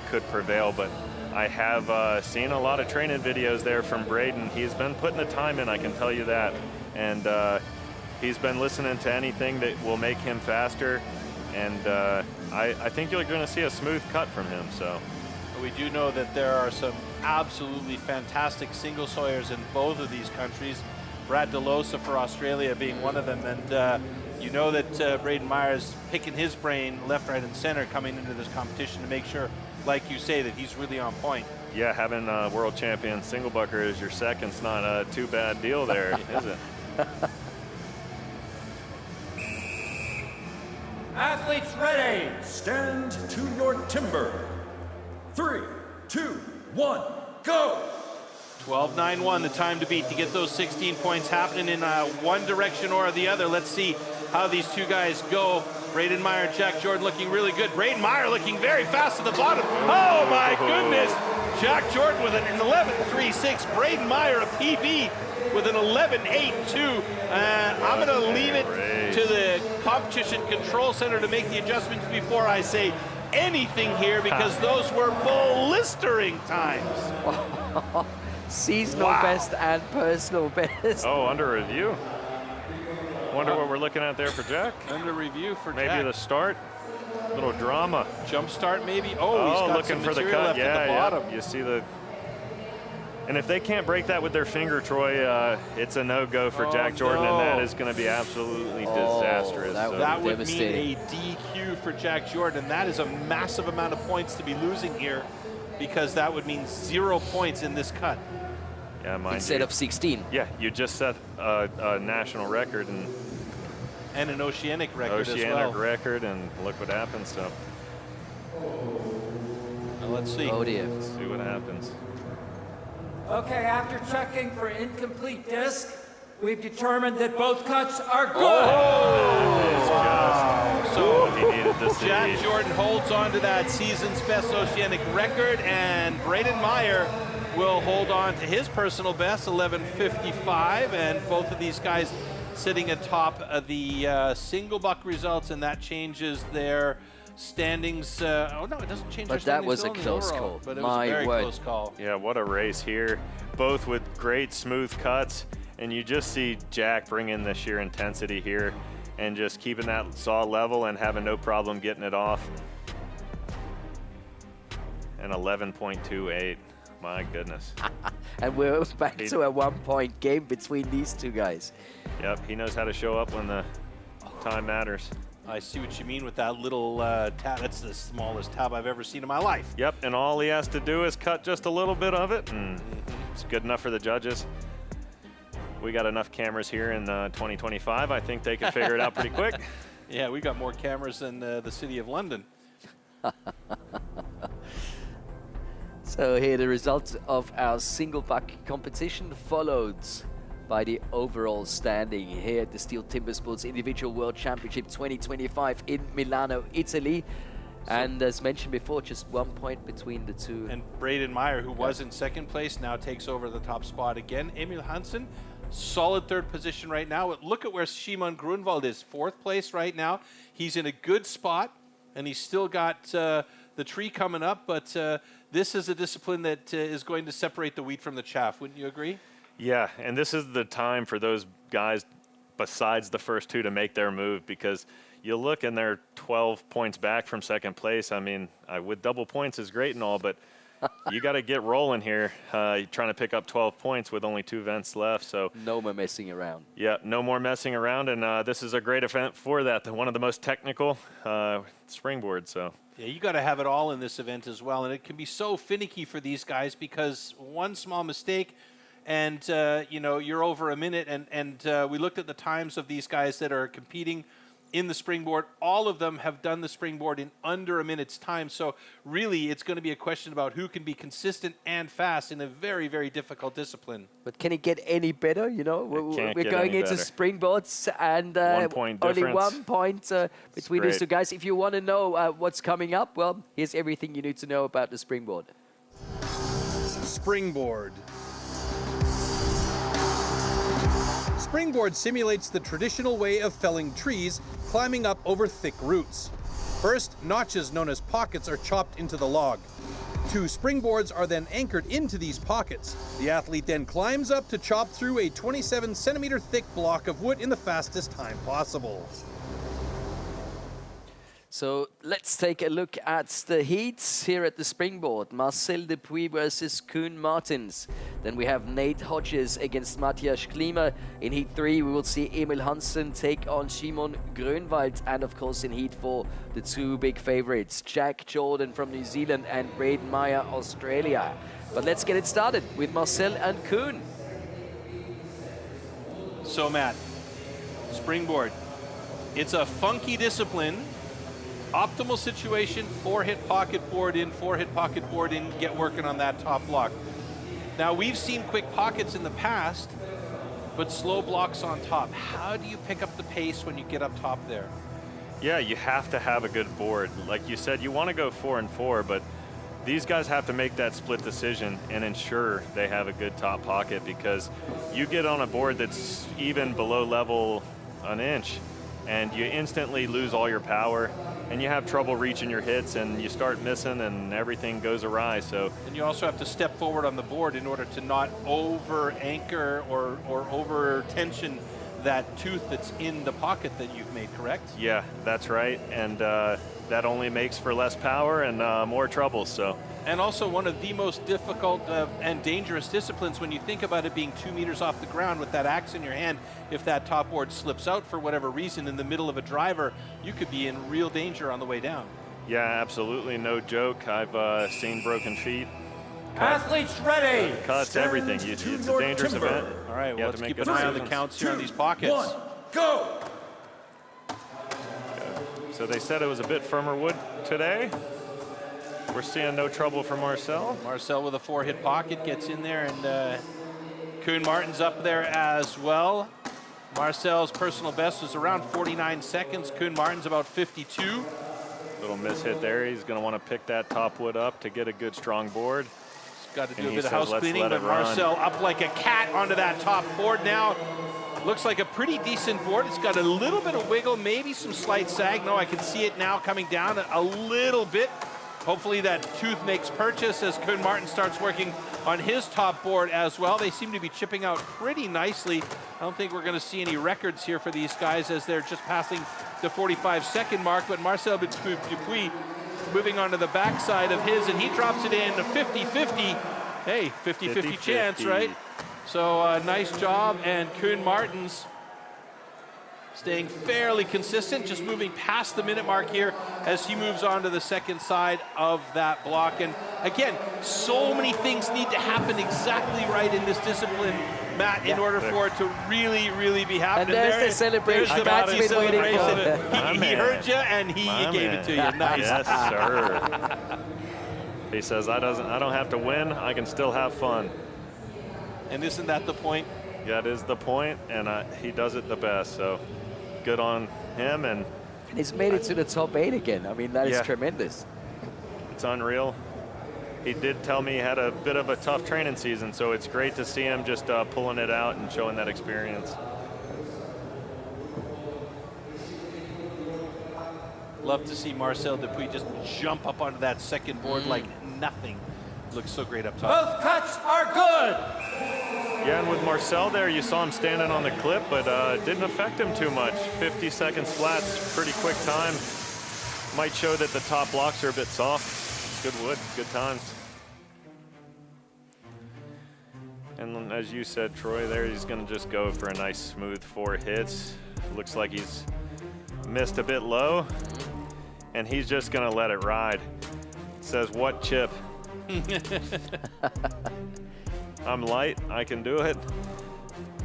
could prevail, but I have seen a lot of training videos there from Braden. He's been putting the time in, I can tell you that. And he's been listening to anything that will make him faster. And I think you're going to see a smooth cut from him. So we do know that there are some absolutely fantastic single sawyers in both of these countries. Brad DeLosa for Australia being one of them. And you know that Braden Meyer's picking his brain left, right, and center coming into this competition to make sure, like you say, that he's really on point. Yeah, having a world champion singlebucker as your second's not a too bad deal there, is it? Athletes ready. Stand to your timber. 3, 2, 1, go. 12.91, the time to beat to get those 16 points happening in one direction or the other. Let's see how these two guys go. Braden Meyer, Jack Jordan looking really good. Braden Meyer looking very fast at the bottom. Oh my goodness! Jack Jordan with an 11.36. Braden Meyer a PB with an 11.82. I'm going to leave it to the competition control center to make the adjustments before I say anything here, because those were blistering times. Seasonal best and personal best. Oh, under review. Wonder what we're looking at there for Jack. Under review for maybe Jack. The start. Little drama. Jump start maybe. Oh, he's got looking some for the material cut. left at the bottom. Yeah. You see the. And if they can't break that with their finger, Troy, it's a no-go for Jack Jordan, and that is going to be absolutely disastrous. That would mean a DQ for Jack Jordan. That is a massive amount of points to be losing here, because that would mean 0 points in this cut. Yeah, instead of 16. Yeah, you just set a national record and an oceanic record as well. Oceanic record, and look what happens. So now let's see. Oh dear. Let's see what happens. Okay, after checking for incomplete disc, we've determined that both cuts are good. So he needed to see. Jack Jordan holds on to that season's best oceanic record, and Braden Meyer will hold on to his personal best, 11:55, and both of these guys sitting atop of the single buck results, and that changes their standings. Oh no, it doesn't change their standings. But that was a still in the close overall, call. But it was a very close call. Yeah, what a race here. Both with great smooth cuts, and you just see Jack bring in the sheer intensity here and just keeping that saw level and having no problem getting it off. And 11.28. My goodness. And we're back to a 1-point game between these two guys. Yep, he knows how to show up when the time matters. I see what you mean with that little tab. That's the smallest tab I've ever seen in my life. Yep, and all he has to do is cut just a little bit of it, and it's good enough for the judges. We got enough cameras here in 2025. I think they can figure it out pretty quick. Yeah, we got more cameras than the city of London. So here the results of our single buck competition, followed by the overall standing here at the Stihl Timbersports Individual World Championship 2025 in Milano, Italy. And as mentioned before, just 1 point between the two. And Braden Meyer, who was in second place, now takes over the top spot again. Emil Hansen, solid third position right now. Look at where Shimon Grunwald is, fourth place right now. He's in a good spot, and he's still got the tree coming up, but this is a discipline that is going to separate the wheat from the chaff. Wouldn't you agree? Yeah, and this is the time for those guys, besides the first two, to make their move, because you look and they're 12 points back from second place. I mean, with double points is great and all, but you got to get rolling here. You're trying to pick up 12 points with only 2 events left. So no more messing around. Yeah, no more messing around, and this is a great event for that. One of the most technical springboards. So. Yeah, you got to have it all in this event as well, and it can be so finicky for these guys because one small mistake, and you know, you're over a minute. And we looked at the times of these guys that are competing in the springboard. All of them have done the springboard in under a minute's time. So really, it's going to be a question about who can be consistent and fast in a very, very difficult discipline. But can it get any better? You know, we're going into springboards, and 1 point only difference. 1 point between these two guys. If you want to know what's coming up, well, here's everything you need to know about the springboard. Springboard. Springboard simulates the traditional way of felling trees, climbing up over thick roots. First, notches known as pockets are chopped into the log. 2 springboards are then anchored into these pockets. The athlete then climbs up to chop through a 27-centimeter thick block of wood in the fastest time possible. So let's take a look at the heats here at the springboard. Marcel Dupuis versus Koen Martins. Then we have Nate Hodges against Matthias Klima. In Heat 3, we will see Emil Hansen take on Shimon Grönwald. And of course in Heat 4, the 2 big favorites, Jack Jordan from New Zealand and Braden Meyer, Australia. But let's get it started with Marcel and Koen. So Matt, springboard. It's a funky discipline. Optimal situation, 4-hit pocket board in, 4-hit pocket board in, get working on that top block. Now, we've seen quick pockets in the past, but slow blocks on top. How do you pick up the pace when you get up top there? Yeah, you have to have a good board. Like you said, you want to go 4 and 4, but these guys have to make that split decision and ensure they have a good top pocket, because you get on a board that's even below level an inch, and you instantly lose all your power, and you have trouble reaching your hits, and you start missing, and everything goes awry. So, and you also have to step forward on the board in order to not over anchor or over tension that tooth that's in the pocket that you've made, correct? yeah, that's right, and that only makes for less power and more trouble. So. And also one of the most difficult and dangerous disciplines when you think about it being 2 meters off the ground with that axe in your hand. If that top board slips out for whatever reason in the middle of a driver, you could be in real danger on the way down. Yeah, absolutely, no joke. I've seen broken feet. Athletes ready. Cuts, everything. It's a dangerous event. All right, well, let's keep an eye on the counts here on these pockets. 1, go! So they said it was a bit firmer wood today. We're seeing no trouble for Marcel. Marcel with a 4-hit pocket gets in there, and Koen Martin's up there as well. Marcel's personal best was around 49 seconds. Koen Martin's about 52. Little mishit there. He's going to want to pick that top wood up to get a good strong board. He's got to do a bit of house cleaning, but Marcel up like a cat onto that top board now. Looks like a pretty decent board. It's got a little bit of wiggle, maybe some slight sag. No, I can see it now coming down a little bit. Hopefully that tooth makes purchase as Koen Martin starts working on his top board as well. They seem to be chipping out pretty nicely. I don't think we're going to see any records here for these guys as they're just passing the 45-second mark, but Marcel Dupuis moving on to the backside of his, and he drops it in 50-50. Hey, 50-50 chance, right? So nice job, and Koen Martin's staying fairly consistent, just moving past the minute mark here as he moves on to the second side of that block. And again, so many things need to happen exactly right in this discipline, Matt, in order for it to really, really be happening. And there's the celebration. There's the Matthew celebration. He Man. heard you, and he gave it to you. Nice. Yes, sir. He says, I don't have to win. I can still have fun. And isn't that the point? That is the point, and he does it the best. So good on him. And he's made it to the top 8 again. I mean, that is tremendous. It's unreal. He did tell me he had a bit of a tough training season, so it's great to see him just pulling it out and showing that experience. Love to see Marcel Dupuis just jump up onto that second board like nothing. Looks so great up top. Both cuts are good. Yeah, and with Marcel there, you saw him standing on the clip, but it didn't affect him too much. 50 seconds flat's pretty quick time. Might show that the top blocks are a bit soft. Good wood, good times. And as you said, Troy, there he's going to just go for a nice smooth 4 hits. Looks like he's missed a bit low, and he's just going to let it ride. Says, what chip? I'm light, I can do it.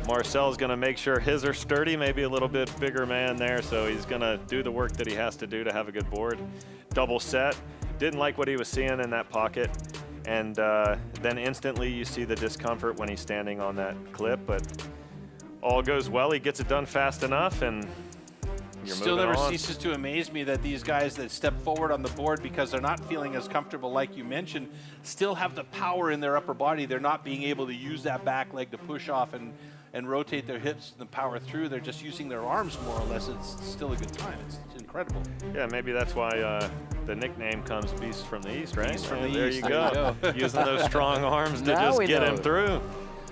Marcel's gonna make sure his are sturdy, maybe a little bit bigger man there, so he's gonna do the work that he has to do to have a good board. Double set, didn't like what he was seeing in that pocket, and then instantly you see the discomfort when he's standing on that clip, but all goes well, he gets it done fast enough, and still never ceases to amaze me that these guys that step forward on the board because they're not feeling as comfortable like you mentioned still have the power in their upper body. They're not being able to use that back leg to push off and rotate their hips and power through. They're just using their arms more or less. It's still a good time. It's incredible. Yeah, maybe that's why the nickname comes Beast from the East, right? Beast from the there East. You go. Using those strong arms to just get him through.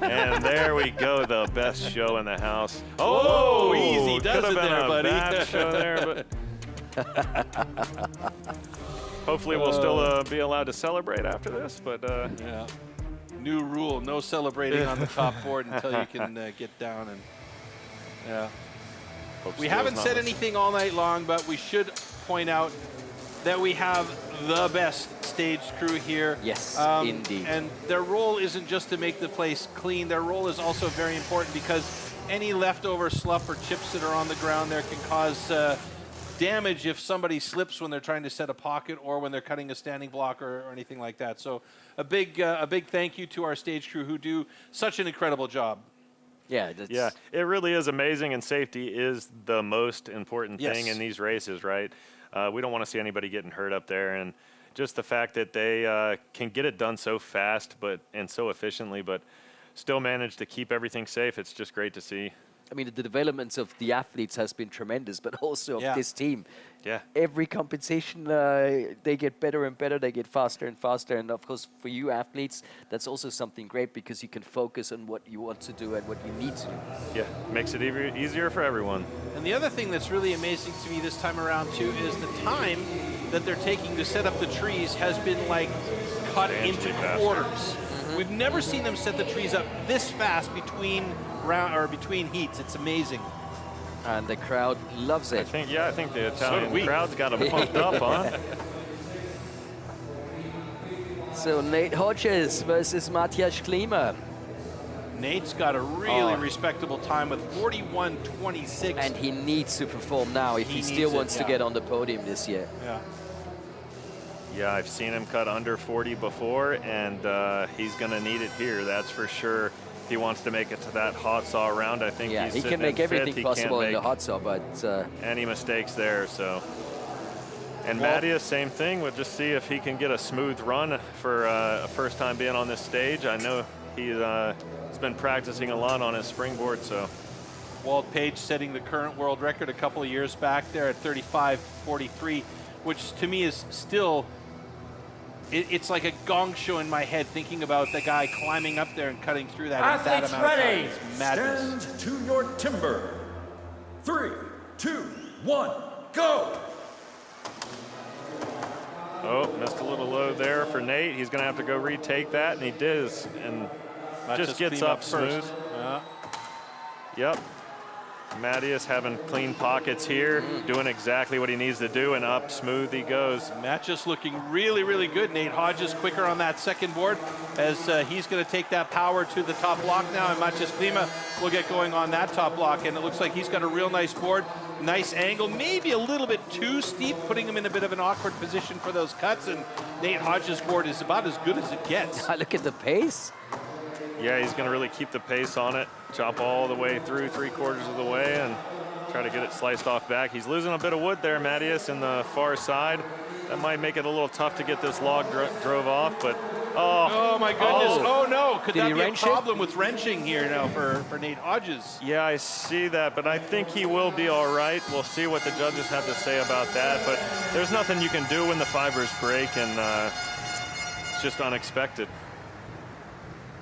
And there we go, the best show in the house. Oh, easy does it there, buddy. Bad show there, but hopefully we'll still be allowed to celebrate after this. But yeah, new rule: no celebrating on the top board until you can get down. And yeah, we haven't said anything all night long, but we should point out that we have the best stage crew here. Yes, indeed. And their role isn't just to make the place clean. Their role is also very important because any leftover slough or chips that are on the ground there can cause damage if somebody slips when they're trying to set a pocket or when they're cutting a standing block or anything like that. So a big thank you to our stage crew who do such an incredible job. Yeah, yeah, it really is amazing, and safety is the most important thing in these races, right? We don't want to see anybody getting hurt up there, and just the fact that they can get it done so fast and so efficiently, but still manage to keep everything safe. It's just great to see. I mean, the development of the athletes has been tremendous, but also of this team. Yeah. Every competition, they get better and better. They get faster and faster. And of course, for you athletes, that's also something great because you can focus on what you want to do and what you need to do. Yeah, makes it easier for everyone. And the other thing that's really amazing to me this time around too is the time that they're taking to set up the trees has been like cut into quarters. We've never seen them set the trees up this fast between heats. It's amazing. And the crowd loves it. I think the Italian crowd's got them pumped up, huh? So Nate Hodges versus Matthias Klima. Nate's got a really respectable time with 41.26. And he needs to perform now if he still wants to get on the podium this year. Yeah. Yeah, I've seen him cut under 40 before, and he's going to need it here, that's for sure. If he wants to make it to that hot saw round, I think he can make everything possible in the hot saw, but any mistakes there. So, and Matthias, same thing. We'll just see if he can get a smooth run for a first time being on this stage. I know he's been practicing a lot on his springboard. So, Walt Page setting the current world record a couple of years back there at 35.43, which to me is still. It's like a gong show in my head thinking about the guy climbing up there and cutting through that in that amount of time. It's madness. Stand to your timber. 3, 2, 1, go! Oh, missed a little low there for Nate. He's going to have to go retake that, and he does, and just gets up smooth. Yep. Matthias having clean pockets here, doing exactly what he needs to do, and up smooth he goes. Matt just looking really, really good. Nate Hodges quicker on that second board as he's going to take that power to the top block now, and Matthias Klima will get going on that top block, and it looks like he's got a real nice board, nice angle, maybe a little bit too steep, putting him in a bit of an awkward position for those cuts, and Nate Hodges' board is about as good as it gets. Look at the pace. Yeah, he's going to really keep the pace on it, chop all the way through 3/4 of the way, and try to get it sliced off back. He's losing a bit of wood there, Matthias, in the far side. That might make it a little tough to get this log drove off, but oh my goodness, oh no, could that be a problem it? with wrenching here now for Nate Hodges? Yeah, I see that, but I think he will be all right. We'll see what the judges have to say about that, but there's nothing you can do when the fibers break, and it's just unexpected.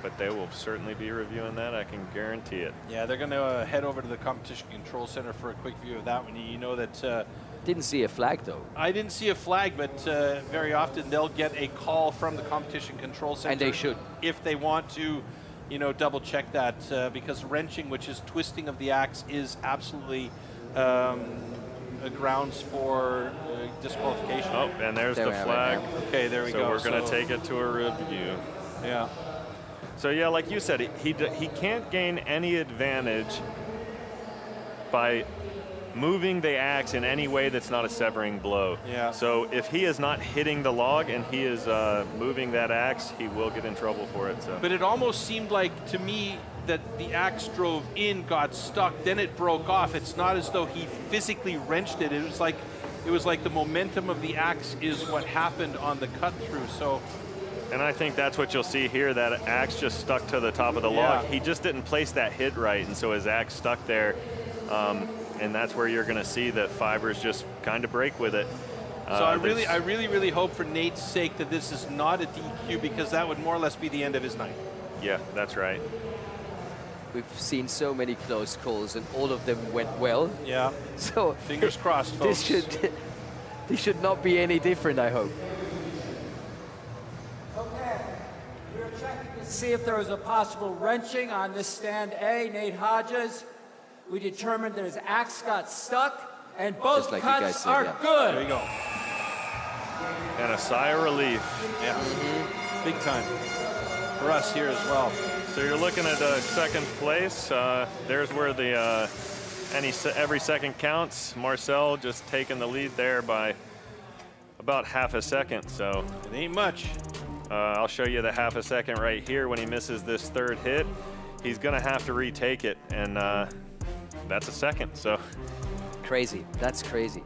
But they will certainly be reviewing that, I can guarantee it. Yeah, they're going to head over to the Competition Control Center for a quick view of that one. You know that... didn't see a flag, though. I didn't see a flag, but very often they'll get a call from the Competition Control Center. And they should. If they want to, double check that, because wrenching, which is twisting of the axe, is absolutely grounds for disqualification. Oh, and there's the flag. Okay, there we go. So we're going to take it to a review. Yeah. So yeah, like you said, he can't gain any advantage by moving the axe in any way that's not a severing blow. Yeah. So if he is not hitting the log and he is moving that axe, he will get in trouble for it. So. But it almost seemed like to me that the axe drove in, got stuck, then it broke off. It's not as though he physically wrenched it. It was like the momentum of the axe is what happened on the cut through. So. And I think that's what you'll see here, that axe just stuck to the top of the log. He just didn't place that hit right, and so his axe stuck there. And that's where you're going to see the fibers just kind of break with it. So I really hope for Nate's sake that this is not a DQ, because that would more or less be the end of his night. Yeah, that's right. We've seen so many close calls, and all of them went well. Yeah. So fingers crossed, folks. This should not be any different, I hope. See if there was a possible wrenching on this stand A, Nate Hodges. We determined that his axe got stuck, and both cuts are good. There you go. And a sigh of relief. Yeah, big time for us here as well. So you're looking at second place. There's where the every second counts. Marcel just taking the lead there by about half a second. So it ain't much. I'll show you the half a second right here. When he misses this third hit, he's going to have to retake it, and that's a second. So crazy. That's crazy.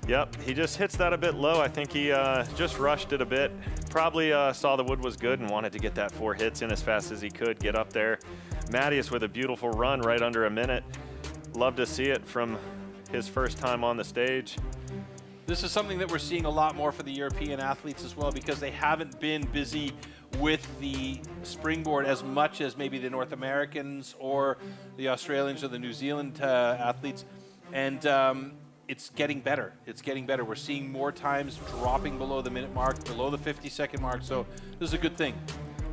Yep, he just hits that a bit low. I think he just rushed it a bit. Probably saw the wood was good and wanted to get that 4 hits in as fast as he could, get up there. Matthias with a beautiful run right under a minute. love to see it from his first time on the stage. This is something that we're seeing a lot more for the European athletes as well, because they haven't been busy with the springboard as much as maybe the North Americans or the Australians or the New Zealand athletes. And it's getting better. It's getting better. We're seeing more times dropping below the minute mark, below the 50-second mark. So this is a good thing.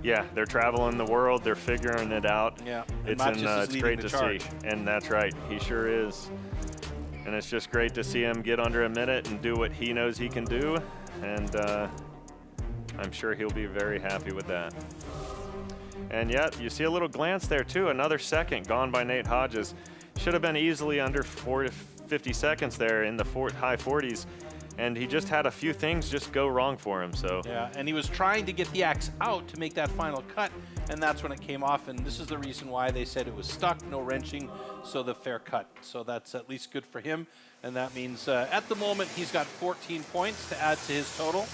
Yeah, they're traveling the world. They're figuring it out. Yeah, it's great to see. And that's right. He sure is. And it's just great to see him get under a minute and do what he knows he can do. And I'm sure he'll be very happy with that. And yeah, you see a little glance there too. Another second gone by Nate Hodges. Should have been easily under 50 seconds there in the high 40s. And he just had a few things just go wrong for him. So yeah, and he was trying to get the axe out to make that final cut, and that's when it came off. And this is the reason why they said it was stuck, no wrenching, so the fair cut. So that's at least good for him. And that means at the moment he's got 14 points to add to his total.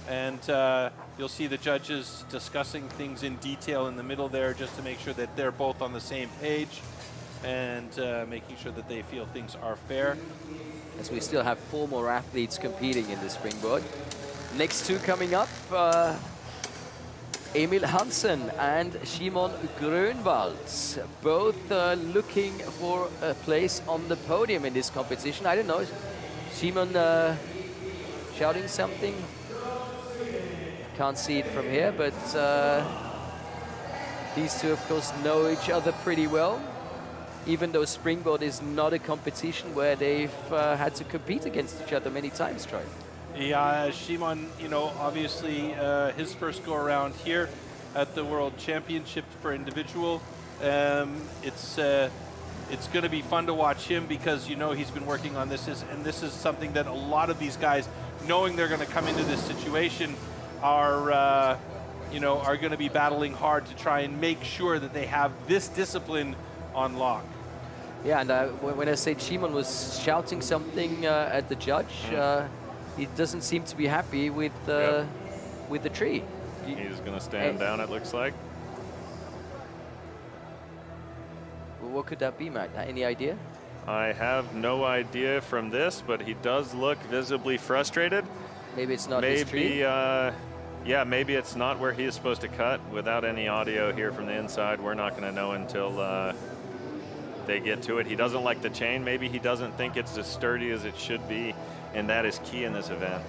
And you'll see the judges discussing things in detail in the middle there, just to make sure that they're both on the same page and making sure that they feel things are fair. As we still have 4 more athletes competing in the springboard. Next 2 coming up, Emil Hansen and Simon Grönwald, both looking for a place on the podium in this competition. I don't know, Simon shouting something? Can't see it from here, but these two, of course, know each other pretty well. Even though springboard is not a competition where they've had to compete against each other many times, Troy. Yeah, Shimon, you know, obviously his first go around here at the World Championship for individual. It's going to be fun to watch him, because you know he's been working on this, and this is something that a lot of these guys, knowing they're going to come into this situation, are are going to be battling hard to try and make sure that they have this discipline on lock. Yeah, and when I say Shimon was shouting something at the judge, he doesn't seem to be happy with the tree. He's going to stand down, it looks like. Well, what could that be, Matt? Any idea? I have no idea from this, but he does look visibly frustrated. Maybe it's not his tree? Yeah, maybe it's not where he is supposed to cut. Without any audio here from the inside, we're not going to know until they get to it. He doesn't like the chain. Maybe he doesn't think it's as sturdy as it should be, and that is key in this event.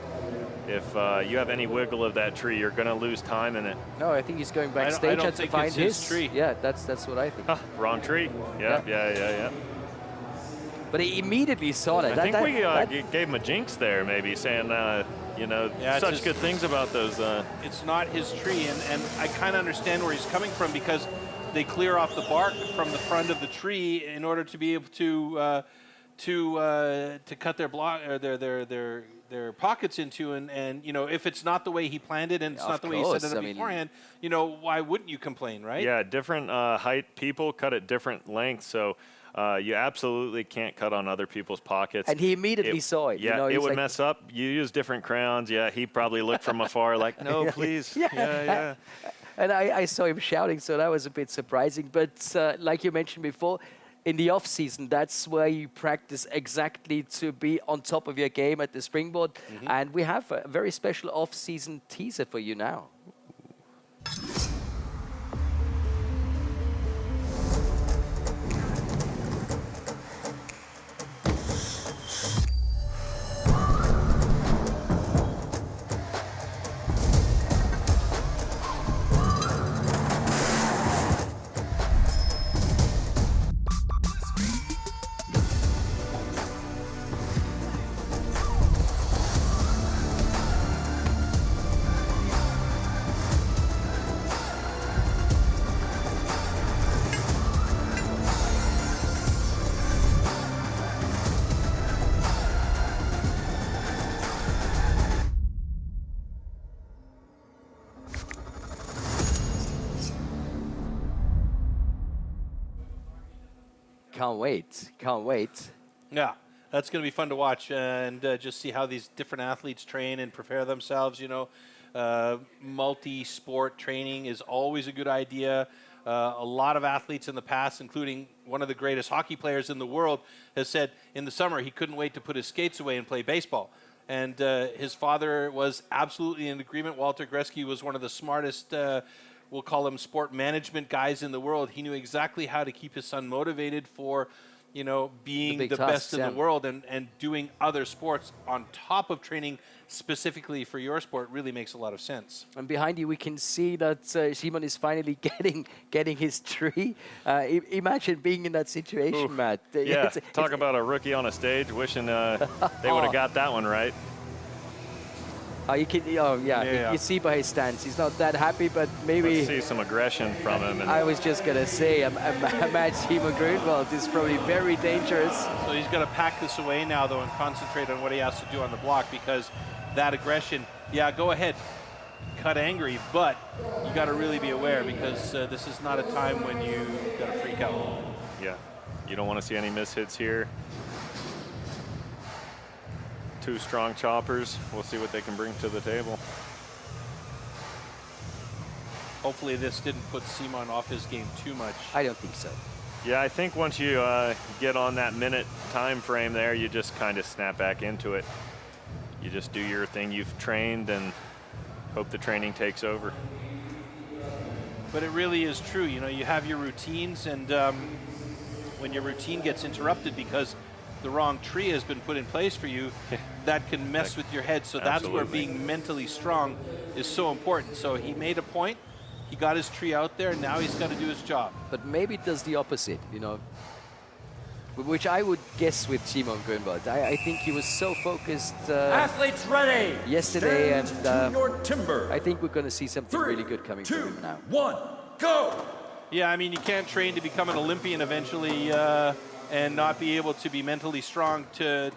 If you have any wiggle of that tree, you're going to lose time in it. No, I think he's going backstage I don't to think find it's his tree. Yeah, that's what I think. Wrong tree. Yeah. But he immediately saw that. I think we gave him a jinx there, maybe, saying, such good things about those. It's not his tree, and I kind of understand where he's coming from, because they clear off the bark from the front of the tree in order to be able to cut their block or their pockets into, and you know, if it's not the way he planned it and it's not the way he set it up beforehand, you know, why wouldn't you complain, right? Yeah, different height people cut at different lengths, so you absolutely can't cut on other people's pockets. And he immediately saw it. Yeah, you know, it would mess up. You use different crowns. Yeah, he probably looked from afar like, no, please. Yeah. And I saw him shouting, so that was a bit surprising. But like you mentioned before, in the off-season, that's where you practice exactly to be on top of your game at the springboard. And we have a very special off-season teaser for you now. Can't wait. Yeah, that's going to be fun to watch, and just see how these different athletes train and prepare themselves. You know, multi-sport training is always a good idea. A lot of athletes in the past, including one of the greatest hockey players in the world, has said in the summer he couldn't wait to put his skates away and play baseball. And his father was absolutely in agreement. Walter Gretzky was one of the smartest, we'll call him sport management guys in the world. He knew exactly how to keep his son motivated for, you know, being the best in the world, and doing other sports on top of training specifically for your sport really makes a lot of sense. And behind you, we can see that Simon is finally getting his tree. Imagine being in that situation, Oof. Matt. Yeah, talk about a rookie on a stage wishing they would have got that one right. You can, you see by his stance, he's not that happy, but maybe... Let's see some aggression from him. And I was just going to say, a match Simon Grunwald is probably very dangerous. So he's got to pack this away now, though, and concentrate on what he has to do on the block, because that aggression, yeah, go ahead, cut angry, but you got to really be aware, because this is not a time when you got to freak out. Yeah, you don't want to see any mishits here. Two strong choppers. We'll see what they can bring to the table. Hopefully this didn't put Simon off his game too much. I don't think so. Yeah, I think once you get on that minute time frame there, you just kind of snap back into it. You just do your thing you've trained and hope the training takes over. But it really is true. You know, you have your routines, and when your routine gets interrupted because the wrong tree has been put in place for you, that can mess with your head. So that's where being mentally strong is so important. So he made a point. He got his tree out there, and now he's got to do his job. But maybe it does the opposite, you know, which I would guess with Simon Grunwald. I think he was so focused athletes ready yesterday, and to your timber. I think we're going to see something really good coming from him now. 1, go! Yeah, I mean, you can't train to become an Olympian eventually and not be able to be mentally strong to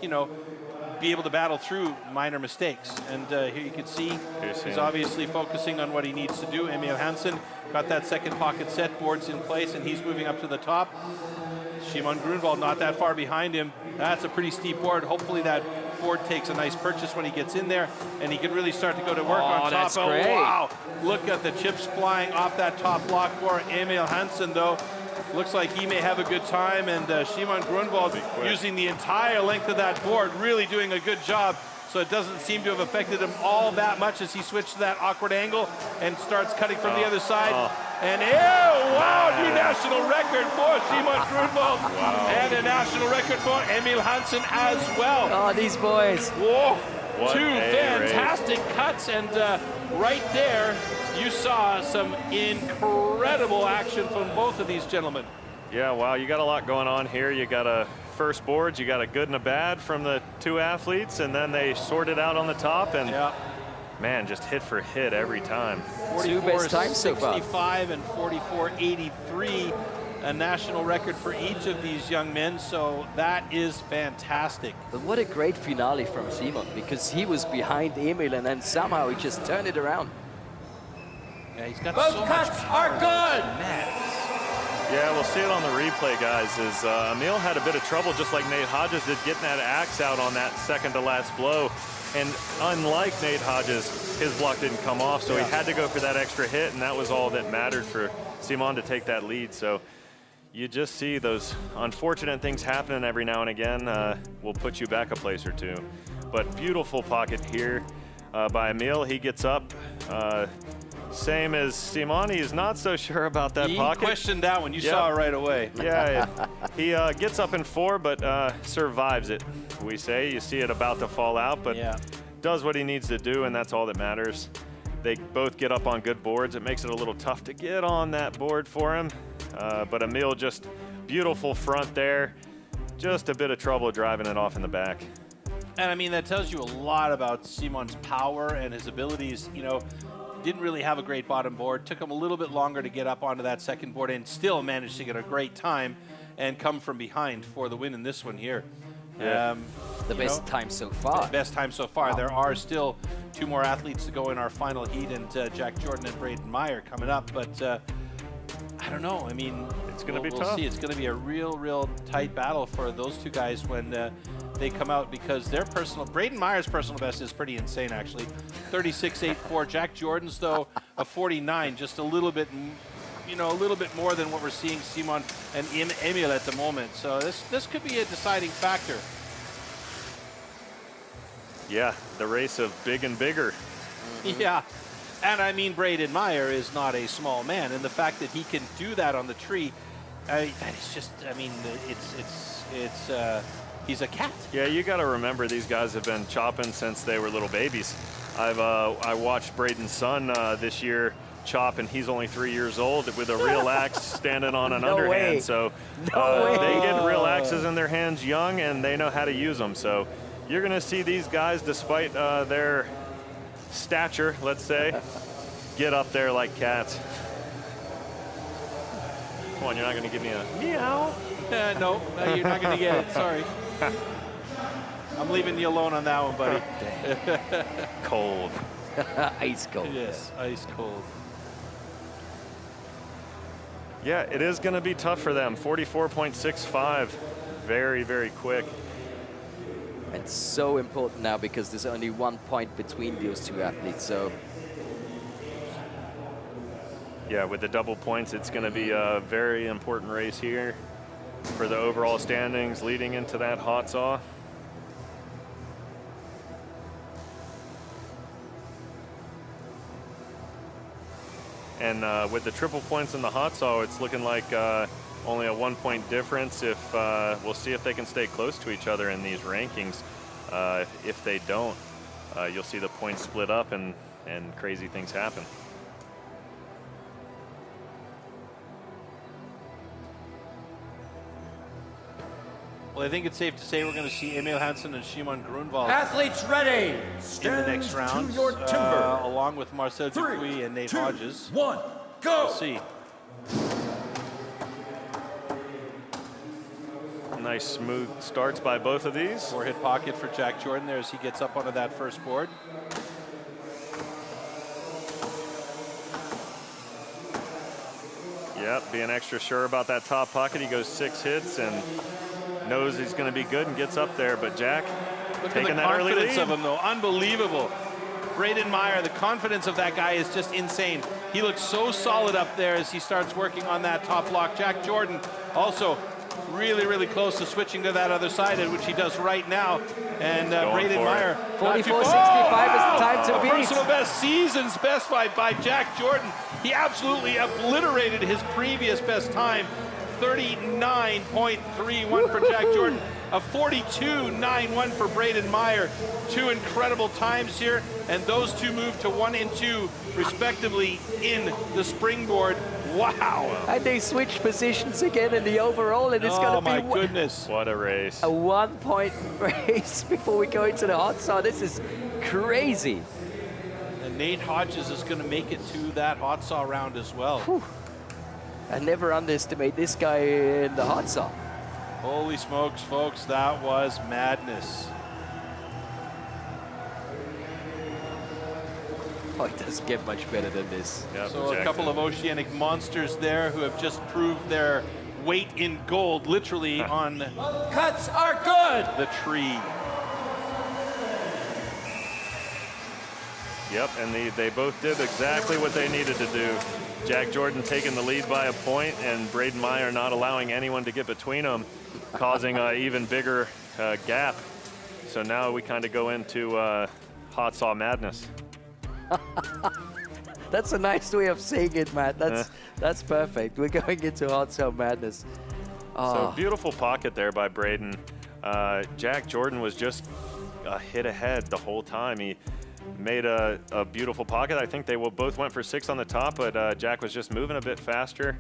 you know, be able to battle through minor mistakes. And here you can see he's obviously focusing on what he needs to do. Emil Hansen got that second pocket set, boards in place, and he's moving up to the top. Simon Grunwald not that far behind him. That's a pretty steep board. Hopefully that board takes a nice purchase when he gets in there, and he can really start to go to work on top. That's great. Oh, wow. Look at the chips flying off that top block for Emil Hansen, though. Looks like he may have a good time, and Simon Grunwald using the entire length of that board, really doing a good job. So it doesn't seem to have affected him all that much as he switched to that awkward angle and starts cutting from the other side. And wow, new national record for Simon Grunwald. And a national record for Emil Hansen as well. Oh, these boys. Whoa, two fantastic cuts, and right there, you saw some incredible action from both of these gentlemen. Yeah, wow, you got a lot going on here. You got a first boards, you got a good and a bad from the two athletes, and then they sorted out on the top, and man, just hit for hit every time. 44.65 and 44.83, a national record for each of these young men, so that is fantastic. But what a great finale from Simon, because he was behind Emil, and then somehow he just turned it around. Yeah, he's got both so cuts much are good. Yeah, we'll see it on the replay, guys, as Emil had a bit of trouble, just like Nate Hodges did, getting that axe out on that second to last blow. And unlike Nate Hodges, his block didn't come off, so he had to go for that extra hit, and that was all that mattered for Simon to take that lead. So you just see those unfortunate things happening every now and again. Will put you back a place or two. But beautiful pocket here by Emil. He gets up. Same as Simon, he's not so sure about that pocket. He questioned that one. You saw it right away. Yeah, he gets up in 4, but survives it, we say. You see it about to fall out, but does what he needs to do, and that's all that matters. They both get up on good boards. It makes it a little tough to get on that board for him, but Emil just beautiful front there. Just a bit of trouble driving it off in the back. And I mean, that tells you a lot about Simon's power and his abilities. You know, didn't really have a great bottom board. Took him a little bit longer to get up onto that second board, and still managed to get a great time and come from behind for the win in this one here. The best time so far. The best time so far. Wow. There are still 2 more athletes to go in our final heat, and Jack Jordan and Braden Meyer coming up. But I don't know. I mean, it's going to be we'll tough. See. It's going to be a real tight battle for those 2 guys when they come out, because their Braden Meyer's personal best is pretty insane, actually. 36.84. Jack Jordan's, though, a 49, just a little bit, you know, a little bit more than what we're seeing Simon and Emil at the moment. So this could be a deciding factor. Yeah, the race of big and bigger. Yeah, and I mean, Braden Meyer is not a small man, and the fact that he can do that on the tree, it's just, I mean, he's a cat. Yeah, you got to remember these guys have been chopping since they were little babies. I watched Braden's son this year chop, and he's only 3 years old with a real axe standing on an underhand. Way. So they get real axes in their hands young, and they know how to use them. So you're going to see these guys, despite their stature, let's say, get up there like cats. Come on, you're not going to give me a meow? No, you're not going to get it. Sorry. I'm leaving you alone on that one, buddy. Cold. Ice cold. Yes, ice cold. Yeah, it is going to be tough for them. 44.65. Very, very quick. And so important now because there's only 1 point between those two athletes. So yeah, with the double points, it's going to be a very important race here for the overall standings leading into that hot saw. And with the triple points in the hot saw, it's looking like only a 1 point difference. If we'll see if they can stay close to each other in these rankings. If they don't, you'll see the points split up and crazy things happen. Well, I think it's safe to say we're going to see Emil Hansen and Shimon Grunwald. Athletes ready. In the next round, along with Marcel Dupuis and Nate Hodges. 1, go. We'll see. Nice smooth starts by both of these. 4-hit pocket for Jack Jordan there as he gets up onto that first board. Yep, being extra sure about that top pocket. He goes 6 hits and knows he's going to be good and gets up there. But Jack, look taking at the that early confidence lead. of him, though. Unbelievable. Braden Meyer, the confidence of that guy is just insane. He looks so solid up there as he starts working on that top block. Jack Jordan also really, really close to switching to that other side, which he does right now. And Braden Meyer. 44.65 is the time to beat. Personal best, season's best by Jack Jordan. He absolutely obliterated his previous best time. 39.31 for Jack Jordan. A 42.91 for Braden Meyer. Two incredible times here, and those two move to 1 and 2 respectively in the springboard. Wow. And they switch positions again in the overall, and it's going to be my goodness. What a race. A 1 point race before we go into the hot saw. This is crazy. And Nate Hodges is going to make it to that hot saw round as well. Whew. I never underestimate this guy in the hot saw. Holy smokes, folks, that was madness. Oh, it doesn't get much better than this. Yep, So exactly. a couple of oceanic monsters there who have just proved their weight in gold, literally on Cuts are good. the tree. Yep, and they both did exactly what they needed to do. Jack Jordan taking the lead by a point, and Braden Meyer not allowing anyone to get between them, causing an even bigger gap. So now we kind of go into hot saw madness. That's a nice way of saying it, Matt. That's perfect. We're going into hot saw madness. So beautiful pocket there by Braden. Jack Jordan was just a hit ahead the whole time. He made a beautiful pocket. I think they both went for 6 on the top, but Jack was just moving a bit faster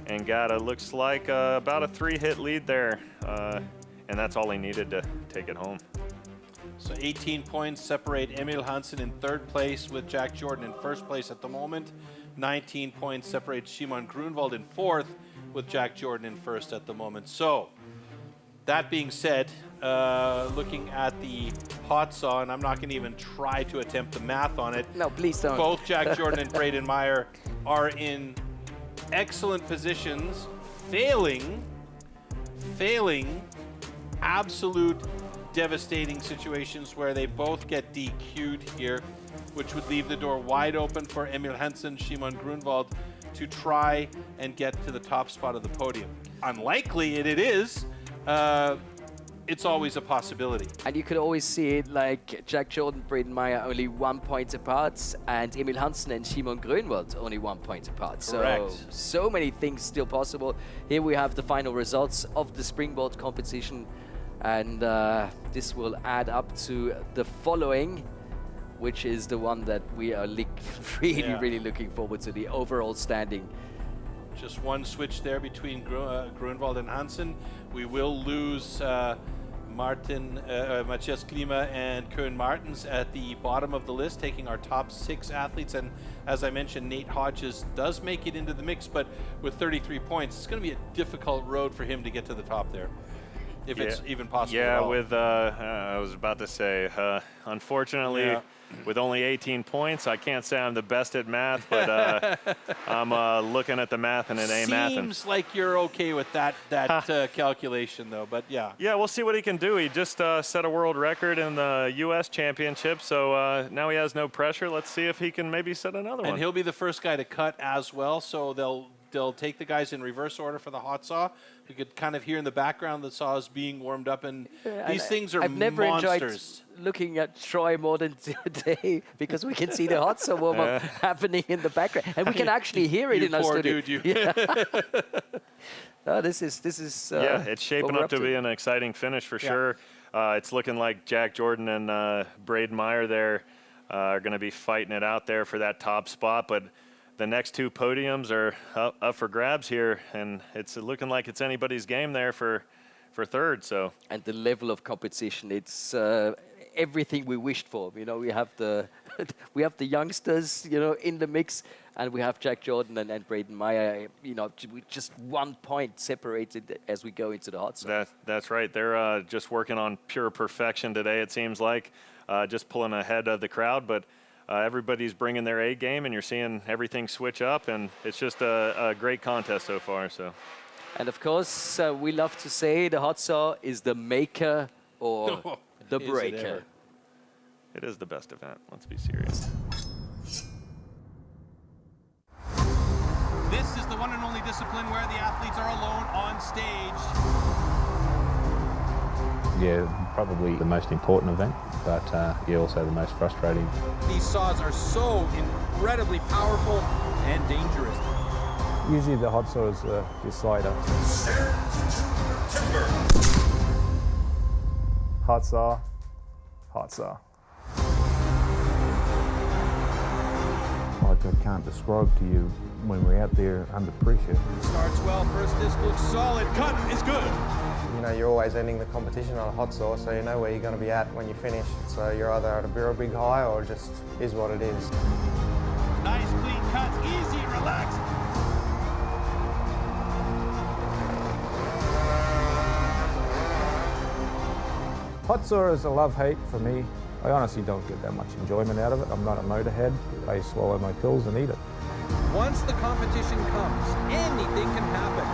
and got looks like about a 3-hit lead there. And that's all he needed to take it home. So 18 points separate Emil Hansen in 3rd place with Jack Jordan in 1st place at the moment. 19 points separate Shimon Grunwald in 4th with Jack Jordan in 1st at the moment. So that being said, looking at the hot saw, and I'm not going to even try to attempt the math on it. No, please don't. Both Jack Jordan and Braden Meyer are in excellent positions, failing absolute devastating situations where they both get DQ'd here, which would leave the door wide open for Emil Hansen, Shimon Grunwald to try and get to the top spot of the podium. Unlikely it is. It's always a possibility. And you could always see it like Jack Jordan, Braden Meyer only 1 point apart, and Emil Hansen and Simon Grönwald only 1 point apart. Correct. So many things still possible. Here we have the final results of the springboard competition, and this will add up to the following, which is the one that we are really looking forward to, the overall standing. Just one switch there between Grönwald and Hansen. We will lose Matthias Klima and Koen Martens at the bottom of the list, taking our top 6 athletes. And as I mentioned, Nate Hodges does make it into the mix, but with 33 points, it's going to be a difficult road for him to get to the top there, if it's even possible. Yeah, with I was about to say, unfortunately, with only 18 points, I can't say I'm the best at math, but I'm looking at the math and it ain't mathin'. Seems like you're okay with that calculation, though, but yeah. Yeah, we'll see what he can do. He just set a world record in the U.S. Championship, so now he has no pressure. Let's see if he can maybe set another one. And he'll be the first guy to cut as well, so they'll take the guys in reverse order for the hot saw. You could kind of hear in the background the saw is being warmed up, and these things are I've never monsters. enjoyed looking at Troy more than today because we can see the hot saw warm up happening in the background, and we can actually hear it in our studio. No, this is yeah, it's shaping up to be an exciting finish for sure. It's looking like Jack Jordan and Braden Meyer there are going to be fighting it out there for that top spot, but the next 2 podiums are up for grabs here, and it's looking like it's anybody's game there for third. So, and the level of competition, it's everything we wished for. You know, we have the youngsters, you know, in the mix, and we have Jack Jordan and Braden Meyer, you know, just 1 point separated as we go into the hot zone. That's right. They're just working on pure perfection today, it seems like, just pulling ahead of the crowd, but everybody's bringing their A game, and you're seeing everything switch up, and it's just a great contest so far. So, and of course, we love to say the hot saw is the maker or the breaker. It is the best event. Let's be serious. This is the one and only discipline where the athletes are alone on stage. Yeah, probably the most important event, but yeah, also the most frustrating. These saws are so incredibly powerful and dangerous. Usually the hot saw is the slider. Hot saw, hot saw. Like I can't describe to you when we're out there under pressure. Starts well, first disc looks solid, cut is good. You know, you're always ending the competition on a hot saw, so you know where you're going to be at when you finish. So you're either at a real big high or just is what it is. Nice clean cuts, easy, relaxed. Hot saw is a love-hate for me. I honestly don't get that much enjoyment out of it. I'm not a motorhead. I swallow my pills and eat it. Once the competition comes, anything can happen.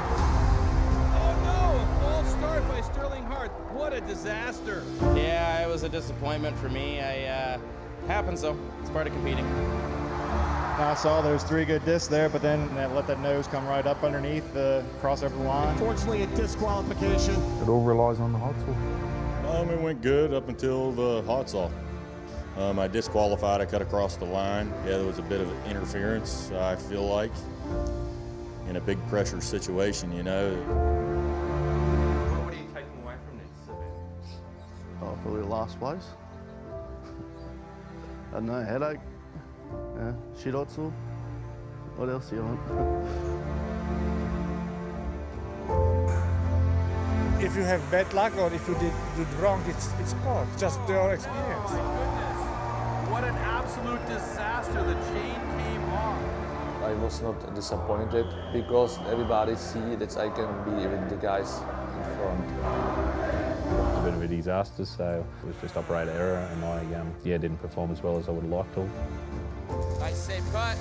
Start by Sterling Hart. What a disaster. Yeah, it was a disappointment for me. Happens though. It's part of competing. I saw there was 3 good discs there, but then they let that nose come right up underneath the crossover line. Unfortunately, a disqualification. It all relies on the hot saw. It went good up until the hot saw. I disqualified. I cut across the line. Yeah, there was a bit of interference, I feel like, in a big pressure situation, you know. Oh, probably last place. I don't know, headache. Yeah, shit hot saw. What else do you want? If you have bad luck or if you did wrong, it's part, just your experience. Oh my goodness. What an absolute disaster. The chain came off. I was not disappointed because everybody see that I can be with the guys in front. A bit of a disaster, so it was just operator error, and I didn't perform as well as I would have liked to. Nice safe cut.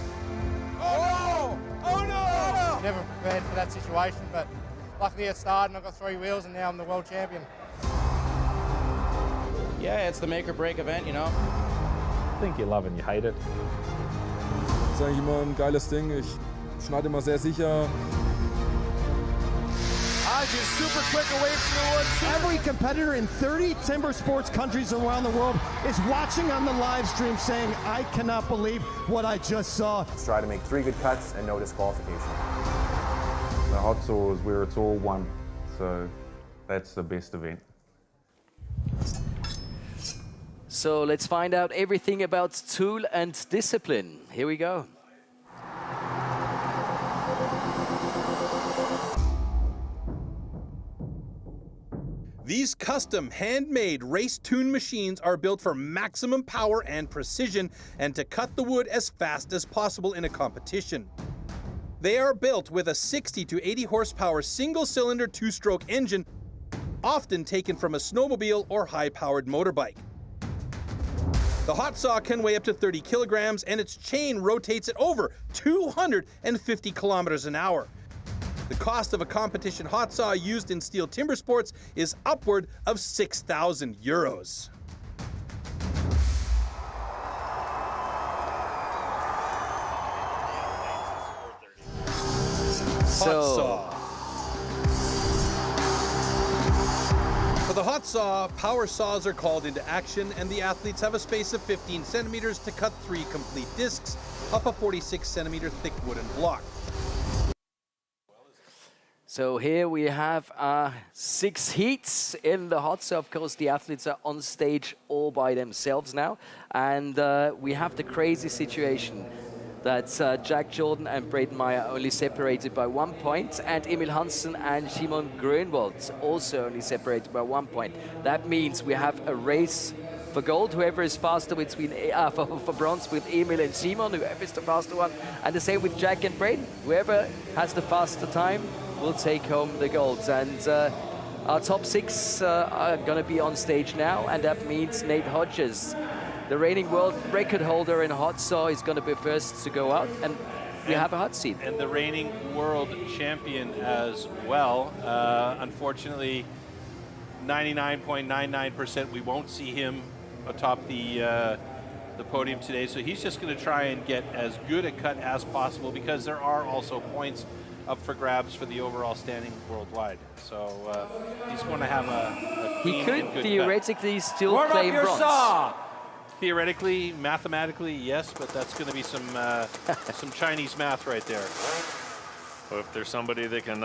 Oh no! Oh no! Never prepared for that situation, but luckily it started and I got 3 wheels and now I'm the world champion. Yeah, it's the make or break event, you know. I think you love it and you hate it. Das ist eigentlich immer ein geiles Ding. Ich schneide immer sehr sicher. Hodges super quick away from the wood. Every competitor in 30 timber sports countries around the world is watching on the live stream saying, I cannot believe what I just saw. Let's try to make 3 good cuts and no disqualification. The hot saw is where it's all one, so that's the best event. So let's find out everything about tool and discipline. Here we go. These custom handmade race-tuned machines are built for maximum power and precision and to cut the wood as fast as possible in a competition. They are built with a 60 to 80 horsepower single-cylinder 2-stroke engine, often taken from a snowmobile or high-powered motorbike. The hot saw can weigh up to 30 kilograms and its chain rotates at over 250 kilometers an hour. The cost of a competition hot saw used in Stihl Timbersports is upward of 6,000 euros. Hot saw. For the hot saw, power saws are called into action and the athletes have a space of 15 centimeters to cut 3 complete discs off a 46 centimeter thick wooden block. So here we have 6 heats in the hot saw. Of course, the athletes are on stage all by themselves now. And we have the crazy situation that Jack Jordan and Braden Meyer only separated by 1 point, and Emil Hansen and Simon Grönwald also only separated by 1 point. That means we have a race for gold, whoever is faster between, for bronze with Emil and Simon, whoever is the faster one. And the same with Jack and Braden. Whoever has the faster time will take home the golds. And our top 6 are going to be on stage now, and that means Nate Hodges, the reigning world record holder in hot saw, is going to be first to go out, and we have a hot seat. And the reigning world champion as well. Unfortunately, 99.99% we won't see him atop the podium today, so he's just going to try and get as good a cut as possible because there are also points up for grabs for the overall standing worldwide. So he's going to have a clean He could and good theoretically cut. still claim bronze. Saw. Theoretically, mathematically, yes, but that's going to be some Chinese math right there. Well, if there's somebody that can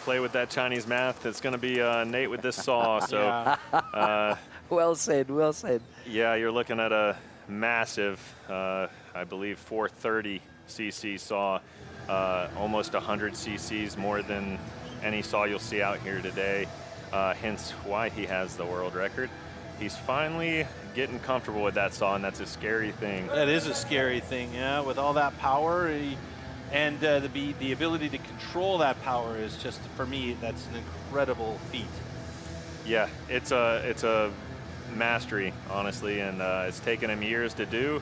play with that Chinese math, it's going to be Nate with this saw. So, yeah. Well said, well said. Yeah, you're looking at a massive, I believe, 430 cc saw, almost 100 cc's more than any saw you'll see out here today. Hence why he has the world record. He's finally getting comfortable with that saw, and that's a scary thing. That is a scary thing, yeah. With all that power, and the ability to control that power is just, for me, that's an incredible feat. Yeah, it's a mastery, honestly, and it's taken him years to do.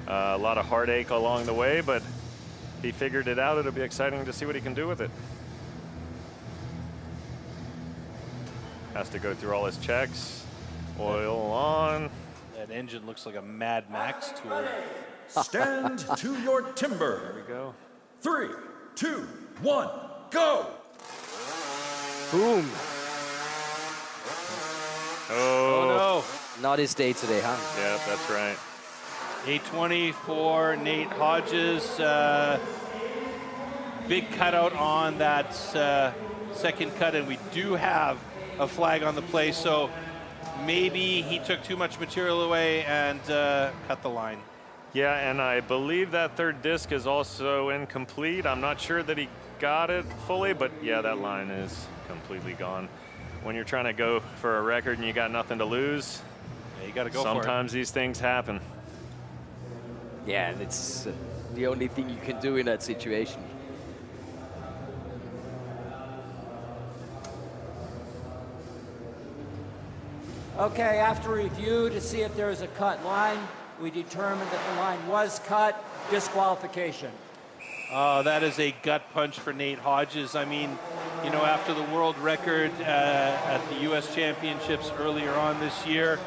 A lot of heartache along the way, but he figured it out. It'll be exciting to see what he can do with it. Has to go through all his checks. Oil on. That engine looks like a Mad Max tool. Stand to your timber. There we go. 3, 2, 1, go! Boom. Oh, no. Not his day today, huh? Yeah, that's right. 820 for Nate Hodges. Big cutout on that second cut, and we do have a flag on the play, so maybe he took too much material away and cut the line. Yeah, and I believe that third disc is also incomplete. I'm not sure that he got it fully, but yeah, that line is completely gone. When you're trying to go for a record and you got nothing to lose, yeah, you got to go for it. Sometimes these things happen. Yeah, and it's the only thing you can do in that situation. Okay, after review to see if there is a cut line, we determined that the line was cut. Disqualification. That is a gut punch for Nate Hodges. I mean, you know, after the world record at the U.S. Championships earlier on this year,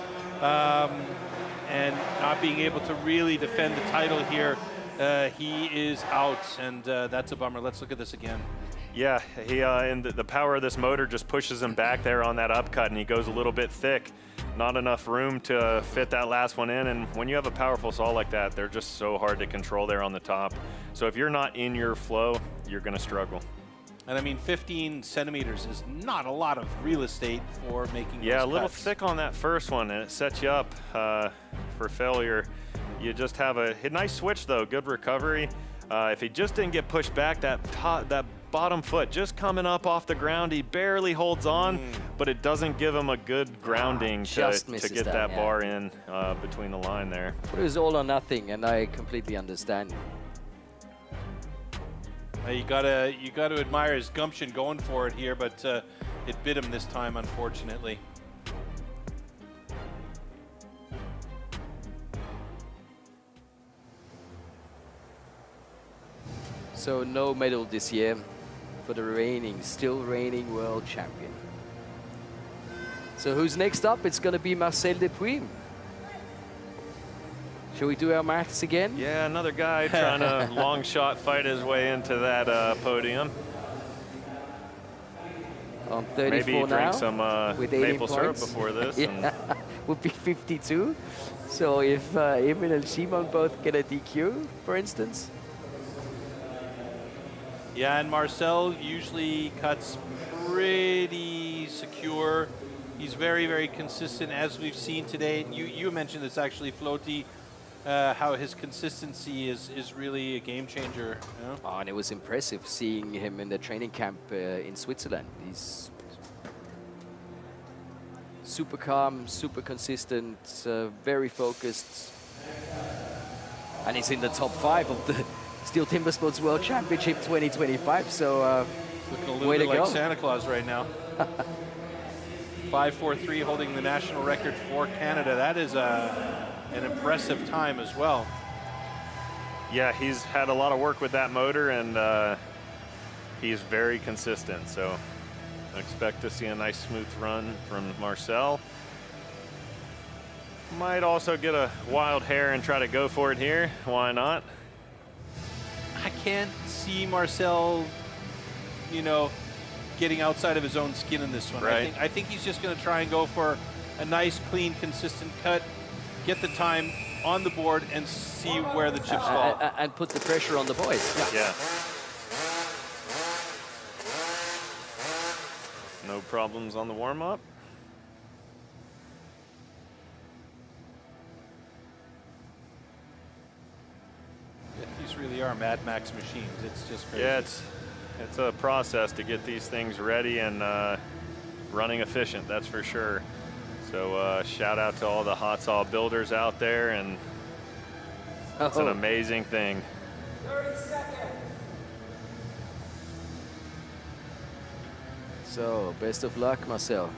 and not being able to really defend the title here he is out, and that's a bummer. Let's look at this again. Yeah, he and the power of this motor just pushes him back there on that upcut, and he goes a little bit thick. Not enough room to fit that last one in, and when you have a powerful saw like that, they're just so hard to control there on the top. So if you're not in your flow, you're going to struggle. And I mean, 15 centimeters is not a lot of real estate for making Yeah, those a little cuts. thick on that first one, and it sets you up for failure. You just have a nice switch, though. Good recovery. If he just didn't get pushed back, that bottom foot just coming up off the ground, he barely holds on, but it doesn't give him a good grounding to get that bar in between the line there. But it was all or nothing, and I completely understand. You gotta admire his gumption going for it here, but it bit him this time, unfortunately. So no medal this year for the still reigning world champion. So who's next up? It's going to be Marcel Depuis. Shall we do our maths again? Yeah, another guy trying to long shot fight his way into that podium. On 34 Maybe he now, drank some with maple syrup points. before this. Yeah, would be 52. So if Emil and Simon both get a DQ, for instance. Yeah, and Marcel usually cuts pretty secure. He's very, very consistent, as we've seen today. You mentioned this actually, Floaty, how his consistency is really a game changer. You know? Oh, and it was impressive seeing him in the training camp in Switzerland. He's super calm, super consistent, very focused. And he's in the top 5 of the Stihl Timbersports World Championship 2025, so looking a little bit like Santa Claus right now. 5:43, holding the national record for Canada. That is an impressive time as well. Yeah, he's had a lot of work with that motor, and he's very consistent. So I expect to see a nice smooth run from Marcel. Might also get a wild hair and try to go for it here. Why not? I can't see Marcel, you know, getting outside of his own skin in this one. Right. I think he's just going to try and go for a nice, clean, consistent cut, get the time on the board, and see where the chips fall. And put the pressure on the boys. Yeah. No problems on the warm-up. These really are Mad Max machines. It's just crazy. Yeah, it's a process to get these things ready and running efficient, that's for sure. So shout out to all the hot saw builders out there, and it's an amazing thing. 30 seconds. So best of luck, Marcel.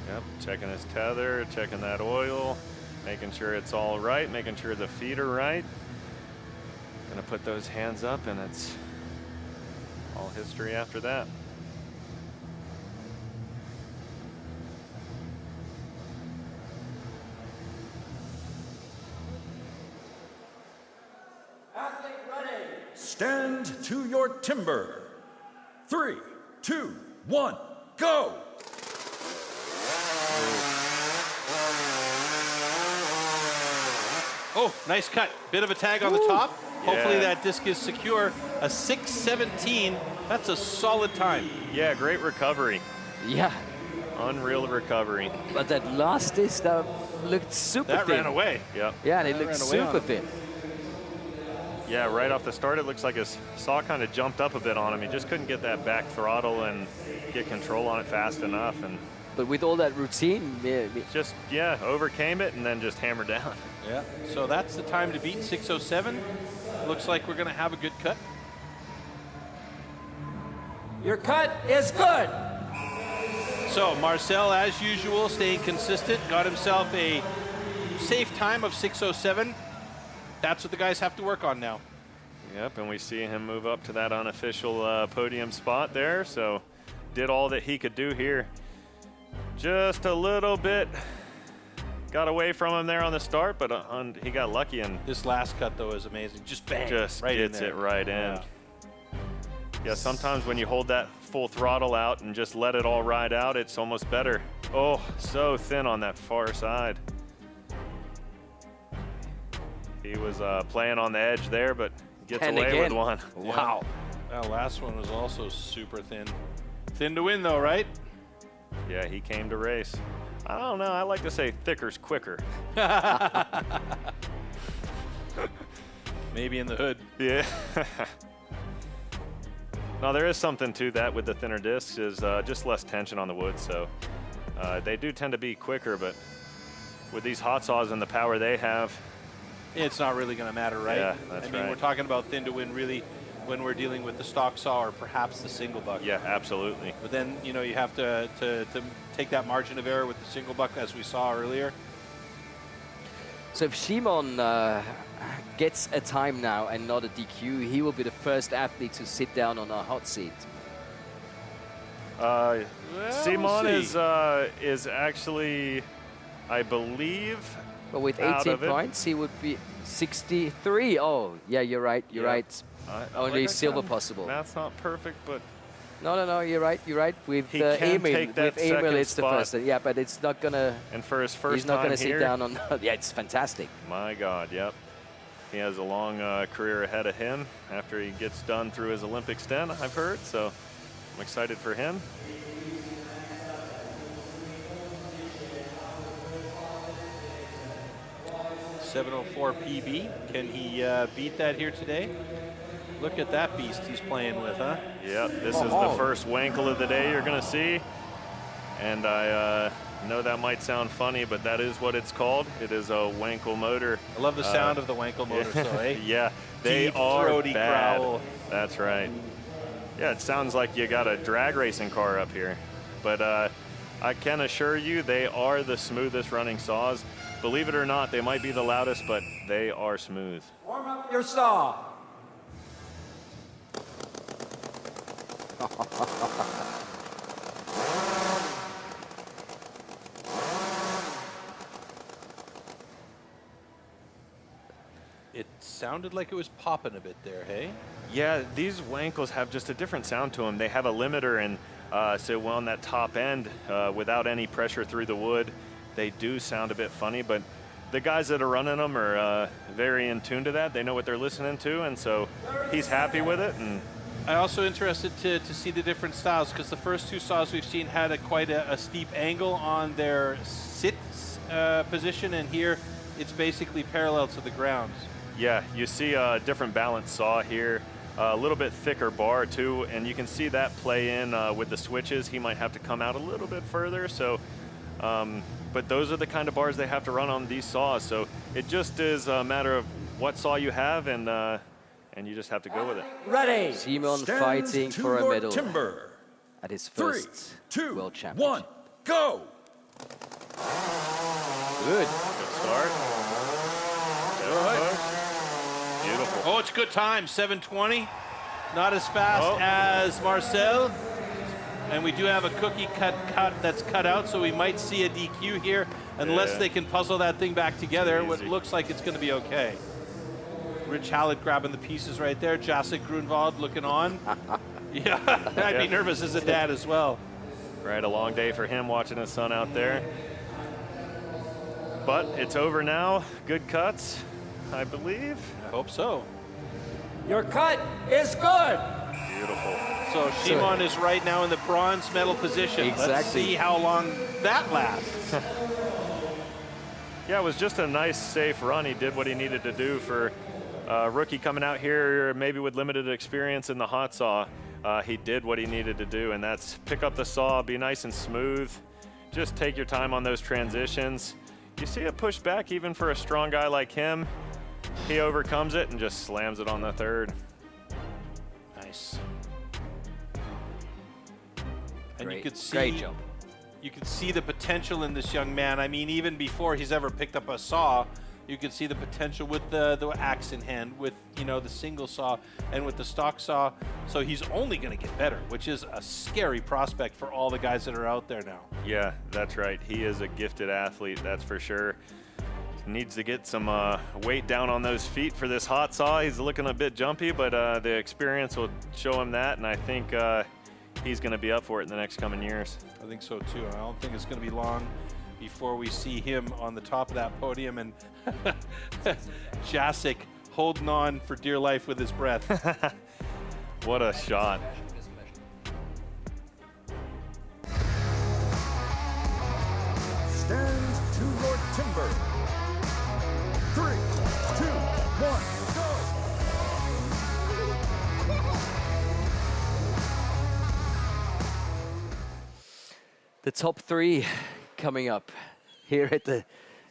Yep, checking his tether, checking that oil, making sure it's all right, making sure the feet are right. Gonna put those hands up, and it's all history after that. Athlete ready. Stand to your timber. 3, 2, 1, go! Oh, nice cut. Bit of a tag on the top. Hopefully Yeah. that disc is secure. A 6:17. That's a solid time. Yeah, great recovery. Yeah. Unreal recovery. But that last disc looked super That thin. ran away. Yep. Yeah, and it looked ran away on super him. thin. Yeah, right off the start, it looks like his saw kind of jumped up a bit on him. He just couldn't get that back throttle and get control on it fast enough. And But with all that routine, just, yeah, overcame it and then just hammered down. Yeah. So that's the time to beat, 6:07. Looks like we're going to have a good cut. Your cut is good. So Marcel, as usual, staying consistent, got himself a safe time of 6:07. That's what the guys have to work on now. Yep, and we see him move up to that unofficial podium spot there. So did all that he could do here. Just a little bit got away from him there on the start, but he got lucky. And this last cut, though, is amazing. Just bang. Just right gets in there. it right in. Yeah, sometimes when you hold that full throttle out and just let it all ride out, it's almost better. Oh, so thin on that far side. He was playing on the edge there, but gets away with one. Wow. That last one was also super thin. Thin to win, though, right? Yeah, he came to race. I don't know. I like to say thicker's quicker. Maybe in the hood. Yeah. No, there is something to that with the thinner discs, is just less tension on the wood. So they do tend to be quicker, but with these hot saws and the power they have, it's not really going to matter, right? Yeah, that's I mean, we're talking about thin to win really when we're dealing with the stock saw or perhaps the single buck. Yeah, absolutely. But then, you know, you have to take that margin of error with the single buck, as we saw earlier. So if Shimon gets a time now and not a DQ, he will be the first athlete to sit down on a hot seat. Simon is actually, I believe, but with 18 points, he would be 63. Oh, yeah, you're right. You're right. Only silver possible. That's not perfect, but no. You're right. You're right. With Emil, it's the first. Yeah, but it's not gonna. And for his first, he's not gonna sit down on. Yeah, it's fantastic. My God, yep. He has a long career ahead of him after he gets done through his Olympic stint, I've heard. So I'm excited for him. .704 PB. Can he beat that here today? Look at that beast he's playing with, huh? Yep, this is the first Wankel of the day you're going to see. And I know that might sound funny, but that is what it's called. It is a Wankel motor. I love the sound of the Wankel motor, so, eh? Yeah, they Deep, are throaty bad. growl. That's right. Yeah, it sounds like you got a drag racing car up here. But I can assure you they are the smoothest running saws. Believe it or not, they might be the loudest, but they are smooth. Warm up your saw. It sounded like it was popping a bit there, hey? Yeah, these Wankels have just a different sound to them. They have a limiter, and so on that top end, without any pressure through the wood, they do sound a bit funny, but the guys that are running them are very in tune to that. They know what they're listening to, and so he's happy with it. And I'm also interested to see the different styles, because the first two saws we've seen had quite a steep angle on their sit position, and here it's basically parallel to the ground. yeah, you see a different balance saw here, a little bit thicker bar too, and you can see that play in with the switches. He might have to come out a little bit further, so but those are the kind of bars they have to run on these saws. So it just is a matter of what saw you have, and you just have to go with it. Ready. Simon fighting for a medal at his first World Championship. 1, go! Good. Good start. Good. Beautiful. Oh, it's good time, 7:20. Not as fast as Marcel. And we do have a cookie cut that's cut out, so we might see a DQ here, unless they can puzzle that thing back together. What looks like it's going to be okay. Rich Hallett grabbing the pieces right there. Jacek Grunwald looking on. Yeah, I'd be nervous as a dad as well. Right, a long day for him watching his son out there. But it's over now. Good cuts, I believe. I hope so. Your cut is good. Beautiful. So Shimon is right now in the bronze medal position. Exactly. Let's see how long that lasts. Yeah, it was just a nice, safe run. He did what he needed to do for a rookie coming out here, maybe with limited experience in the hot saw. He did what he needed to do, and that's pick up the saw, be nice and smooth. Just take your time on those transitions. You see it push back even for a strong guy like him. He overcomes it and just slams it on the third. Nice. And Great. you could see, Great job. You could see the potential in this young man. I mean, even before he's ever picked up a saw, You can see the potential with the axe in hand, with the single saw, and with the stock saw. So he's only going to get better, which is a scary prospect for all the guys that are out there now. Yeah, that's right. He is a gifted athlete, that's for sure. Needs to get some weight down on those feet for this hot saw. He's looking a bit jumpy, but the experience will show him that, and I think he's going to be up for it in the next coming years. I think so too. I don't think it's going to be long before we see him on the top of that podium, and Jacek holding on for dear life with his breath. What a shot. Stand to your timber. 3, 2, 1, go! The top 3 coming up here at the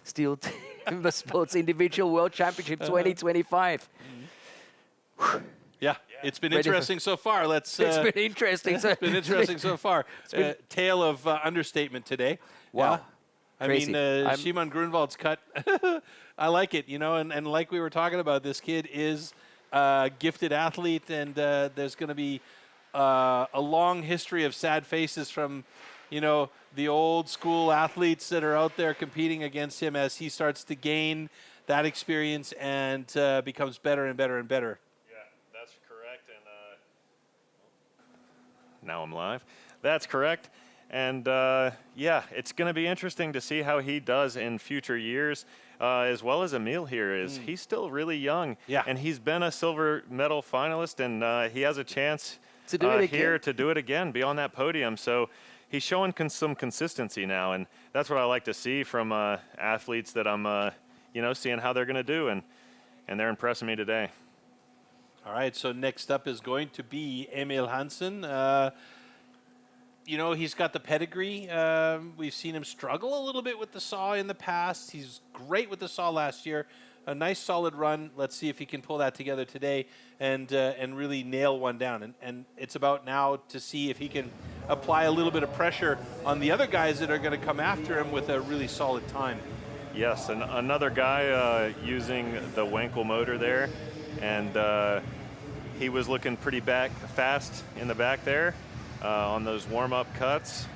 Stihl Timbersports Individual World Championship 2025. Yeah, it's been interesting so far. It's been interesting. It's been interesting so far. Tale of understatement today. Wow. Yeah. I mean, Shimon Grunwald's cut, I like it, and like we were talking about, this kid is a gifted athlete, and there's going to be a long history of sad faces from, the old school athletes that are out there competing against him as he starts to gain that experience and becomes better and better and better. Yeah, that's correct. And now I'm live. That's correct. And yeah, it's going to be interesting to see how he does in future years, as well as Emil here. He's still really young, and he's been a silver medal finalist, and he has a chance to do it here to do it again, be on that podium. So he's showing some consistency now, and that's what I like to see from athletes that I'm, seeing how they're going to do, and they're impressing me today. All right, so next up is going to be Emil Hansen. He's got the pedigree. We've seen him struggle a little bit with the saw in the past. He's great with the saw last year. A nice solid run. Let's see if he can pull that together today and really nail one down. And it's about now to see if he can apply a little bit of pressure on the other guys that are going to come after him with a really solid time. Yes, and another guy using the Wankel motor there, and he was looking pretty fast in the back there. On those warm-up cuts,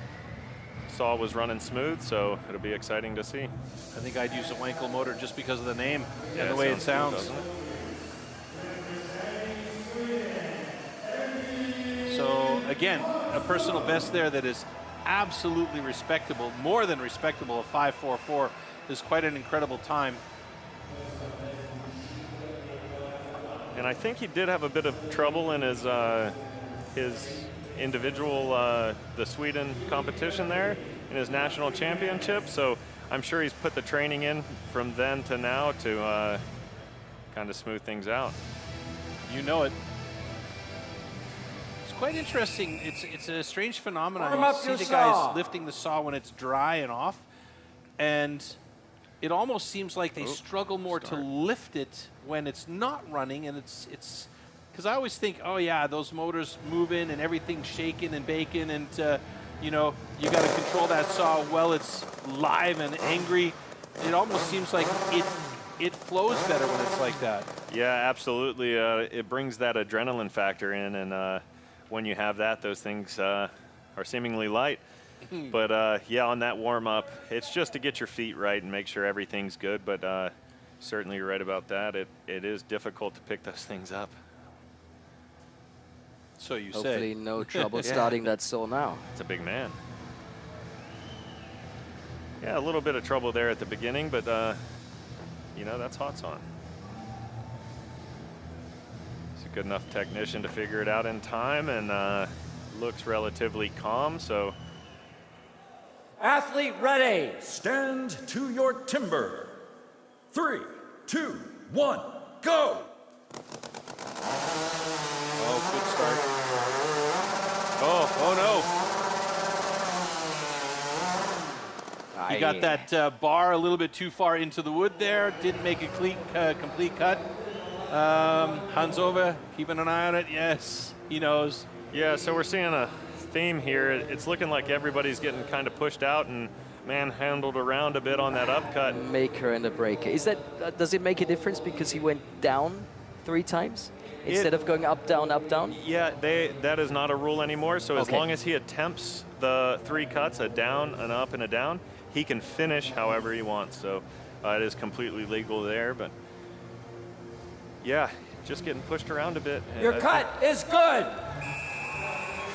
saw was running smooth, so it'll be exciting to see. I think I'd use a Wankel motor just because of the name and the way it sounds. So again, a personal best there that is absolutely respectable, more than respectable. A 5.44 is quite an incredible time. And I think he did have a bit of trouble in his individual, the Sweden competition there in his national championship. So I'm sure he's put the training in from then to now to kind of smooth things out. You know it. It's quite interesting. It's a strange phenomenon. Warm up You see your the saw. guys lifting the saw when it's dry and off, and it almost seems like they struggle more to lift it when it's not running, and it's because I always think, oh yeah, those motors moving and everything's shaking and baking, and you got to control that saw while it's live and angry. It almost seems like it flows better when it's like that. Yeah, absolutely. It brings that adrenaline factor in, and when you have that, those things are seemingly light. But yeah, on that warm-up, it's just to get your feet right and make sure everything's good. But certainly you're right about that. It is difficult to pick those things up. So you say. Hopefully no trouble starting that saw now. It's a big man. Yeah, a little bit of trouble there at the beginning, but that's hot saw. He's a good enough technician to figure it out in time, and looks relatively calm, so. Athlete ready. Stand to your timber. 3, 2, 1, go! Oh, good start. Oh no. He got that bar a little bit too far into the wood there. Didn't make a complete cut. Hans-Ove, keeping an eye on it. Yes, he knows. Yeah, so we're seeing a theme here. It's looking like everybody's getting kind of pushed out, and manhandled around a bit on that upcut. Maker and a breaker. Is that, does it make a difference because he went down 3 times instead of going up, down, up, down? Yeah, that is not a rule anymore. So as long as he attempts the 3 cuts, a down, an up, and a down, he can finish however he wants. So it is completely legal there, but yeah, just getting pushed around a bit. Your cut is good.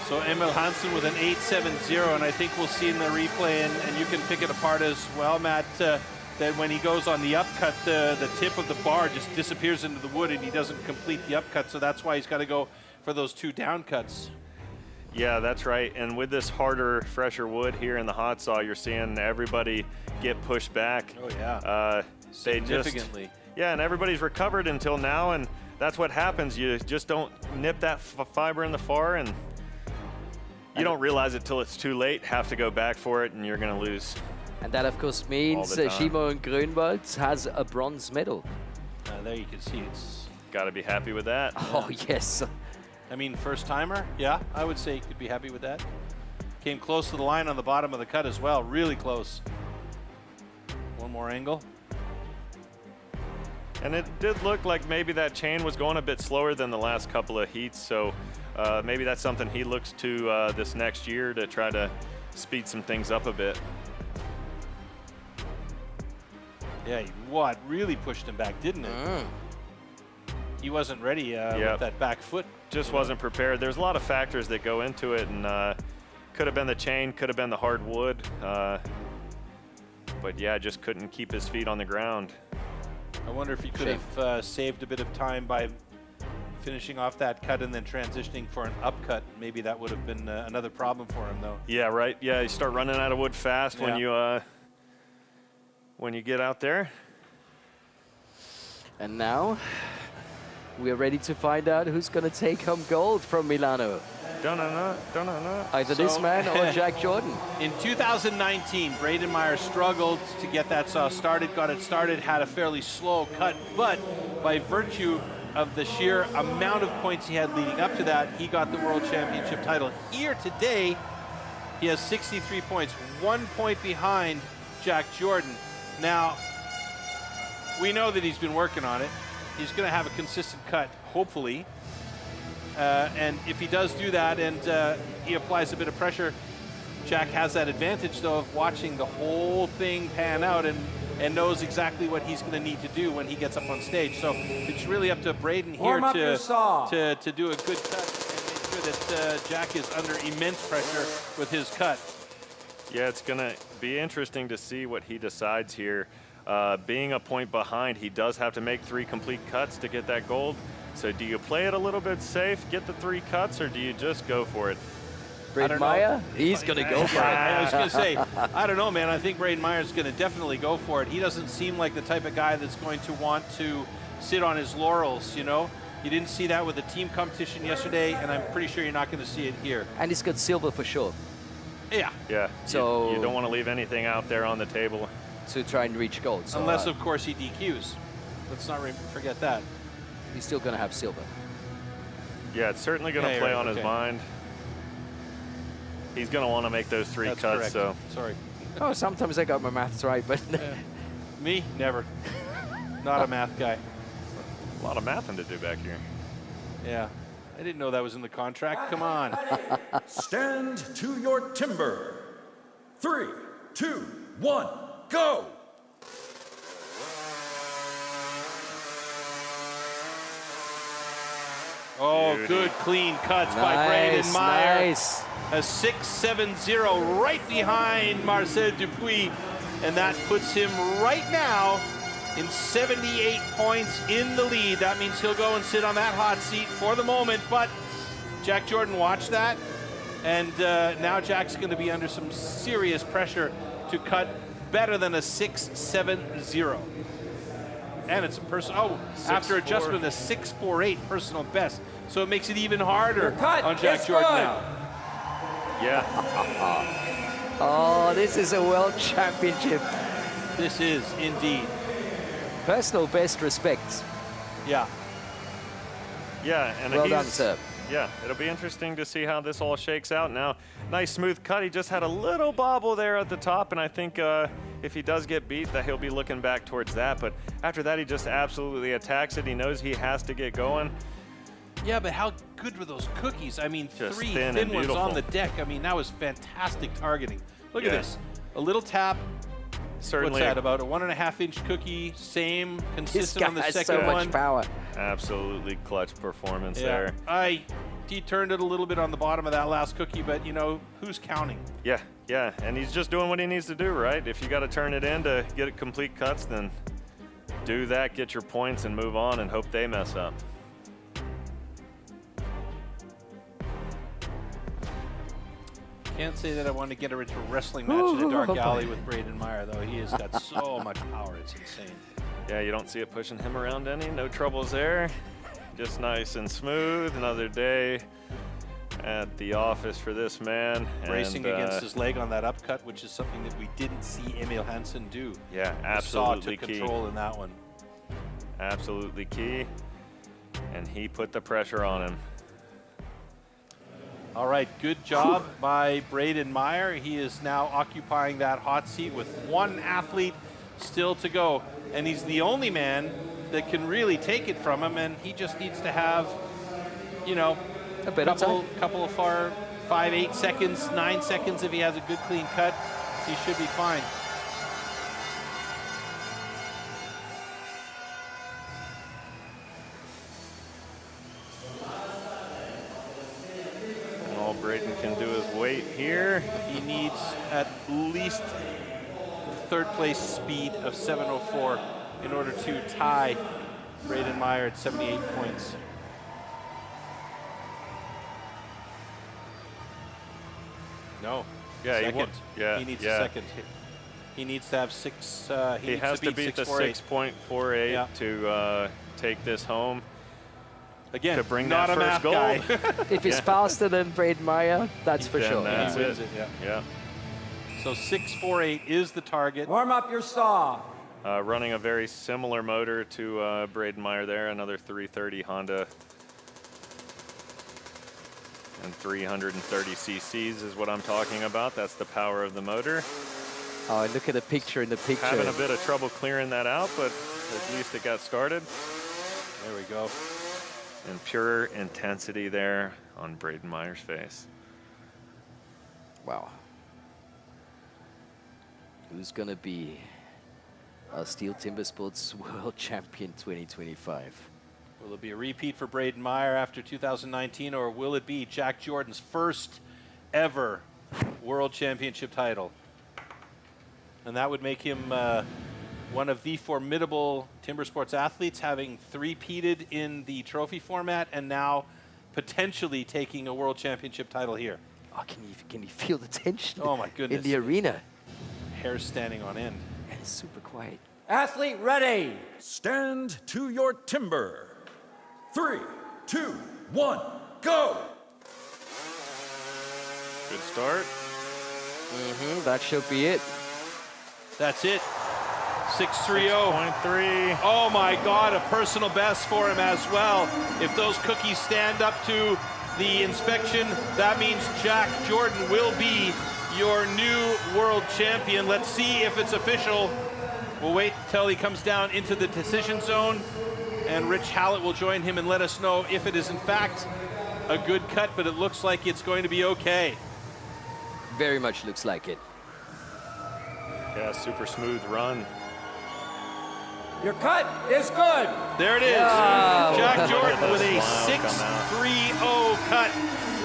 So Emil Hansen with an 8.70, and I think we'll see in the replay, and you can pick it apart as well, Matt, that when he goes on the upcut, the tip of the bar just disappears into the wood and he doesn't complete the upcut, so that's why he's got to go for those 2 down cuts. Yeah, that's right. And with this harder, fresher wood here in the hot saw, you're seeing everybody get pushed back. Oh, yeah. Significantly. Yeah, and everybody's recovered until now, and that's what happens. You just don't nip that fiber in the far, and you don't realize it till it's too late, have to go back for it, and you're going to lose. And that, of course, means Shimon Grünwald has a bronze medal. There you can see it's... Got to be happy with that. Oh, yes. I mean, first timer, yeah, I would say you could be happy with that. Came close to the line on the bottom of the cut as well, really close. One more angle. And it did look like maybe that chain was going a bit slower than the last couple of heats, so maybe that's something he looks to this next year to try to speed some things up a bit. Yeah, what really pushed him back, didn't it? He wasn't ready with that back foot. Just wasn't prepared. There's a lot of factors that go into it, and could have been the chain, could have been the hard wood. But yeah, just couldn't keep his feet on the ground. I wonder if he could have saved a bit of time by finishing off that cut and then transitioning for an upcut. Maybe that would have been another problem for him, though. Yeah, right. Yeah, you start running out of wood fast when you get out there. And now we're ready to find out who's going to take home gold from Milano. Either this man or Jack Jordan. In 2019, Braden Meyer struggled to get that saw started, got it started, had a fairly slow cut, but by virtue of the sheer amount of points he had leading up to that, he got the World Championship title. Here today, he has 63 points, 1 point behind Jack Jordan. Now, we know that he's been working on it. He's going to have a consistent cut, hopefully. And if he does do that and he applies a bit of pressure, Jack has that advantage, though, of watching the whole thing pan out and knows exactly what he's going to need to do when he gets up on stage. So it's really up to Braden here to do a good cut and make sure that Jack is under immense pressure with his cut. Yeah, it's going to be interesting to see what he decides here. Being a point behind, he does have to make 3 complete cuts to get that gold. So do you play it a little bit safe, get the 3 cuts, or do you just go for it? Braden Meyer, he's going to go for it. I was going to say, I don't know, man. I think Braden Meyer's going to definitely go for it. He doesn't seem like the type of guy that's going to want to sit on his laurels, you know? You didn't see that with the team competition yesterday, and I'm pretty sure you're not going to see it here. And he's got silver for sure. Yeah. Yeah, so you don't want to leave anything out there on the table. To try and reach gold. So, unless, of course, he DQs. Let's not forget that. He's still going to have silver. Yeah, it's certainly going to play on his mind. He's going to want to make those 3 cuts. Correct. So sorry. Oh, sometimes I got my maths right, but me, never. Not a math guy. A lot of mathing to do back here. Yeah, I didn't know that was in the contract. Come on. Stand to your timber. 3, 2, 1, go! Oh, good clean cuts by Braden Meyer. Nice. A 6.70 right behind Marcel Dupuis, and that puts him right now in 78 points in the lead. That means he'll go and sit on that hot seat for the moment, but Jack Jordan watched that, and now Jack's going to be under some serious pressure to cut better than a 6.70. And it's a personal, after adjustment, a 6.48 personal best. So it makes it even harder on Jack Jordan now. Yeah. Oh, this is a world championship. This is indeed. Personal best respect. Yeah. Yeah, and well done, sir. Yeah, it'll be interesting to see how this all shakes out. Now, nice smooth cut. He just had a little bobble there at the top, and I think if he does get beat, that he'll be looking back towards that. But after that, he just absolutely attacks it. He knows he has to get going. Yeah, but how good were those cookies? I mean, Just three thin thin and ones on beautiful. the deck. I mean, that was fantastic targeting. Look at Yeah. this. A little tap. Certainly. What's that, about a 1.5-inch cookie? Same, consistent guy on the has second so one. much power. Absolutely clutch performance Yeah, there. he turned it a little bit on the bottom of that last cookie, but you know, who's counting? Yeah, yeah, and he's just doing what he needs to do, right? If you got to turn it in to get it complete cuts, then do that, get your points, and move on, and hope they mess up. Can't say that I want to get her into a wrestling match in a dark alley with Braden Meyer, though. He has got so much power, it's insane. Yeah, you don't see it pushing him around any. No troubles there. Just nice and smooth. Another day at the office for this man. Bracing and, against his leg on that upcut, which is something that we didn't see Emil Hansen do. Yeah, Saw absolutely took key. control in that one. Absolutely key. And he put the pressure on him. All right, good job by Braden Meyer. He is now occupying that hot seat with one athlete still to go. And he's the only man that can really take it from him, and he just needs to have, you know, a bit of time. couple of 5, 8 seconds, 9 seconds. If he has a good clean cut, he should be fine. And all Braden can do is wait here. He needs at least third place speed of 7:04 in order to tie Braden Meyer at 78 points. No. Yeah, second. he needs yeah. a second. He needs to have six. He has to beat the 6.48 Yeah. to take this home. Again, to bring not that a first math goal. guy. If he's faster than Braden Meyer, that's for Then sure. that's He wins it, Yeah. So 6.48 is the target. Warm up your saw. Running a very similar motor to Braden Meyer there, another 330 Honda. And 330 cc's is what I'm talking about. That's the power of the motor. Oh, and look at the picture in the picture. Having a bit of trouble clearing that out, but at least it got started. There we go. And pure intensity there on Braden Meyer's face. Wow. Who's going to be our Stihl Timbersports World Champion 2025? Will it be a repeat for Braden Meyer after 2019, or will it be Jack Jordan's first ever World Championship title? And that would make him one of the formidable Timbersports athletes, having three-peated in the trophy format and now potentially taking a World Championship title here. Oh, can you feel the tension Oh my goodness. in the arena? Hair standing on end. And it's super quiet. Athlete ready. Stand to your timber. 3, 2, 1, go! Good start. That should be it. That's it. 6.30. 6.3. Oh my God, a personal best for him as well. If those cookies stand up to the inspection, that means Jack Jordan will be your new world champion. Let's see if it's official. We'll wait till he comes down into the decision zone, and Rich Hallett will join him and let us know if it is in fact a good cut, but it looks like it's going to be okay. Very much looks like it. Yeah, super smooth run. Your cut is good. There it is. Wow. Jack Jordan with a Smile come 6.30 cut.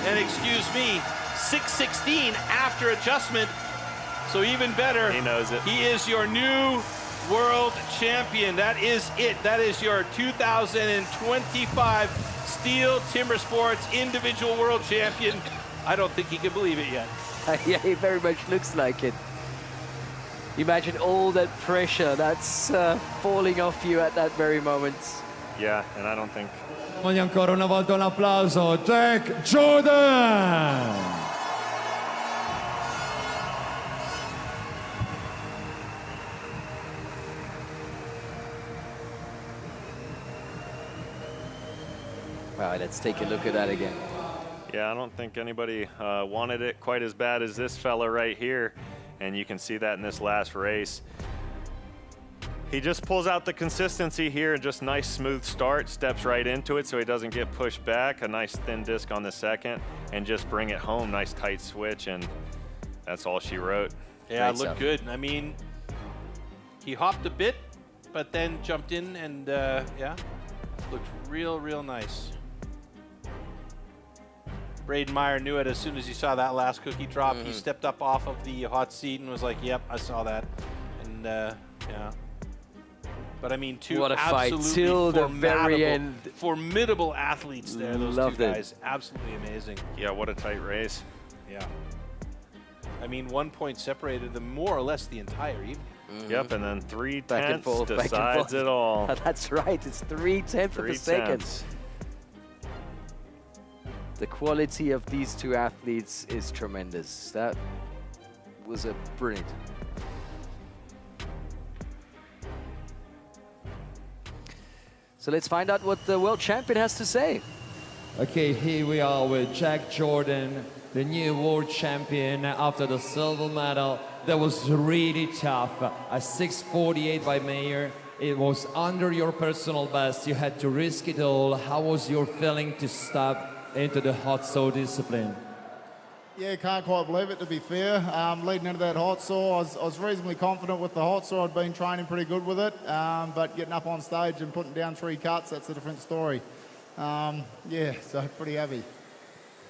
And excuse me, 6.16 after adjustment. So even better. He knows it. He is your new world champion. That is it. That is your 2025 Stihl Timbersports individual world champion. I don't think he can believe it yet. Yeah, it very much looks like it. Imagine all that pressure that's falling off you at that very moment. Yeah, and I don't think... Voglio ancora una volta un applauso, Jack Jordan! All right, let's take a look at that again. Yeah, I don't think anybody wanted it quite as bad as this fella right here, and you can see that in this last race. He just pulls out the consistency here, just nice smooth start, steps right into it so he doesn't get pushed back, a nice thin disc on the second, and just bring it home, nice tight switch, and that's all she wrote. Yeah, it looked good. I mean, he hopped a bit, but then jumped in and, yeah, looked real nice. Braden Meyer knew it as soon as he saw that last cookie drop. He stepped up off of the hot seat and was like, yep, I saw that. And, yeah. But I mean, two absolutely formidable athletes there, those two guys. Absolutely amazing. Yeah, what a tight race. Yeah. I mean, 1 point separated them more or less the entire evening. Yep, and then 3/10 decides it all. That's right, it's 3/10 of a second. The quality of these two athletes is tremendous. That was a brilliant. So let's find out what the world champion has to say. Okay, here we are with Jack Jordan, the new world champion after the silver medal. That was really tough. A 6:48 by Meyer. It was under your personal best. You had to risk it all. How was your feeling to step into the hot saw discipline? Yeah, can't quite believe it, to be fair. Leading into that hot saw, I was reasonably confident with the hot saw. I'd been training pretty good with it, but getting up on stage and putting down 3 cuts, that's a different story. Yeah, so pretty happy.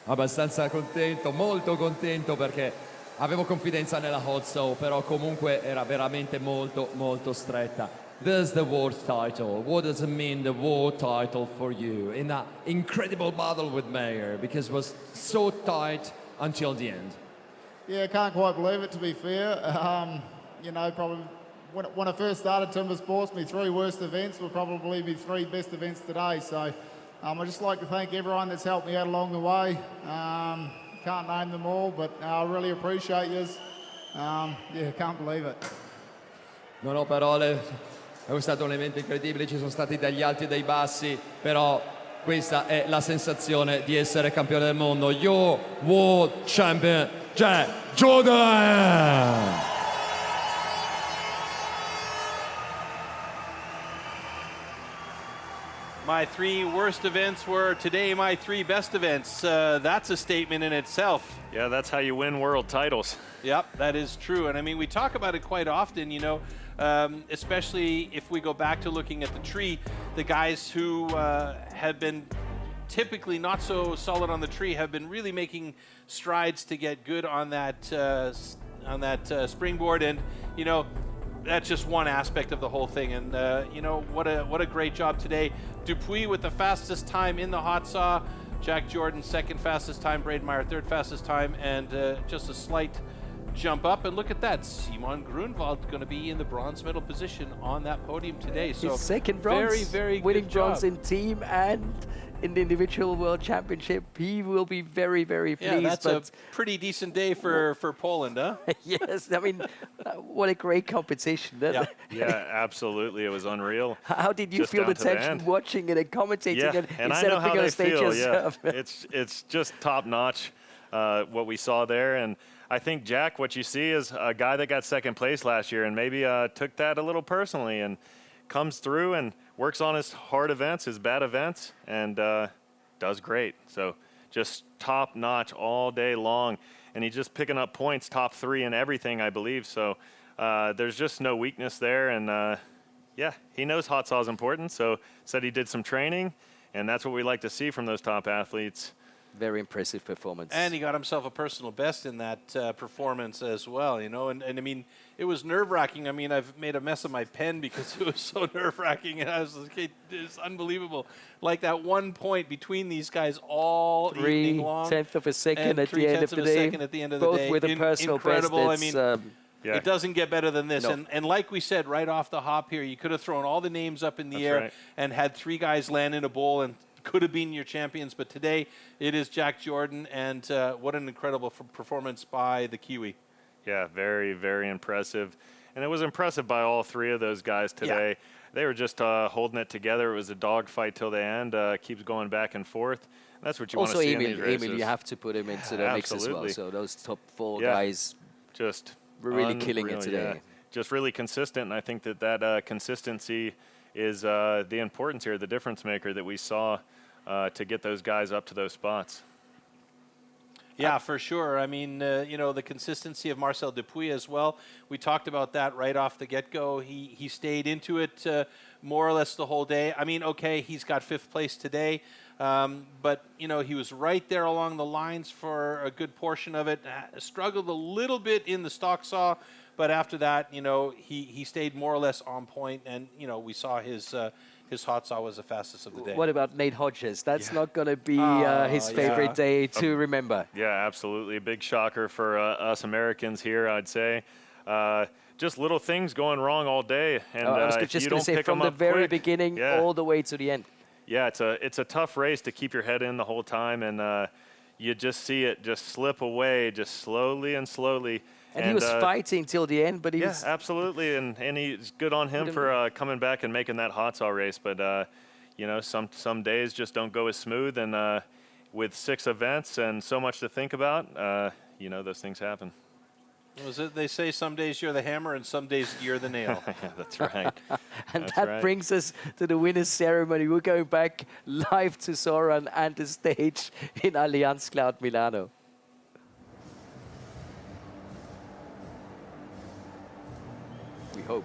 Abbastanza contento, molto contento perché avevo confidenza nella hot saw, però comunque era veramente molto stretta. This is the world title. What does it mean, the world title for you? In that incredible battle with Meyer, because it was so tight until the end. Yeah, can't quite believe it, to be fair. You know, probably when I first started Timber Sports, my 3 worst events were probably my 3 best events today. So I'd just like to thank everyone that's helped me out along the way. Can't name them all, but I really appreciate yous. Yeah, can't believe it. Non ho parole, è stato un evento incredibile, ci sono stati degli alti e dei bassi, però questa è la sensazione di essere campione del mondo. Your world champion, Jack Jordan! My 3 worst events were today my 3 best events. That's a statement in itself. Yeah, that's how you win world titles. Yep, that is true. And I mean, we talk about it quite often, you know, especially if we go back to looking at the tree, the guys who have been typically not so solid on the tree have been really making strides to get good on that springboard. And, you know, that's just one aspect of the whole thing. And, you know, what a great job today. Dupuis with the fastest time in the hot saw. Jack Jordan, 2nd fastest time. Braden Meyer, 3rd fastest time. And just a slight jump up. And look at that. Simon Grunwald going to be in the bronze medal position on that podium today. So his 2nd bronze, very winning good bronze job. in team and in the individual world championship. He will be very pleased. Yeah, that's a pretty decent day for Poland, huh? Yes, I mean, what a great competition. Yeah, absolutely. It was unreal. How did you Just feel the down to the tension end. watching it and commentating it and I instead know of how being on they stage feel. yourself? Yeah, it's just top notch what we saw there, and I think Jack, what you see is a guy that got 2nd place last year, and maybe took that a little personally, and comes through and works on his hard events, his bad events, and does great. So just top notch all day long, and he's just picking up points, top 3 in everything, I believe. So there's just no weakness there, and yeah, he knows hot saw is important, so said he did some training, and that's what we like to see from those top athletes. Very impressive performance. And he got himself a personal best in that performance as well, you know. And I mean, it was nerve-wracking. I mean, I've made a mess of my pen because it was so nerve-wracking. And I was like, it's unbelievable. Like that 1 point between these guys all evening long. 3/10 of a second at the end of the day. Both with a personal incredible. best. I mean, it doesn't get better than this. No. And like we said right off the hop here, you could have thrown all the names up in the air and had 3 guys land in a bowl and could have been your champions, but today it is Jack Jordan, and what an incredible performance by the Kiwi. Yeah, very impressive. And it was impressive by all 3 of those guys today. they were just holding it together. It was a dogfight till the end. Keeps going back and forth. That's what you want to see in these races. Emil, you have to put him into the mix as well. So those top 4 guys just were really killing it today. Yeah. Just really consistent, and I think that consistency is the importance here, the difference maker that we saw to get those guys up to those spots. Yeah, for sure. I mean, you know, the consistency of Marcel Dupuis as well. We talked about that right off the get-go. He stayed into it more or less the whole day. I mean, okay, he's got 5th place today, but, you know, he was right there along the lines for a good portion of it. Struggled a little bit in the stock saw, but after that, you know, he stayed more or less on point, and, you know, we saw his hot saw was the fastest of the day. What about Nate Hodges? That's not going to be his favorite day to remember. Yeah, absolutely. A big shocker for us Americans here, I'd say. Just little things going wrong all day. And I was just going to say, from the very beginning all the way to the end. Yeah, it's a tough race to keep your head in the whole time, and you just see it just slip away, just slowly and slowly. And he was fighting till the end, but he was... Yeah, absolutely, and he's good on him for coming back and making that hot saw race. But, you know, some days just don't go as smooth, and with 6 events and so much to think about, you know, those things happen. Was it, they say some days you're the hammer and some days you're the nail. Yeah, that's right. And that brings us to the winners' ceremony. We're going back live to Soran and the stage in Allianz Cloud Milano. We hope.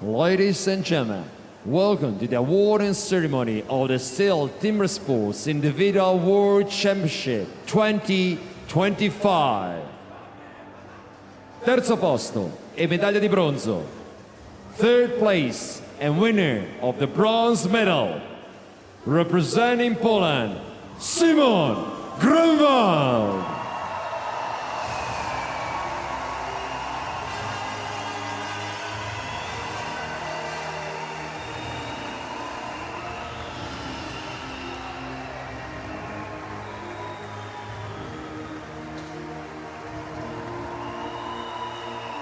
Ladies and gentlemen, welcome to the awarding ceremony of the Stihl Timbersports Individual World Championship 2025. Terzo posto e medaglia di bronzo. Third place and winner of the bronze medal, representing Poland, Szymon Grunwald.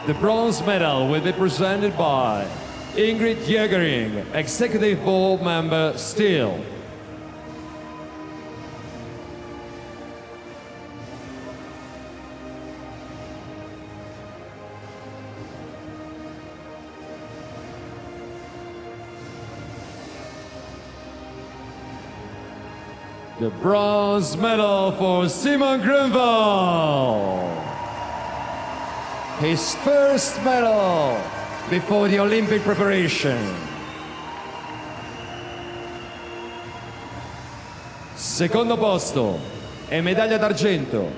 The bronze medal will be presented by Ingrid Jägering, Executive Board Member, Stihl. The bronze medal for Szymon Grunwald. His first medal before the Olympic preparation. Secondo posto e medaglia d'argento.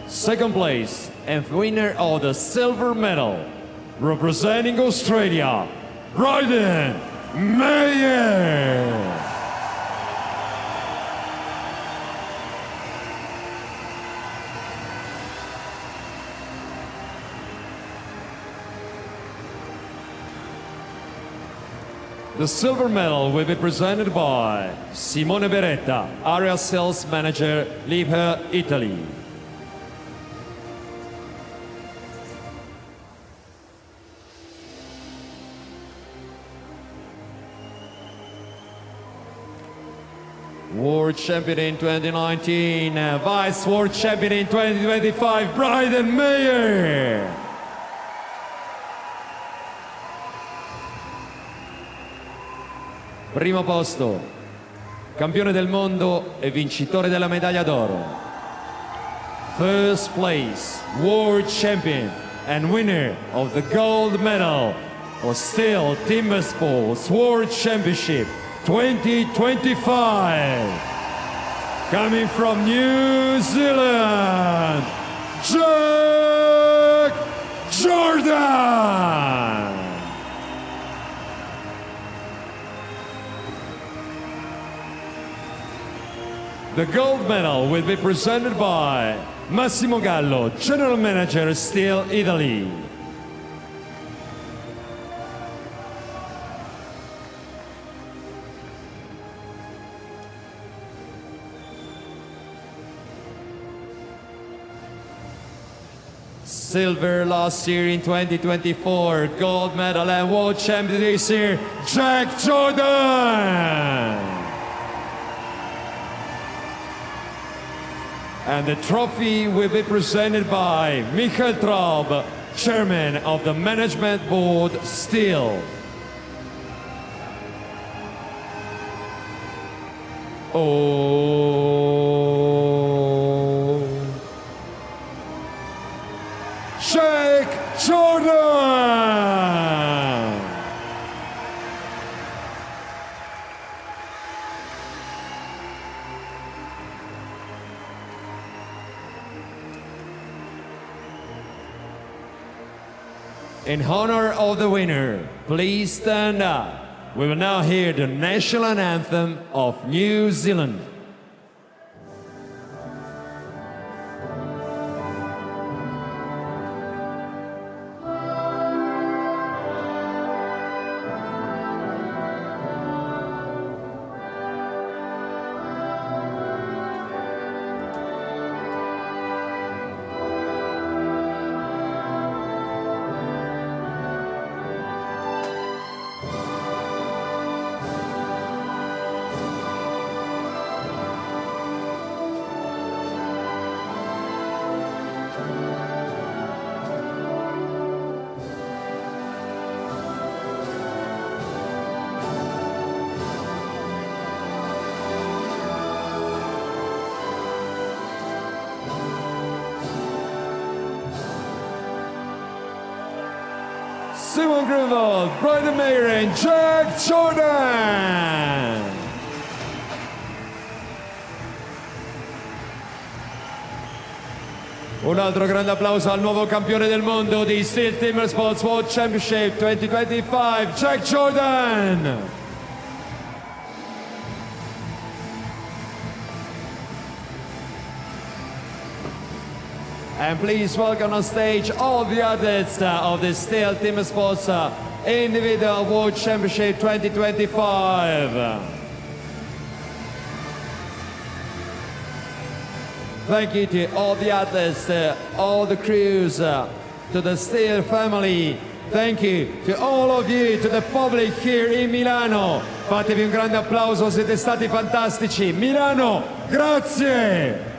Second place and winner of the silver medal, representing Australia, Bryden Mayer. The silver medal will be presented by Simone Beretta, Area Sales Manager, Liebherr, Italy. World Champion in 2019, Vice World Champion in 2025, Bryden Mayer. Primo posto, campione del mondo e vincitore della medaglia d'oro. First place, world champion and winner of the gold medal of Stihl Timbersports World Championship 2025. Coming from New Zealand, Jack Jordan. The gold medal will be presented by Massimo Gallo, General Manager, Stihl Italy. silver last year in 2024, gold medal and world champion this year, Jack Jordan. And the trophy will be presented by Michael Traub, Chairman of the Management Board, Stihl. Oh, Jack Jordan! In honor of the winner, please stand up. We will now hear the national anthem of New Zealand. Simon Grunwald, Brian Mayer and Jack Jordan! Un altro grande applauso al nuovo campione del mondo di Stihl Timbersports World Championship 2025, Jack Jordan! And please welcome on stage all the athletes of the Stihl Timbersports Individual World Championship 2025. Thank you to all the athletes, all the crews, to the Stihl family. Thank you to all of you, to the public here in Milano. Fatevi un grande applauso, siete stati fantastici. Milano, grazie!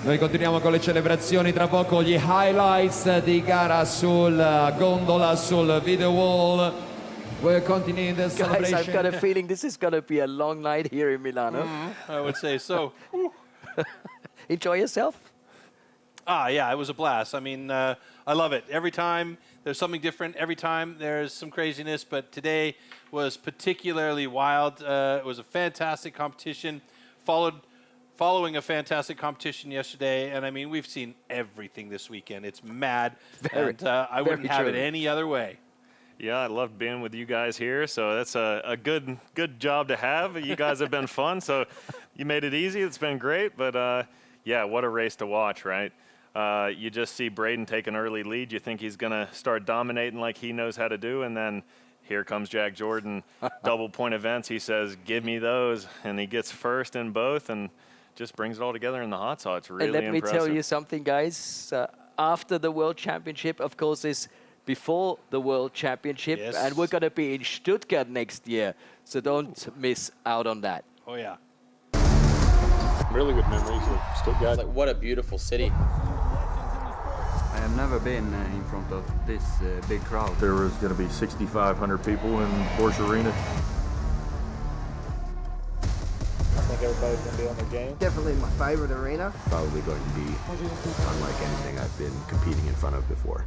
Noi continuiamo con le celebrazioni, tra poco gli highlights di gara sul gondola, sul video wall. We're continuing the celebration. Guys, I've got a feeling this is going to be a long night here in Milano. I would say so. Enjoy yourself? Yeah, it was a blast. I mean, I love it. Every time there's something different. Every time there's some craziness. But today was particularly wild. It was a fantastic competition, following a fantastic competition yesterday. And I mean, we've seen everything this weekend. It's mad. I wouldn't have it any other way. Yeah, I loved being with you guys here. So that's a good job to have. You guys have been fun. So you made it easy. It's been great. But yeah, what a race to watch, right? You just see Braden take an early lead. You think he's going to start dominating like he knows how to do. And then here comes Jack Jordan, double point events. He says, give me those. And he gets first in both and just brings it all together in the hot saw. It's really impressive. And let me tell you something, guys. After the World Championship, of course, is before the World Championship. Yes. And we're going to be in Stuttgart next year. So don't miss out on that. Oh, yeah. Really good memories of Stuttgart. Like, what a beautiful city. I have never been in front of this big crowd. There was going to be 6,500 people in Porsche Arena. I think everybody's going to be on their game. Definitely my favorite arena. Probably going to be unlike anything I've been competing in front of before.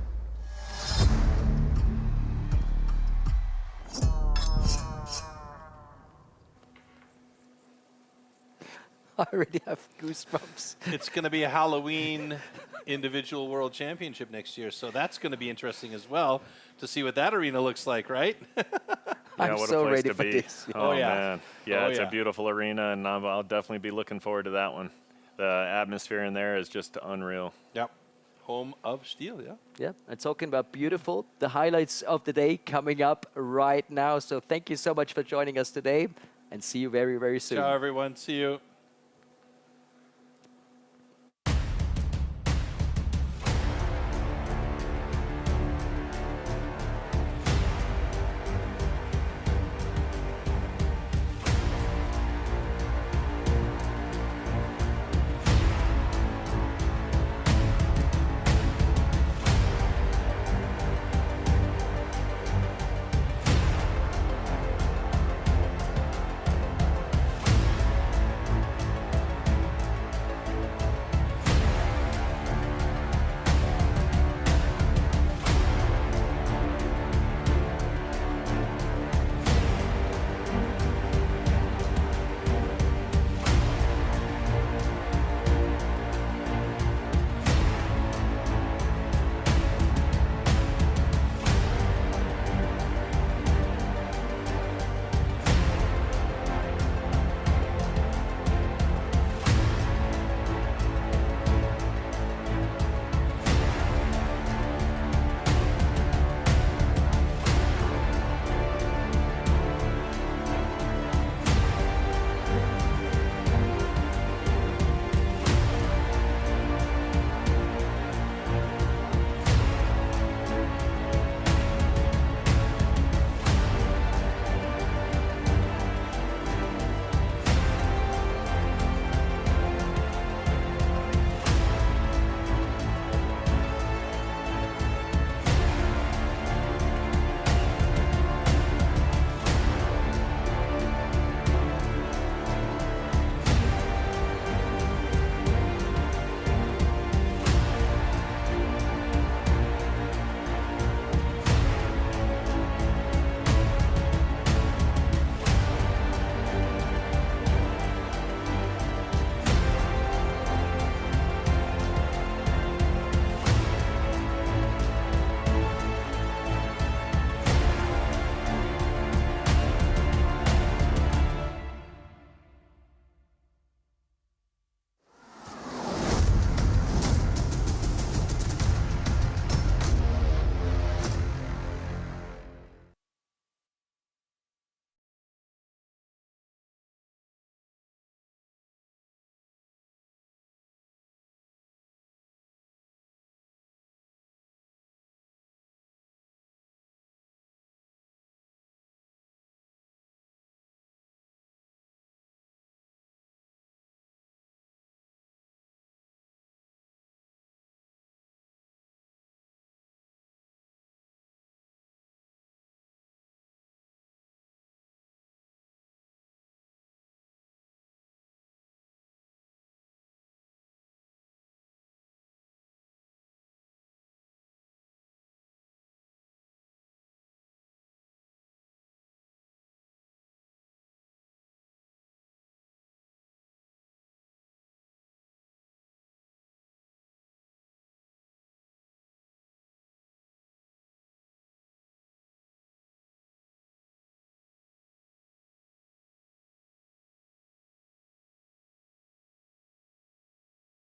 I already have goosebumps. It's going to be a Halloween individual world championship next year, so that's going to be interesting as well to see what that arena looks like, right? I'm what so a place ready to for be. this. Oh, yeah. man. Yeah, Oh, it's yeah. a beautiful arena, and I'll definitely be looking forward to that one. The atmosphere in there is just unreal. Yep. home of Stihl, yeah. Yeah, and talking about beautiful, the highlights of the day coming up right now. So thank you so much for joining us today, and see you very, very soon. Ciao, everyone. See you.